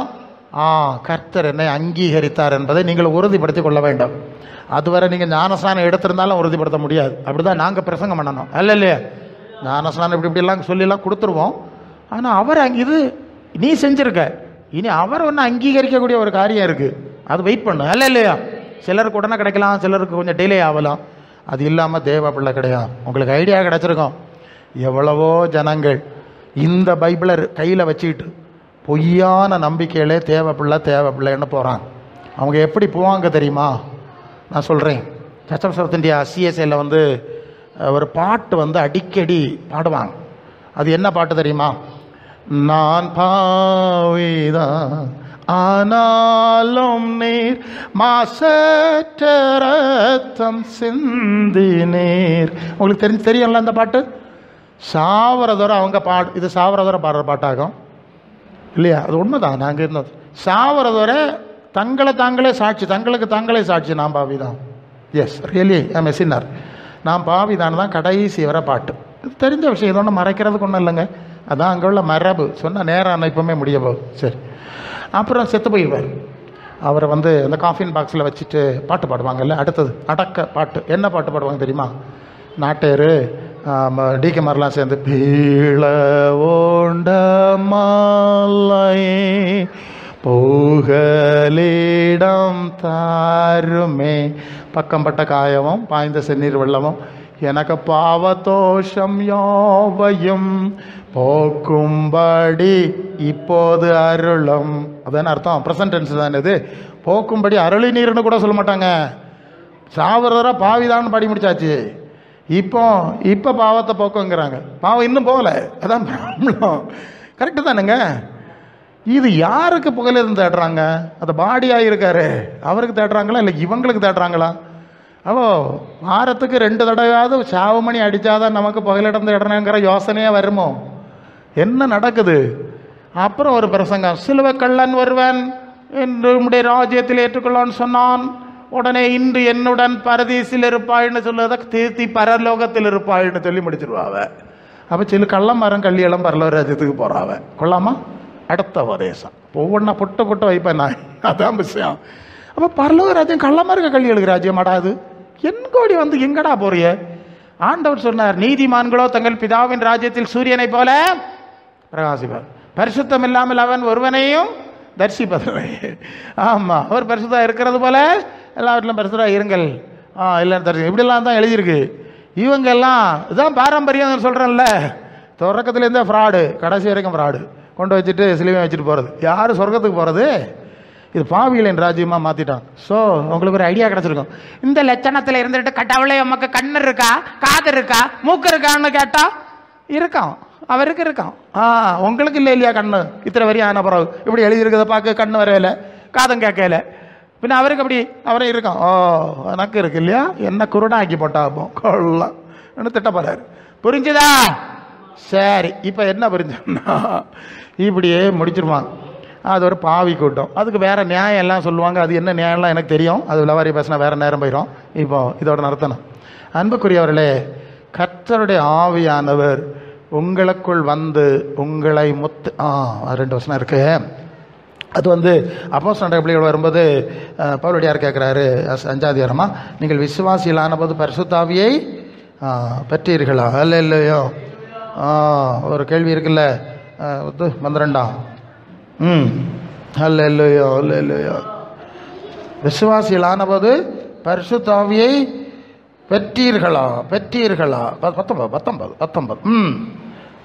கர்த்தர் என்னை அங்கீகரித்தார் என்பதை நீங்கள் உறுதிப்படுத்திக் கொள்ள வேண்டும். அதுவரை நீங்கள் ஞானஸ்நானம் எடுத்திருந்தாலும் உறுதிப்படுத்த முடியாது. அப்படிதான் நாங்கள் பிரசங்கம் பண்ணணும். அல்ல இல்லையா? ஞானஸ்நானம் இப்படிலாம் சொல்லிலாம் கொடுத்துருவோம். ஆனால் அவர் இது நீ செஞ்சுருக்க, இனி அவர் ஒன்று அங்கீகரிக்கக்கூடிய ஒரு காரியம் இருக்குது, அது வெயிட் பண்ணு. அல்ல இல்லையா? சிலருக்கு உடனே கிடைக்கலாம், சிலருக்கு கொஞ்சம் டிலே ஆகலாம். அது இல்லாமல் தேவ பிள்ளை கிடையாது. உங்களுக்கு ஐடியா கிடச்சிருக்கோம். எவ்வளவோ ஜனங்கள் இந்த பைபிளை கையில் வச்சுக்கிட்டு பொய்யான நம்பிக்கையிலே தேவப்பிள்ளைன்னு போகிறாங்க. அவங்க எப்படி போவாங்க தெரியுமா? நான் சொல்கிறேன். சர்ச் ஆஃப் சவுத் இந்தியா சிஎஸ்ஐயில் ஒரு பாட்டு அடிக்கடி பாடுவாங்க. அது என்ன பாட்டு தெரியுமா? நான் பாவிதான் ஆனாலும் நீர் மாசற்ற ரத்தம் சிந்தினீர். உங்களுக்கு தெரியும்ல அந்த பாட்டு? சாவரதோர அவங்க இது சாவரதோர பாடுற பாட்டாகும் இல்லையா? அது உண்மைதான். நாங்கள் இருந்தோம் சாவரதோர தாங்களே சாட்சி, தங்களுக்கு தாங்களே சாட்சி, நான் பாவிதான். Yes, really I am a sinner, நான் பாவிதான் தான் கடைசி வர பாட்டு. இது தெரிஞ்ச விஷயம், இது ஒன்றும் மறைக்கிறதுக்கு ஒன்றும் இல்லைங்க. அதான் அங்கே உள்ள மரபு. சொன்னால் நேரம் இப்போவுமே முடிய போகுது. சரி, அப்புறம் செத்து போயிடுவார். அவரை வந்து அந்த காஃபின் பாக்ஸில் வச்சுட்டு பாட்டு பாடுவாங்கல்ல. அடுத்தது அடக்க பாட்டு. என்ன பாட்டு பாடுவாங்க தெரியுமா? நாட்டேரு டிகே மாதிரிலாம் சேர்ந்து பீழ ஓண்ட மாலை புகலிடம் தாருமே, பக்கம் பட்ட காயமும் பாய்ந்த செந்நீர் வெள்ளமும் எனக்கு பாவதோஷம் யாவையும் போக்கும்படி இப்போது அருளும். அதான அர்த்தம். ப்ரெசன்ட் டென்ஸ் தானே இது. போக்கும்படி அருளி நீர்னு கூட சொல்ல மாட்டாங்க. சாவரதரா பாவிதான்னு பாடி முடிச்சாச்சு. இப்போ பாவத்தை போக்குங்கிறாங்க. பாவம் இன்னும் போகலை, அதான் ப்ராப்ளம். கரெக்டு தானுங்க. இது யாருக்கு புகலிருந்து தேடுறாங்க? அந்த பாடியாக இருக்காரு அவருக்கு தேடுறாங்களா இல்லை இவங்களுக்கு தேடுறாங்களா? அப்போ வாரத்துக்கு 2 தடவையாவது சாவுமணி அடித்தாதான் நமக்கு புகலிடம் தேடுறாங்கிற யோசனையே வருமோ? என்ன நடக்குது? அப்புறம் ஒரு பிரசங்கம், சிலுவை கள்ளன் வருவன் என்று உம்முடைய ராஜ்யத்தில் ஏற்றுக்கொள்ளான்னு சொன்னான். உடனே இன்று என்னுடன் பரதீசில் இருப்பாயின்னு சொல்லுவதை தீர்த்தி பரலோகத்தில் இருப்பாயின்னு சொல்லி முடிச்சிருவாவ. அப்போ சில கள்ளம் மரம் கல்லியெல்லாம் பரலோக ராஜ்யத்துக்கு போகிறாவ. கொள்ளாமா? அடுத்த உபதேசம் ஒவ்வொன்றா பொட்டு வைப்பேன் நான். அதான் விஷயம். அப்போ பரலோக ராஜ்யம் கள்ளமாக இருக்க கல்வி எழுக்கு ராஜ்யம் ஆடாது. என் கோடி வந்து எங்கடா போறிய? ஆண்டவர் சொன்னார், நீதிமான்களோ தங்கள் பிதாவின் ராஜ்யத்தில் சூரியனை போல பிரகாசிப்பார். பரிசுத்தம் இல்லாமல் அவன் ஒருவனையும் தரிசிப்பதில்லை. ஆமாம், அவர் பரிசுத்தம் இருக்கிறது போல எல்லாவற்றிலும் பரிசுத்தமாக இருங்கள். இல்லைன்னு தரிசி இப்படிலாம் தான் எழுதியிருக்கு. இவங்கெல்லாம் இதுதான் பாரம்பரியம் சொல்கிறேன்ல. தொடக்கத்துலேருந்தே ஃப்ராடு, கடைசி வரைக்கும் ஃப்ராடு. கொண்டு வச்சுட்டு சிலுவையை வச்சுட்டு போகிறது. யார் சொர்க்கத்துக்கு போகிறது? இது பாவிகளின் ராஜ்யமாக மாற்றிட்டான். ஸோ உங்களுக்கு ஒரு ஐடியா கிடச்சிருக்கும். இந்த லட்சணத்தில் இருந்துட்டு கடவுளே உமக்கு கண்ணு இருக்கா, காது இருக்கா, மூக்கு இருக்கான்னு கேட்டால் இருக்கான், அவருக்கு இருக்கான். உங்களுக்கு இல்லை இல்லையா கண்ணு? இத்தனை வரையும் ஆன பிறகு இப்படி எழுதியிருக்கிறத பார்க்க கண்ணு வரையில, காதம் கேட்கல. பின்ன அவருக்கு அப்படி அவரே இருக்கான். எனக்கு இருக்கு இல்லையா? என்ன குருடாக்கி போட்டா கொள்ளலாம் திட்ட போறாரு. புரிஞ்சுதா? சரி, இப்போ என்ன புரிஞ்சோம்னா இப்படியே முடிச்சிருவாங்க. அது ஒரு பாவி கூட்டம். அதுக்கு வேறு நியாயம் எல்லாம் சொல்லுவாங்க. அது என்ன நியாயம்லாம் எனக்கு தெரியும். அது விளவாரி பேசினா வேறு நேரம் போயிடும். இப்போ இதோட நடத்தணும். அன்புக்குரியவர்களே, கர்த்தருடைய ஆவியானவர் உங்களுக்குள் வந்து உங்களை 2 வசனம் இருக்கு. அது வந்து அப்போஸ்தலர் பிள்ளைகள் வரும்போது பவுலடியார் கேட்குறாரு 5ஆம் அதிகாரமா, நீங்கள் விசுவாசிகளான போது பரிசுத்தாவியை பெற்றீர்களா? இல்லையோ? ஒரு கேள்வி இருக்குல்ல 12. அல்லேலூயா. விசுவாசிகளான போது பரிசுத்தாவியை பெற்றீர்களா? 19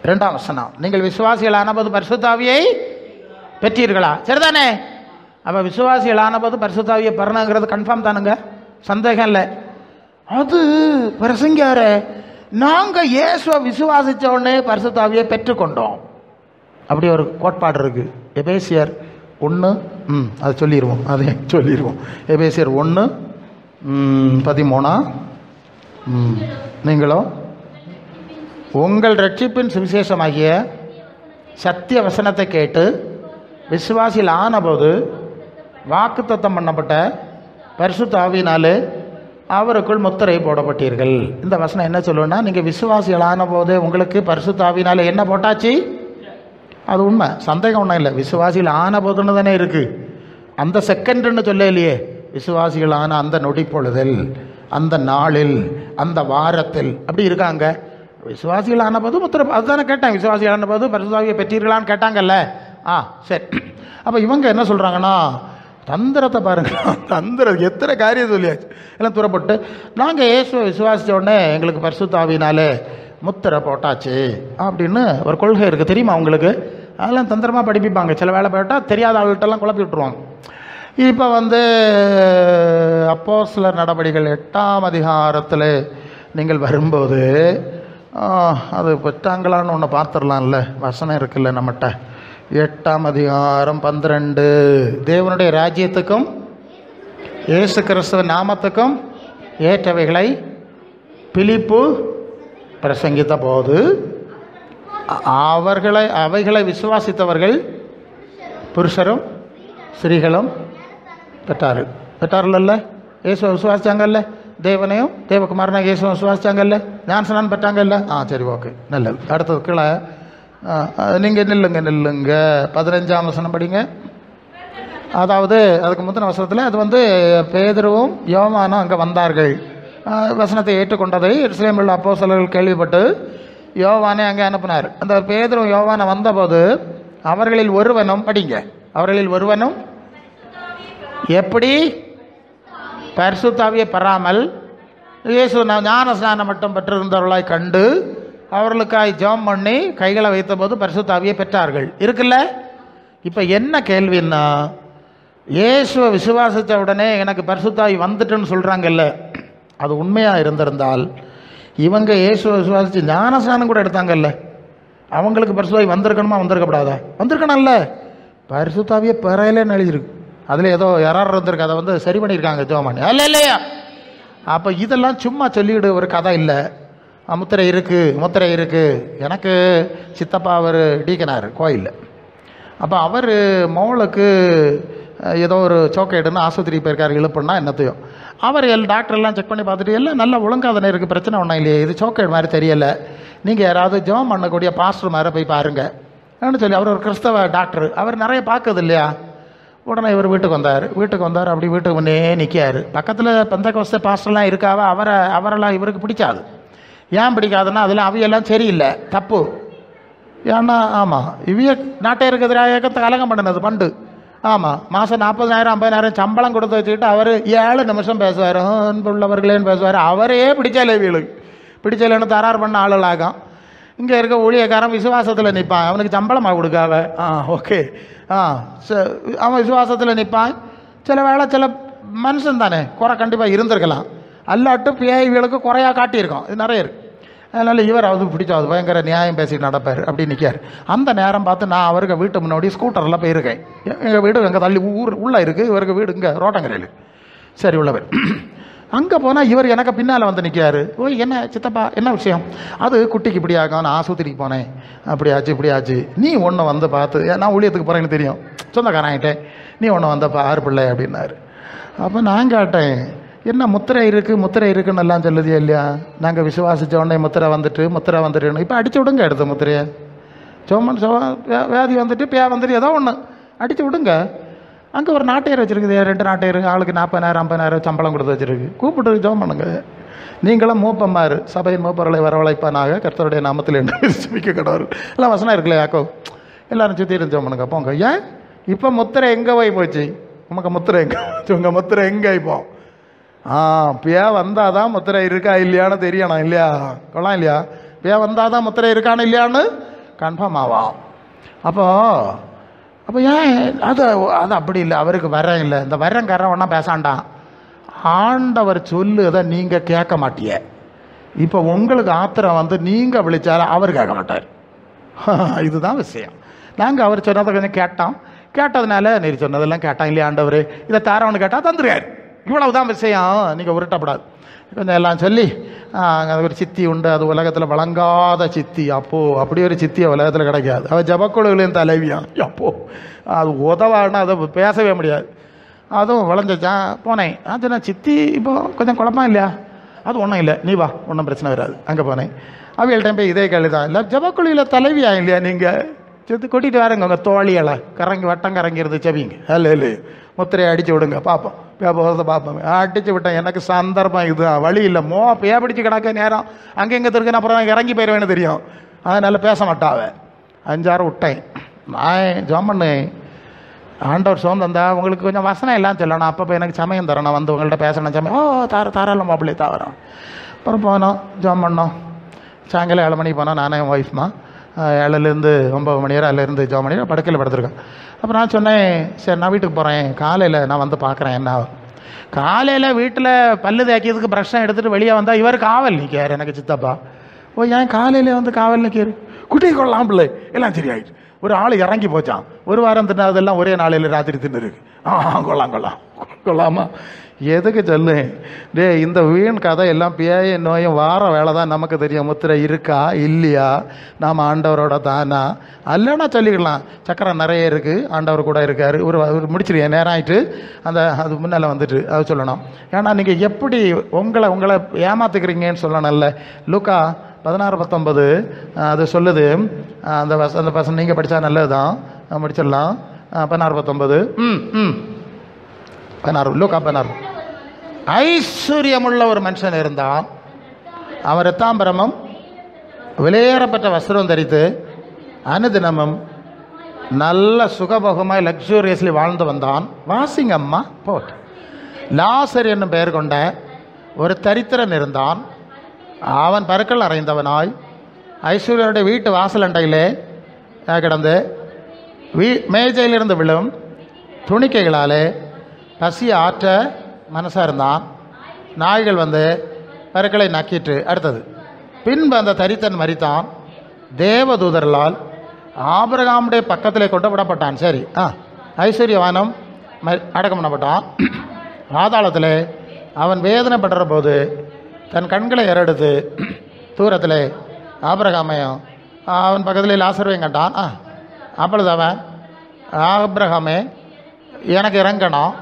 2ஆம் வசனம், நீங்கள் விசுவாசிகளான போது பரிசுத்தாவியை பெற்றீர்களா? சரிதானே? அப்போ விசுவாசிகளான போது பரிசுத்தாவியை பெறணுங்கிறது கன்ஃபார்ம் தானுங்க, சந்தேகம் இல்லை. அது பிரசங்கியார நாங்கள் இயேசுவை விசுவாசித்த உடனே பரிசுத்தாவியை பெற்றுக்கொண்டோம். அப்படி ஒரு கோட்பாடு இருக்குது. எபேசியர் 1 அது சொல்லிடுவோம். எபேசியர் 1:13 நீங்களோ உங்கள் ரட்சிப்பின் சுவிசேஷமாகிய சத்திய வசனத்தை கேட்டு விசுவாசியில் ஆனபோது வாக்குத்தத்தம் பண்ணப்பட்ட பரிசுத்த ஆவியினாலே அவருக்குள் முத்திரை போடப்பட்டீர்கள். இந்த வசனம் என்ன சொல்லுன்னா, நீங்கள் விசுவாசிகள் ஆனபோது உங்களுக்கு பரிசுத்த ஆவியினாலே என்ன போட்டாச்சு? அது உண்மை, சந்தேகம் ஒன்றும் இல்லை. விசுவாசிகள் ஆன போதுன்னு தானே இருக்குது. அந்த செகண்டுன்னு சொல்ல இல்லையே. விசுவாசிகள் ஆன அந்த நொடி பொழுதில், அந்த நாளில், அந்த வாரத்தில் அப்படி இருக்காங்க. விசுவாசிகள் ஆன போது முத்திரை, அதுதானே கேட்டாங்க. விசுவாசிகள் ஆன போது பரிசுத்தாவியை பெற்றீர்களான்னு கேட்டாங்கல்ல. சரி. அப்போ இவங்க என்ன சொல்கிறாங்கன்னா, தந்திரத்தை பாருங்க. தந்திரம் எத்தனை காரியம் சொல்லியாச்சு. எல்லாம் தூரப்பட்டு நாங்கள் இயேசுவை விசுவாசித்த உடனே எங்களுக்கு பரிசுத்த ஆவியினாலே முத்திரை போட்டாச்சு அப்படின்னு ஒரு கொள்கை இருக்குது, தெரியுமா உங்களுக்கு? அதெல்லாம் தந்திரமாக படிப்பிப்பாங்க. சில வேலை போட்டால் தெரியாத ஆள்கிட்டெல்லாம் குழப்பி விட்டுருவாங்க. இப்போ வந்து அப்போஸ்தலர் நடபடிகள் 8ஆம் அதிகாரத்தில் நீங்கள் வரும்போது அது பெற்றாங்களான்னு ஒன்று பார்த்துடலாம்ல. வசனம் இருக்குல்ல நம்மகிட்ட. 8ஆம் அதிகாரம் 12, தேவனுடைய ராஜ்யத்துக்கும் இயேசு கிறிஸ்துவ நாமத்துக்கும் ஏற்றவைகளை பிலிப்பு பிரசங்கித்த போது அவைகளை விசுவாசித்தவர்கள் புருஷரும் ஸ்திரீகளும் பெற்றார்கள். இயேசுவை விசுவாசித்தாங்கல்ல. தேவனையும் தேவகுமாரனாக இயேசுவை விசுவாசிச்சாங்கல்ல, ஞானஸ்நானம் பெற்றாங்கல்ல. சரி, ஓகே, நல்லது. அடுத்தது கீழே நீங்கள் நில்லுங்க 15ஆம் வசனம் படிங்க. அதாவது அதுக்கு முந்தின வசனத்தில் அது வந்து பேதுருவும் யோவானும் அங்கே வந்தார்கள். வசனத்தை ஏற்றுக்கொண்டதை எருசலேமில் உள்ள அப்போஸ்தலர்கள் கேள்விப்பட்டு யோவானை அங்கே அனுப்பினார். அந்த பேதுருவும் யோவானை வந்தபோது அவர்களில் ஒருவனும் படிங்க, அவர்களில் ஒருவனும் எப்படி பரிசுத்த ஆவியை பெறாமல் இயேசு ஞான ஸ்நானம் மட்டும் பெற்றிருந்தவர்களாய் கண்டு அவர்களுக்காய் ஜெபம் பண்ணி கைகளை வைத்தபோது பரிசுத்த ஆவியை பெற்றார்கள் இருக்குல்ல. இப்போ என்ன கேள்வின்னா, இயேசுவை விசுவாசித்த உடனே எனக்கு பரிசுத்த ஆவி வந்துட்டுன்னு சொல்கிறாங்கல்ல, அது உண்மையாக இருந்திருந்தால் இவங்க இயேசுவை விசுவாசித்து ஞானஸ்நானம் கூட எடுத்தாங்கல்ல, அவங்களுக்கு பரிசுத்த ஆவி வந்திருக்கணுமா வந்திருக்கப்படாதா? வந்திருக்கணும்ல. பரிசுத்த ஆவியை பெறலைன்னு எழுதியிருக்கு, அதில் ஏதோ யாரார் இருந்திருக்கு, அதை வந்து சரி பண்ணியிருக்காங்க ஜோமானி அல்ல இல்லையா? அப்போ இதெல்லாம் சும்மா சொல்லிவிடு ஒரு கதை இல்லை. முத்திரை இருக்குது. எனக்கு சித்தப்பா அவர் டீக்கனார் கோயிலில். அப்போ அவர் மோளுக்கு ஏதோ ஒரு சோக்கேடுன்னு ஆஸ்பத்திரி போயிருக்காரு, இழுப்புன்னா என்னத்தையும். அவர் டாக்டர்லாம் செக் பண்ணி பார்த்துட்டு எல்லாம் நல்லா ஒழுங்காதானே இருக்குது, பிரச்சனை ஒன்றும் இல்லையே, இது சோக்கேடு மாதிரி தெரியலை, நீங்கள் யாராவது ஜெபம் பண்ணக்கூடிய பாஸ்டர் மாதிரி போய் பாருங்கன்னு சொல்லி, அவர் ஒரு கிறிஸ்தவ டாக்டர், அவர் நிறைய பார்க்குது இல்லையா. உடனே இவர் வீட்டுக்கு வந்தார். அப்படி வீட்டுக்கு முன்னே நிற்காரு. பக்கத்தில் பெந்தகோஸ்தே பாஸ்டர்லாம் இருக்காவ, அவரெல்லாம் இவருக்கு பிடிக்காது. ஏன் பிடிக்காதுன்னா அதில் அவையெல்லாம் சரியில்லை, தப்பு. ஏன்னா ஆமாம், இவைய நாட்டையருக்கு எதிராக கலகம் பண்ணினது பண்டு. ஆமாம், மாதம் 40,000 50,000 சம்பளம் கொடுத்து வச்சுக்கிட்டு அவர் 7 நிமிஷம் பேசுவார், உள்ளவர்களேன்னு பேசுவார். அவரே பிடிச்சாலே இவங்களுக்கு பிடிச்சலன்னு தரார் பண்ண ஆளுகளாகும். இங்கே இருக்க ஊழியக்காரன் விசுவாசத்தில் நிற்பான், அவனுக்கு சம்பளமாக கொடுக்காவ. ஓகே, அவன் விசுவாசத்தில் நிற்பான். சில வேளை சில மனுஷன் தானே குறை கண்டிப்பாக இருந்திருக்கலாம், அல்லாட்டு பேய்களுக்கு குறையாக காட்டியிருக்கோம், இது நிறைய இருக்குது. அதனால் இவர் அது பிடிச்சாது பயங்கர நியாயம் பேசிட்டு நடப்பார், அப்படி நிற்கார். அந்த நேரம் பார்த்து நான் அவருக்கு வீட்டு முன்னாடி ஸ்கூட்டரில் போயிருக்கேன். எங்கள் வீடு எங்கே தள்ளி உள்ளே இருக்குது, இவருக்கு வீடு இங்கே ரோட்டங்கரையில். சரி, உள்ளவர் அங்கே போனால் இவர் எனக்கு பின்னால் வந்து நிற்காரு. என்ன சித்தப்பா என்ன விஷயம்? அது குட்டிக்கு இப்படி ஆகும், நான் ஆஸ்பத்திரிக்கு போனேன், இப்படி ஆச்சு. நீ ஒன்று வந்து பார்த்து, நான் ஊழியத்துக்கு போகிறேன்னு தெரியும், சொந்தக்காரன்கிட்டேன், நீ ஒன்று வந்தப்பா 6 பிள்ளை அப்படின்னாரு. அப்போ நான் கேட்டேன், என்ன முத்திரை இருக்குன்னு எல்லாம் சொல்லுதியா இல்லையா? நாங்கள் விசுவாசித்த உடனே முத்திரை வந்துட்டு இப்போ அடிச்சு விடுங்க, எடுத்த முத்திரையை சோமன் வியாதி வந்துட்டு பே வந்துட்டு ஏதோ ஒன்று அடிச்சு விடுங்க. அங்கே ஒரு நாட்டையர் வச்சுருக்குது, 2 நாட்டையர், ஆளுக்கு 40,000 50,000 சம்பளம் கொடுத்து வச்சுருக்கு. கூப்பிட்டு ஜோம் பண்ணுங்க. நீங்களும் மூப்பம்மாரு சபையின் மூப்பர்களை வரவழைப்பானாக கர்த்தருடைய நாமத்தில் என்று சுமிக்க கடவுள் எல்லாம் வசனம் இருக்குல்ல யாக்கோ. எல்லாரும் சுற்றி இருந்து ஜோம் பண்ணுங்க போங்க. ஏன் இப்போ முத்திரை எங்கே போய் போச்சு? உமக்கு முத்திரை எங்கே உங்கள் முத்திரை எங்கே இப்போ? பியா வந்தால் தான் முத்திரை இருக்கா இல்லையான்னு தெரியணும் இல்லையா? கொள்ளலாம் இல்லையா? பியா வந்தால் தான் முத்திரை இருக்கான்னு இல்லையான்னு கன்ஃபார்ம் ஆவாம். அப்போ ஏன் அது அப்படி இல்லை, அவருக்கு வரம் இல்லை. இந்த வரங்காரன் ஒன்றா பேசாண்டான். ஆண்டவர் சொல்லுதை நீங்கள் கேட்க மாட்டிய. இப்போ உங்களுக்கு ஆத்திரம் வந்து நீங்கள் விழிச்சாலும் அவர் கேட்க மாட்டார். இதுதான் விஷயம். நாங்கள் அவர் சொன்னதை கொஞ்சம் கேட்டதுனால நீர் சொன்னதெல்லாம் கேட்டான் இல்லையா ஆண்டவர், இதை தாரவனு கேட்டால் தந்துருக்காரு. இவ்வளவுதான் விஷயம், நீங்கள் உருட்டப்படாது. கொஞ்சம் எல்லாம் சொல்லி ஒரு சித்தி உண்டு, அது உலகத்தில் வழங்காத சித்தி. அப்படி ஒரு சித்தியை உலகத்தில் கிடைக்காது. அவள் ஜபக்குழுவிலையும் தலைவியான். அது உதவானா அதை பேசவே முடியாது. அதுவும் விளைஞ்சான். போனேன், நான் சித்தி இப்போ கொஞ்சம் குழப்பம் இல்லையா? அது ஒன்றும் இல்லை, நீ வா, ஒன்றும் பிரச்சனை வராது. அங்கே போனேன். அவைகள்கிட்ட போய் இதே கேள்வி தான், இல்லை ஜபக்குழுவில் தலைவியா இல்லையா நீங்கள்? சேர்த்து கொட்டிட்டு வாருங்க உங்கள் தோழியலை வட்டம் கறங்கி இருந்து செவிங்க. இல்லை முத்திரையை அடித்து விடுங்க பார்ப்போம். போகிறத பார்ப்போம். அடித்து விட்டேன். எனக்கு சந்தர்ப்பம் இதுதான், வழி இல்லை. பேய பிடிச்சி கிடக்க நேரம் அங்கே இங்கே இருக்குன்னு அப்புறம் இறங்கி போயிடுவேன்னு தெரியும். அதனால் பேச மாட்டாவ. 5-6 விட்டேன். நான் ஜோம் பண்ணேன், ஆண்டவர் சோந்தந்தா உங்களுக்கு கொஞ்சம் வசனம் எல்லாம் சொல்லணும், அப்போ எனக்கு சமயம் தரேன், நான் வந்து உங்கள்கிட்ட பேசணும் சமயம். தாராளம் மாப்பிள்ளை தாவரம். அப்புறம் போனோம், ஜோம் பண்ணோம். சாயங்காலம் 7 மணிக்கு போனோம், நானே என் ஒய்ஃப்மா. 7லேருந்து 9 மணி நேரம், அதிலேருந்து ஜோம் பண்ணி படுக்கையில் படுத்துருக்கேன். அப்புறம் நான் சொன்னேன், சரி நான் வீட்டுக்கு போகிறேன், காலையில் நான் வந்து பார்க்குறேன். என்ன காலையில் வீட்டில் பல்லு தேய்க்கிறதுக்கு ப்ரஷ்ஷை எடுத்துகிட்டு வெளியே வந்தால் இவர் காவல் நிற்கார். எனக்கு சித்தப்பா ஏன் காலையில் வந்து காவல் நிற்காரு? குட்டி கொள்ளலாம் பிள்ளை எல்லாம் சரியாயிடுச்சு. ஒரு ஆள் இறங்கி போச்சான். 1 வாரம் தின்னதெல்லாம் ஒரே நாளையில் ராத்திரி தின்னு இருக்கு. கொள்ளாமா எதுக்கு சொல்லு டே, இந்த வீண் கதை எல்லாம் பேய நோயும் வார வேலை தான் நமக்கு தெரியும். முத்திரை இருக்கா இல்லையா, நாம் ஆண்டவரோட தானா அல்லனா சொல்லிக்கலாம். சக்கரம் நிறைய இருக்குது, ஆண்டவர் கூட இருக்கார். ஒரு முடிச்சிருக்கேன், நேரம் ஆகிட்டு அது முன்னால் வந்துட்டு அது சொல்லணும். ஏன்னா நீங்கள் எப்படி உங்களை ஏமாத்துக்கிறீங்கன்னு சொல்லணும்ல. லூக்கா 16:19 அது சொல்லுது. அந்த பசங்க நீங்கள் படித்தா நல்லது தான், முடிச்சிடலாம். 16:19 லூக்கா 16. ஐஸ்வர்யமுள்ள ஒரு மனுஷன் இருந்தான். அவன் இரத்தாம்பரமும் விலையேறப்பட்ட வஸ்திரம் தரித்து அனுதினமும் நல்ல சுகபோகமாய் லக்ஸூரியஸ்லி வாழ்ந்து வந்தான். வாசிங்க அம்மா போட். லாசர் என்னும் பெயர் கொண்ட ஒரு தரித்திரன் இருந்தான். அவன் பருக்கள் அறைந்தவனாய் ஐஸ்வர்யனுடைய வீட்டு வாசல் அண்டையிலே கிடந்து மேஜையிலிருந்து விழும் துணிக்கைகளாலே பசி ஆற்ற மனசாக இருந்தான். நாய்கள் வந்து பருக்களை நக்கிட்டு அடுத்தது. பின்பு அந்த தரித்தன் மரித்தான். தேவதூதர்களால் ஆபிரகாமுடைய பக்கத்திலே கொண்டு விடப்பட்டான். சரி, ஐஸ்வர்யவானம் அடக்கம் பண்ணப்பட்டான். பாதாளத்தில் அவன் வேதனைப்படுற போது தன் கண்களை ஏறெடுத்து தூரத்தில் ஆபிரகாமையும் அவன் பக்கத்தில் லாசர்வையும் கண்டான். அப்பொழுது அவன், ஆபிரகாமே எனக்கு இறங்கணும்,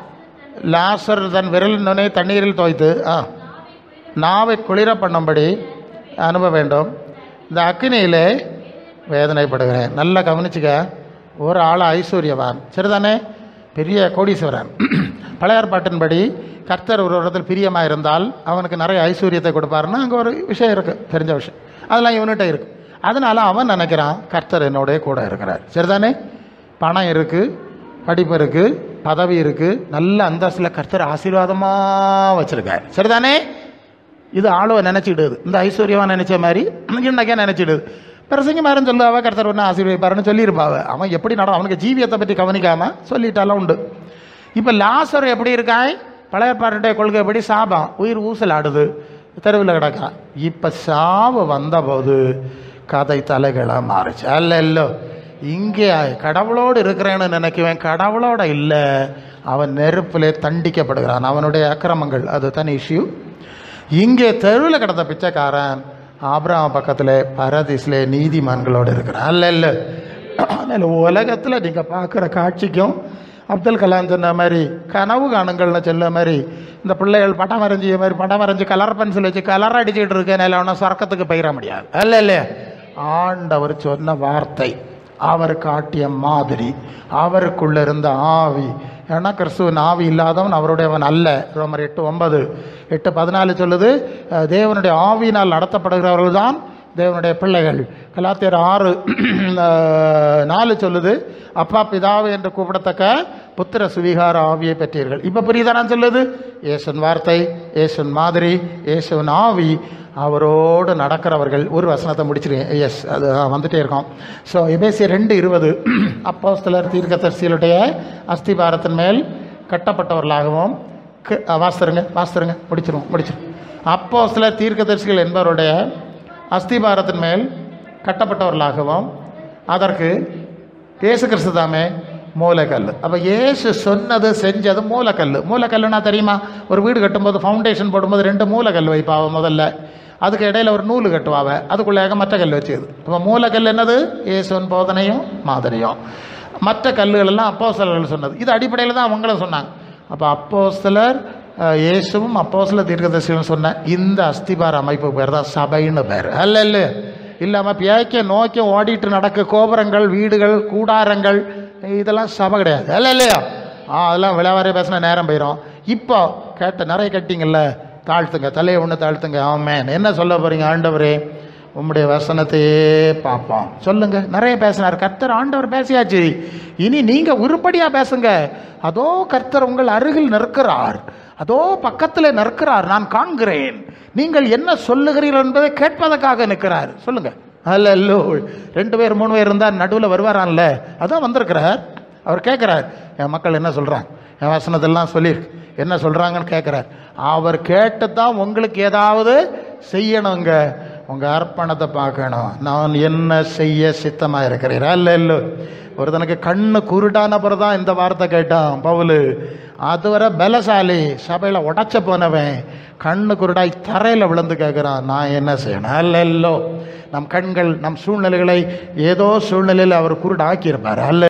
லாசர் தன் விரல் நுனை தண்ணீரில் தோய்த்து நாவை குளிர பண்ணும்படி அனுப்ப வேண்டும். இந்த அக்கினியிலே வேதனைப்படுகிறேன். நல்லா கவனிச்சுக்க. ஒரு ஆள் ஐஸ்வர்யவான், சரிதானே, பெரிய கோடீஸ்வரன். பழைய ஏற்பாட்டின்படி கர்த்தர் ஒரு இடத்தில் பிரியமாக இருந்தால் அவனுக்கு நிறைய ஐஸ்வர்யத்தை கொடுப்பாருன்னா அங்கே ஒரு விஷயம் இருக்குது, தெரிஞ்ச விஷயம். அதெல்லாம் இவன்கிட்ட இருக்குது. அதனால் அவன் நினைக்கிறான் கர்த்தர் என்னோடய கூட இருக்கிறார். சரிதானே, பணம் இருக்குது, படிப்பு இருக்குது, பதவி இருக்குது, நல்ல அந்தஸ்தில் கர்த்தர் ஆசீர்வாதமாக வச்சுருக்கார். சரிதானே, இது ஆளுவை நினச்சிடுது. இந்த ஐஸ்வர்யவான் நினச்ச மாதிரி இன்னைக்கே நினச்சிடுது. பிரசங்கமாருன்னு சொல்லுவாவ கர்த்தர் ஒன்று ஆசீர்வதிப்பாருன்னு சொல்லியிருப்பாவ. அவன் எப்படி அவனுக்கு ஜீவியத்தை பற்றி கவனிக்காமல் சொல்லிட்டாலும் உண்டு. இப்போ லாசர் எப்படி இருக்காய், பழைய பாட்டுடைய கொள்கைப்படி சாபம், உயிர் ஊசல் ஆடுது, தெருவில் கிடக்கான். இப்போ சாவு வந்தபோது கதை தலைகளாக மாறுச்சு. அல்ல, இங்கே கடவுளோடு இருக்கிறேன்னு நினைக்குவேன், கடவுளோட இல்லை, அவன் நெருப்பிலே தண்டிக்கப்படுகிறான். அவனுடைய அக்கிரமங்கள் அது தனி இஷ்யூ. இங்கே தெருவில் கிடந்த பிச்சைக்காரன் ஆபிரகாம் பக்கத்தில் பரதீஸ்லே நீதிமான்களோடு இருக்கிறான். அல்ல, அதனால் உலகத்தில் நீங்கள் பார்க்குற காட்சிக்கும் அப்துல் கலாம் சொன்ன மாதிரி கனவு காணுங்கள்னு சொல்ல மாதிரி இந்த பிள்ளைகள் படம் வரைஞ்சி கலர் பென்சில் வச்சு கலர் அடிச்சுக்கிட்டு இருக்கேன், அவனை சொர்க்கத்துக்கு போயிட முடியாது. அல்ல, ஆண்டவர் சொன்ன வார்த்தை, அவர் காட்டிய மாதிரி, அவருக்குள்ள இருந்த ஆவி. ஏன்னா கிறிஸ்துவன் ஆவி இல்லாதவன் அவருடையவன் அல்ல. ரோமர் 8:9 8:14 சொல்லுது, தேவனுடைய ஆவியினால் நடத்தப்படுகிறவர்கள் தான் தேவனுடைய பிள்ளைகள். கலாத்தியர் 6:4 சொல்லுது, அப்பா பிதாவு என்று கூப்பிடத்தக்க புத்திர சுவிகார ஆவியை பெற்றீர்கள். இப்போ புரியுதானு சொல்லுது, இயேசுவின் வார்த்தை, இயேசுவின் மாதிரி, இயேசுவின் ஆவி, அவரோடு நடக்கிறவர்கள். ஒரு வசனத்தை முடிச்சிருக்கேன். எஸ், அது வந்துட்டே இருக்கோம். ஸோ எபேசியர் 2:20 அப்போஸ்தலர் தீர்க்கதரிசிகளுடைய அஸ்திபாரத்தின் மேல் கட்டப்பட்டவர்களாகவும் வாஸ்தருங்க முடிச்சிருவோம். அப்போஸ்தலர் தீர்க்கதரிசிகள் என்பவருடைய அஸ்திபாரத்தின் மேல் கட்டப்பட்டவர்களாகவும் அதற்கு இயேசு கிறிஸ்து தாமே மூலக்கல். அப்போ இயேசு சொன்னது செஞ்சது மூலக்கல். மூலக்கல்லுனா தெரியுமா, ஒரு வீடு கட்டும்போது ஃபவுண்டேஷன் போடும்போது 2 மூலக்கல் வைப்பாவ. முதல்ல அதுக்கு இடையில் ஒரு நூல் கட்டுவாவ, அதுக்குள்ளாக மற்ற கல் வச்சுது. அப்போ மூலக்கல் என்னது, இயேசுவின் போதனையும் மாதிரியும். மற்ற கல்லுகள் எல்லாம் அப்போஸ்தலர்கள் சொன்னது. இது அடிப்படையில் தான் அவங்களும் சொன்னாங்க. அப்போ அப்போஸ்தலர் இயேசுவும் அப்போஸ்தலர் தீர்க்கதரிசிகளும் சொன்ன இந்த அஸ்திபார அமைப்பு பேர் தான் சபைன்னு பேர். அல்ல, இல்லாமல் பியாய்க்க நோக்கி ஓடிட்டு நடக்க கோபுரங்கள், வீடுகள், கூடாரங்கள், இதெல்லாம் சபை கிடையாது. இல்லையா, அதெல்லாம் விளையாட பேசினா நேரம் போயிடும். இப்போ நிறைய கட்டிங்கல்ல, தாழ்த்துங்க, தலையை ஒன்று தாழ்த்துங்க. ஆமென். என்ன சொல்ல போகிறீங்க, ஆண்டவரே உம்முடைய வசனத்தையே பார்ப்போம் சொல்லுங்க. நிறைய பேசினார் கர்த்தர், ஆண்டவர் பேசியாச்சு, இனி நீங்கள் உருப்படியாக பேசுங்க. அதோ கர்த்தர் உங்கள் அருகில் நிற்கிறார், அதோ பக்கத்தில் நிற்கிறார், நான் காண்கிறேன், நீங்கள் என்ன சொல்லுகிறீர்கள் என்பதை கேட்பதற்காக நிற்கிறார். சொல்லுங்க. அல்ல, 2 பேர் 3 பேர் இருந்தால் நடுவில் வருவாரான்ல, அதான் வந்திருக்கிறார். அவர் கேட்குறார், என் மக்கள் என்ன சொல்கிறாங்க, என் வசனத்தெல்லாம் சொல்லியிருக்கு, என்ன சொல்கிறாங்கன்னு கேட்குறார். அவர் கேட்டு தான் உங்களுக்கு ஏதாவது செய்யணுங்க. உங்கள் அர்ப்பணத்தை பார்க்கணும். நான் என்ன செய்ய சித்தமாக இருக்கிறீரா? இல்லை. ஒருத்தனுக்கு கண்ணு குருடான பிறகு தான் இந்த வார்த்தை கேட்டான் பவுல். அதுவரை பலசாலி, சபையில் உடச்ச போனவன் கண்ணு குருடாய் தரையில் விழுந்து கேட்குறான், நான் என்ன செய்யணும்? அல்ல. நம் கண்கள் நம் சூழ்நிலைகளை ஏதோ சூழ்நிலையில் அவர் குருடாக்கியிருப்பார். அல்ல.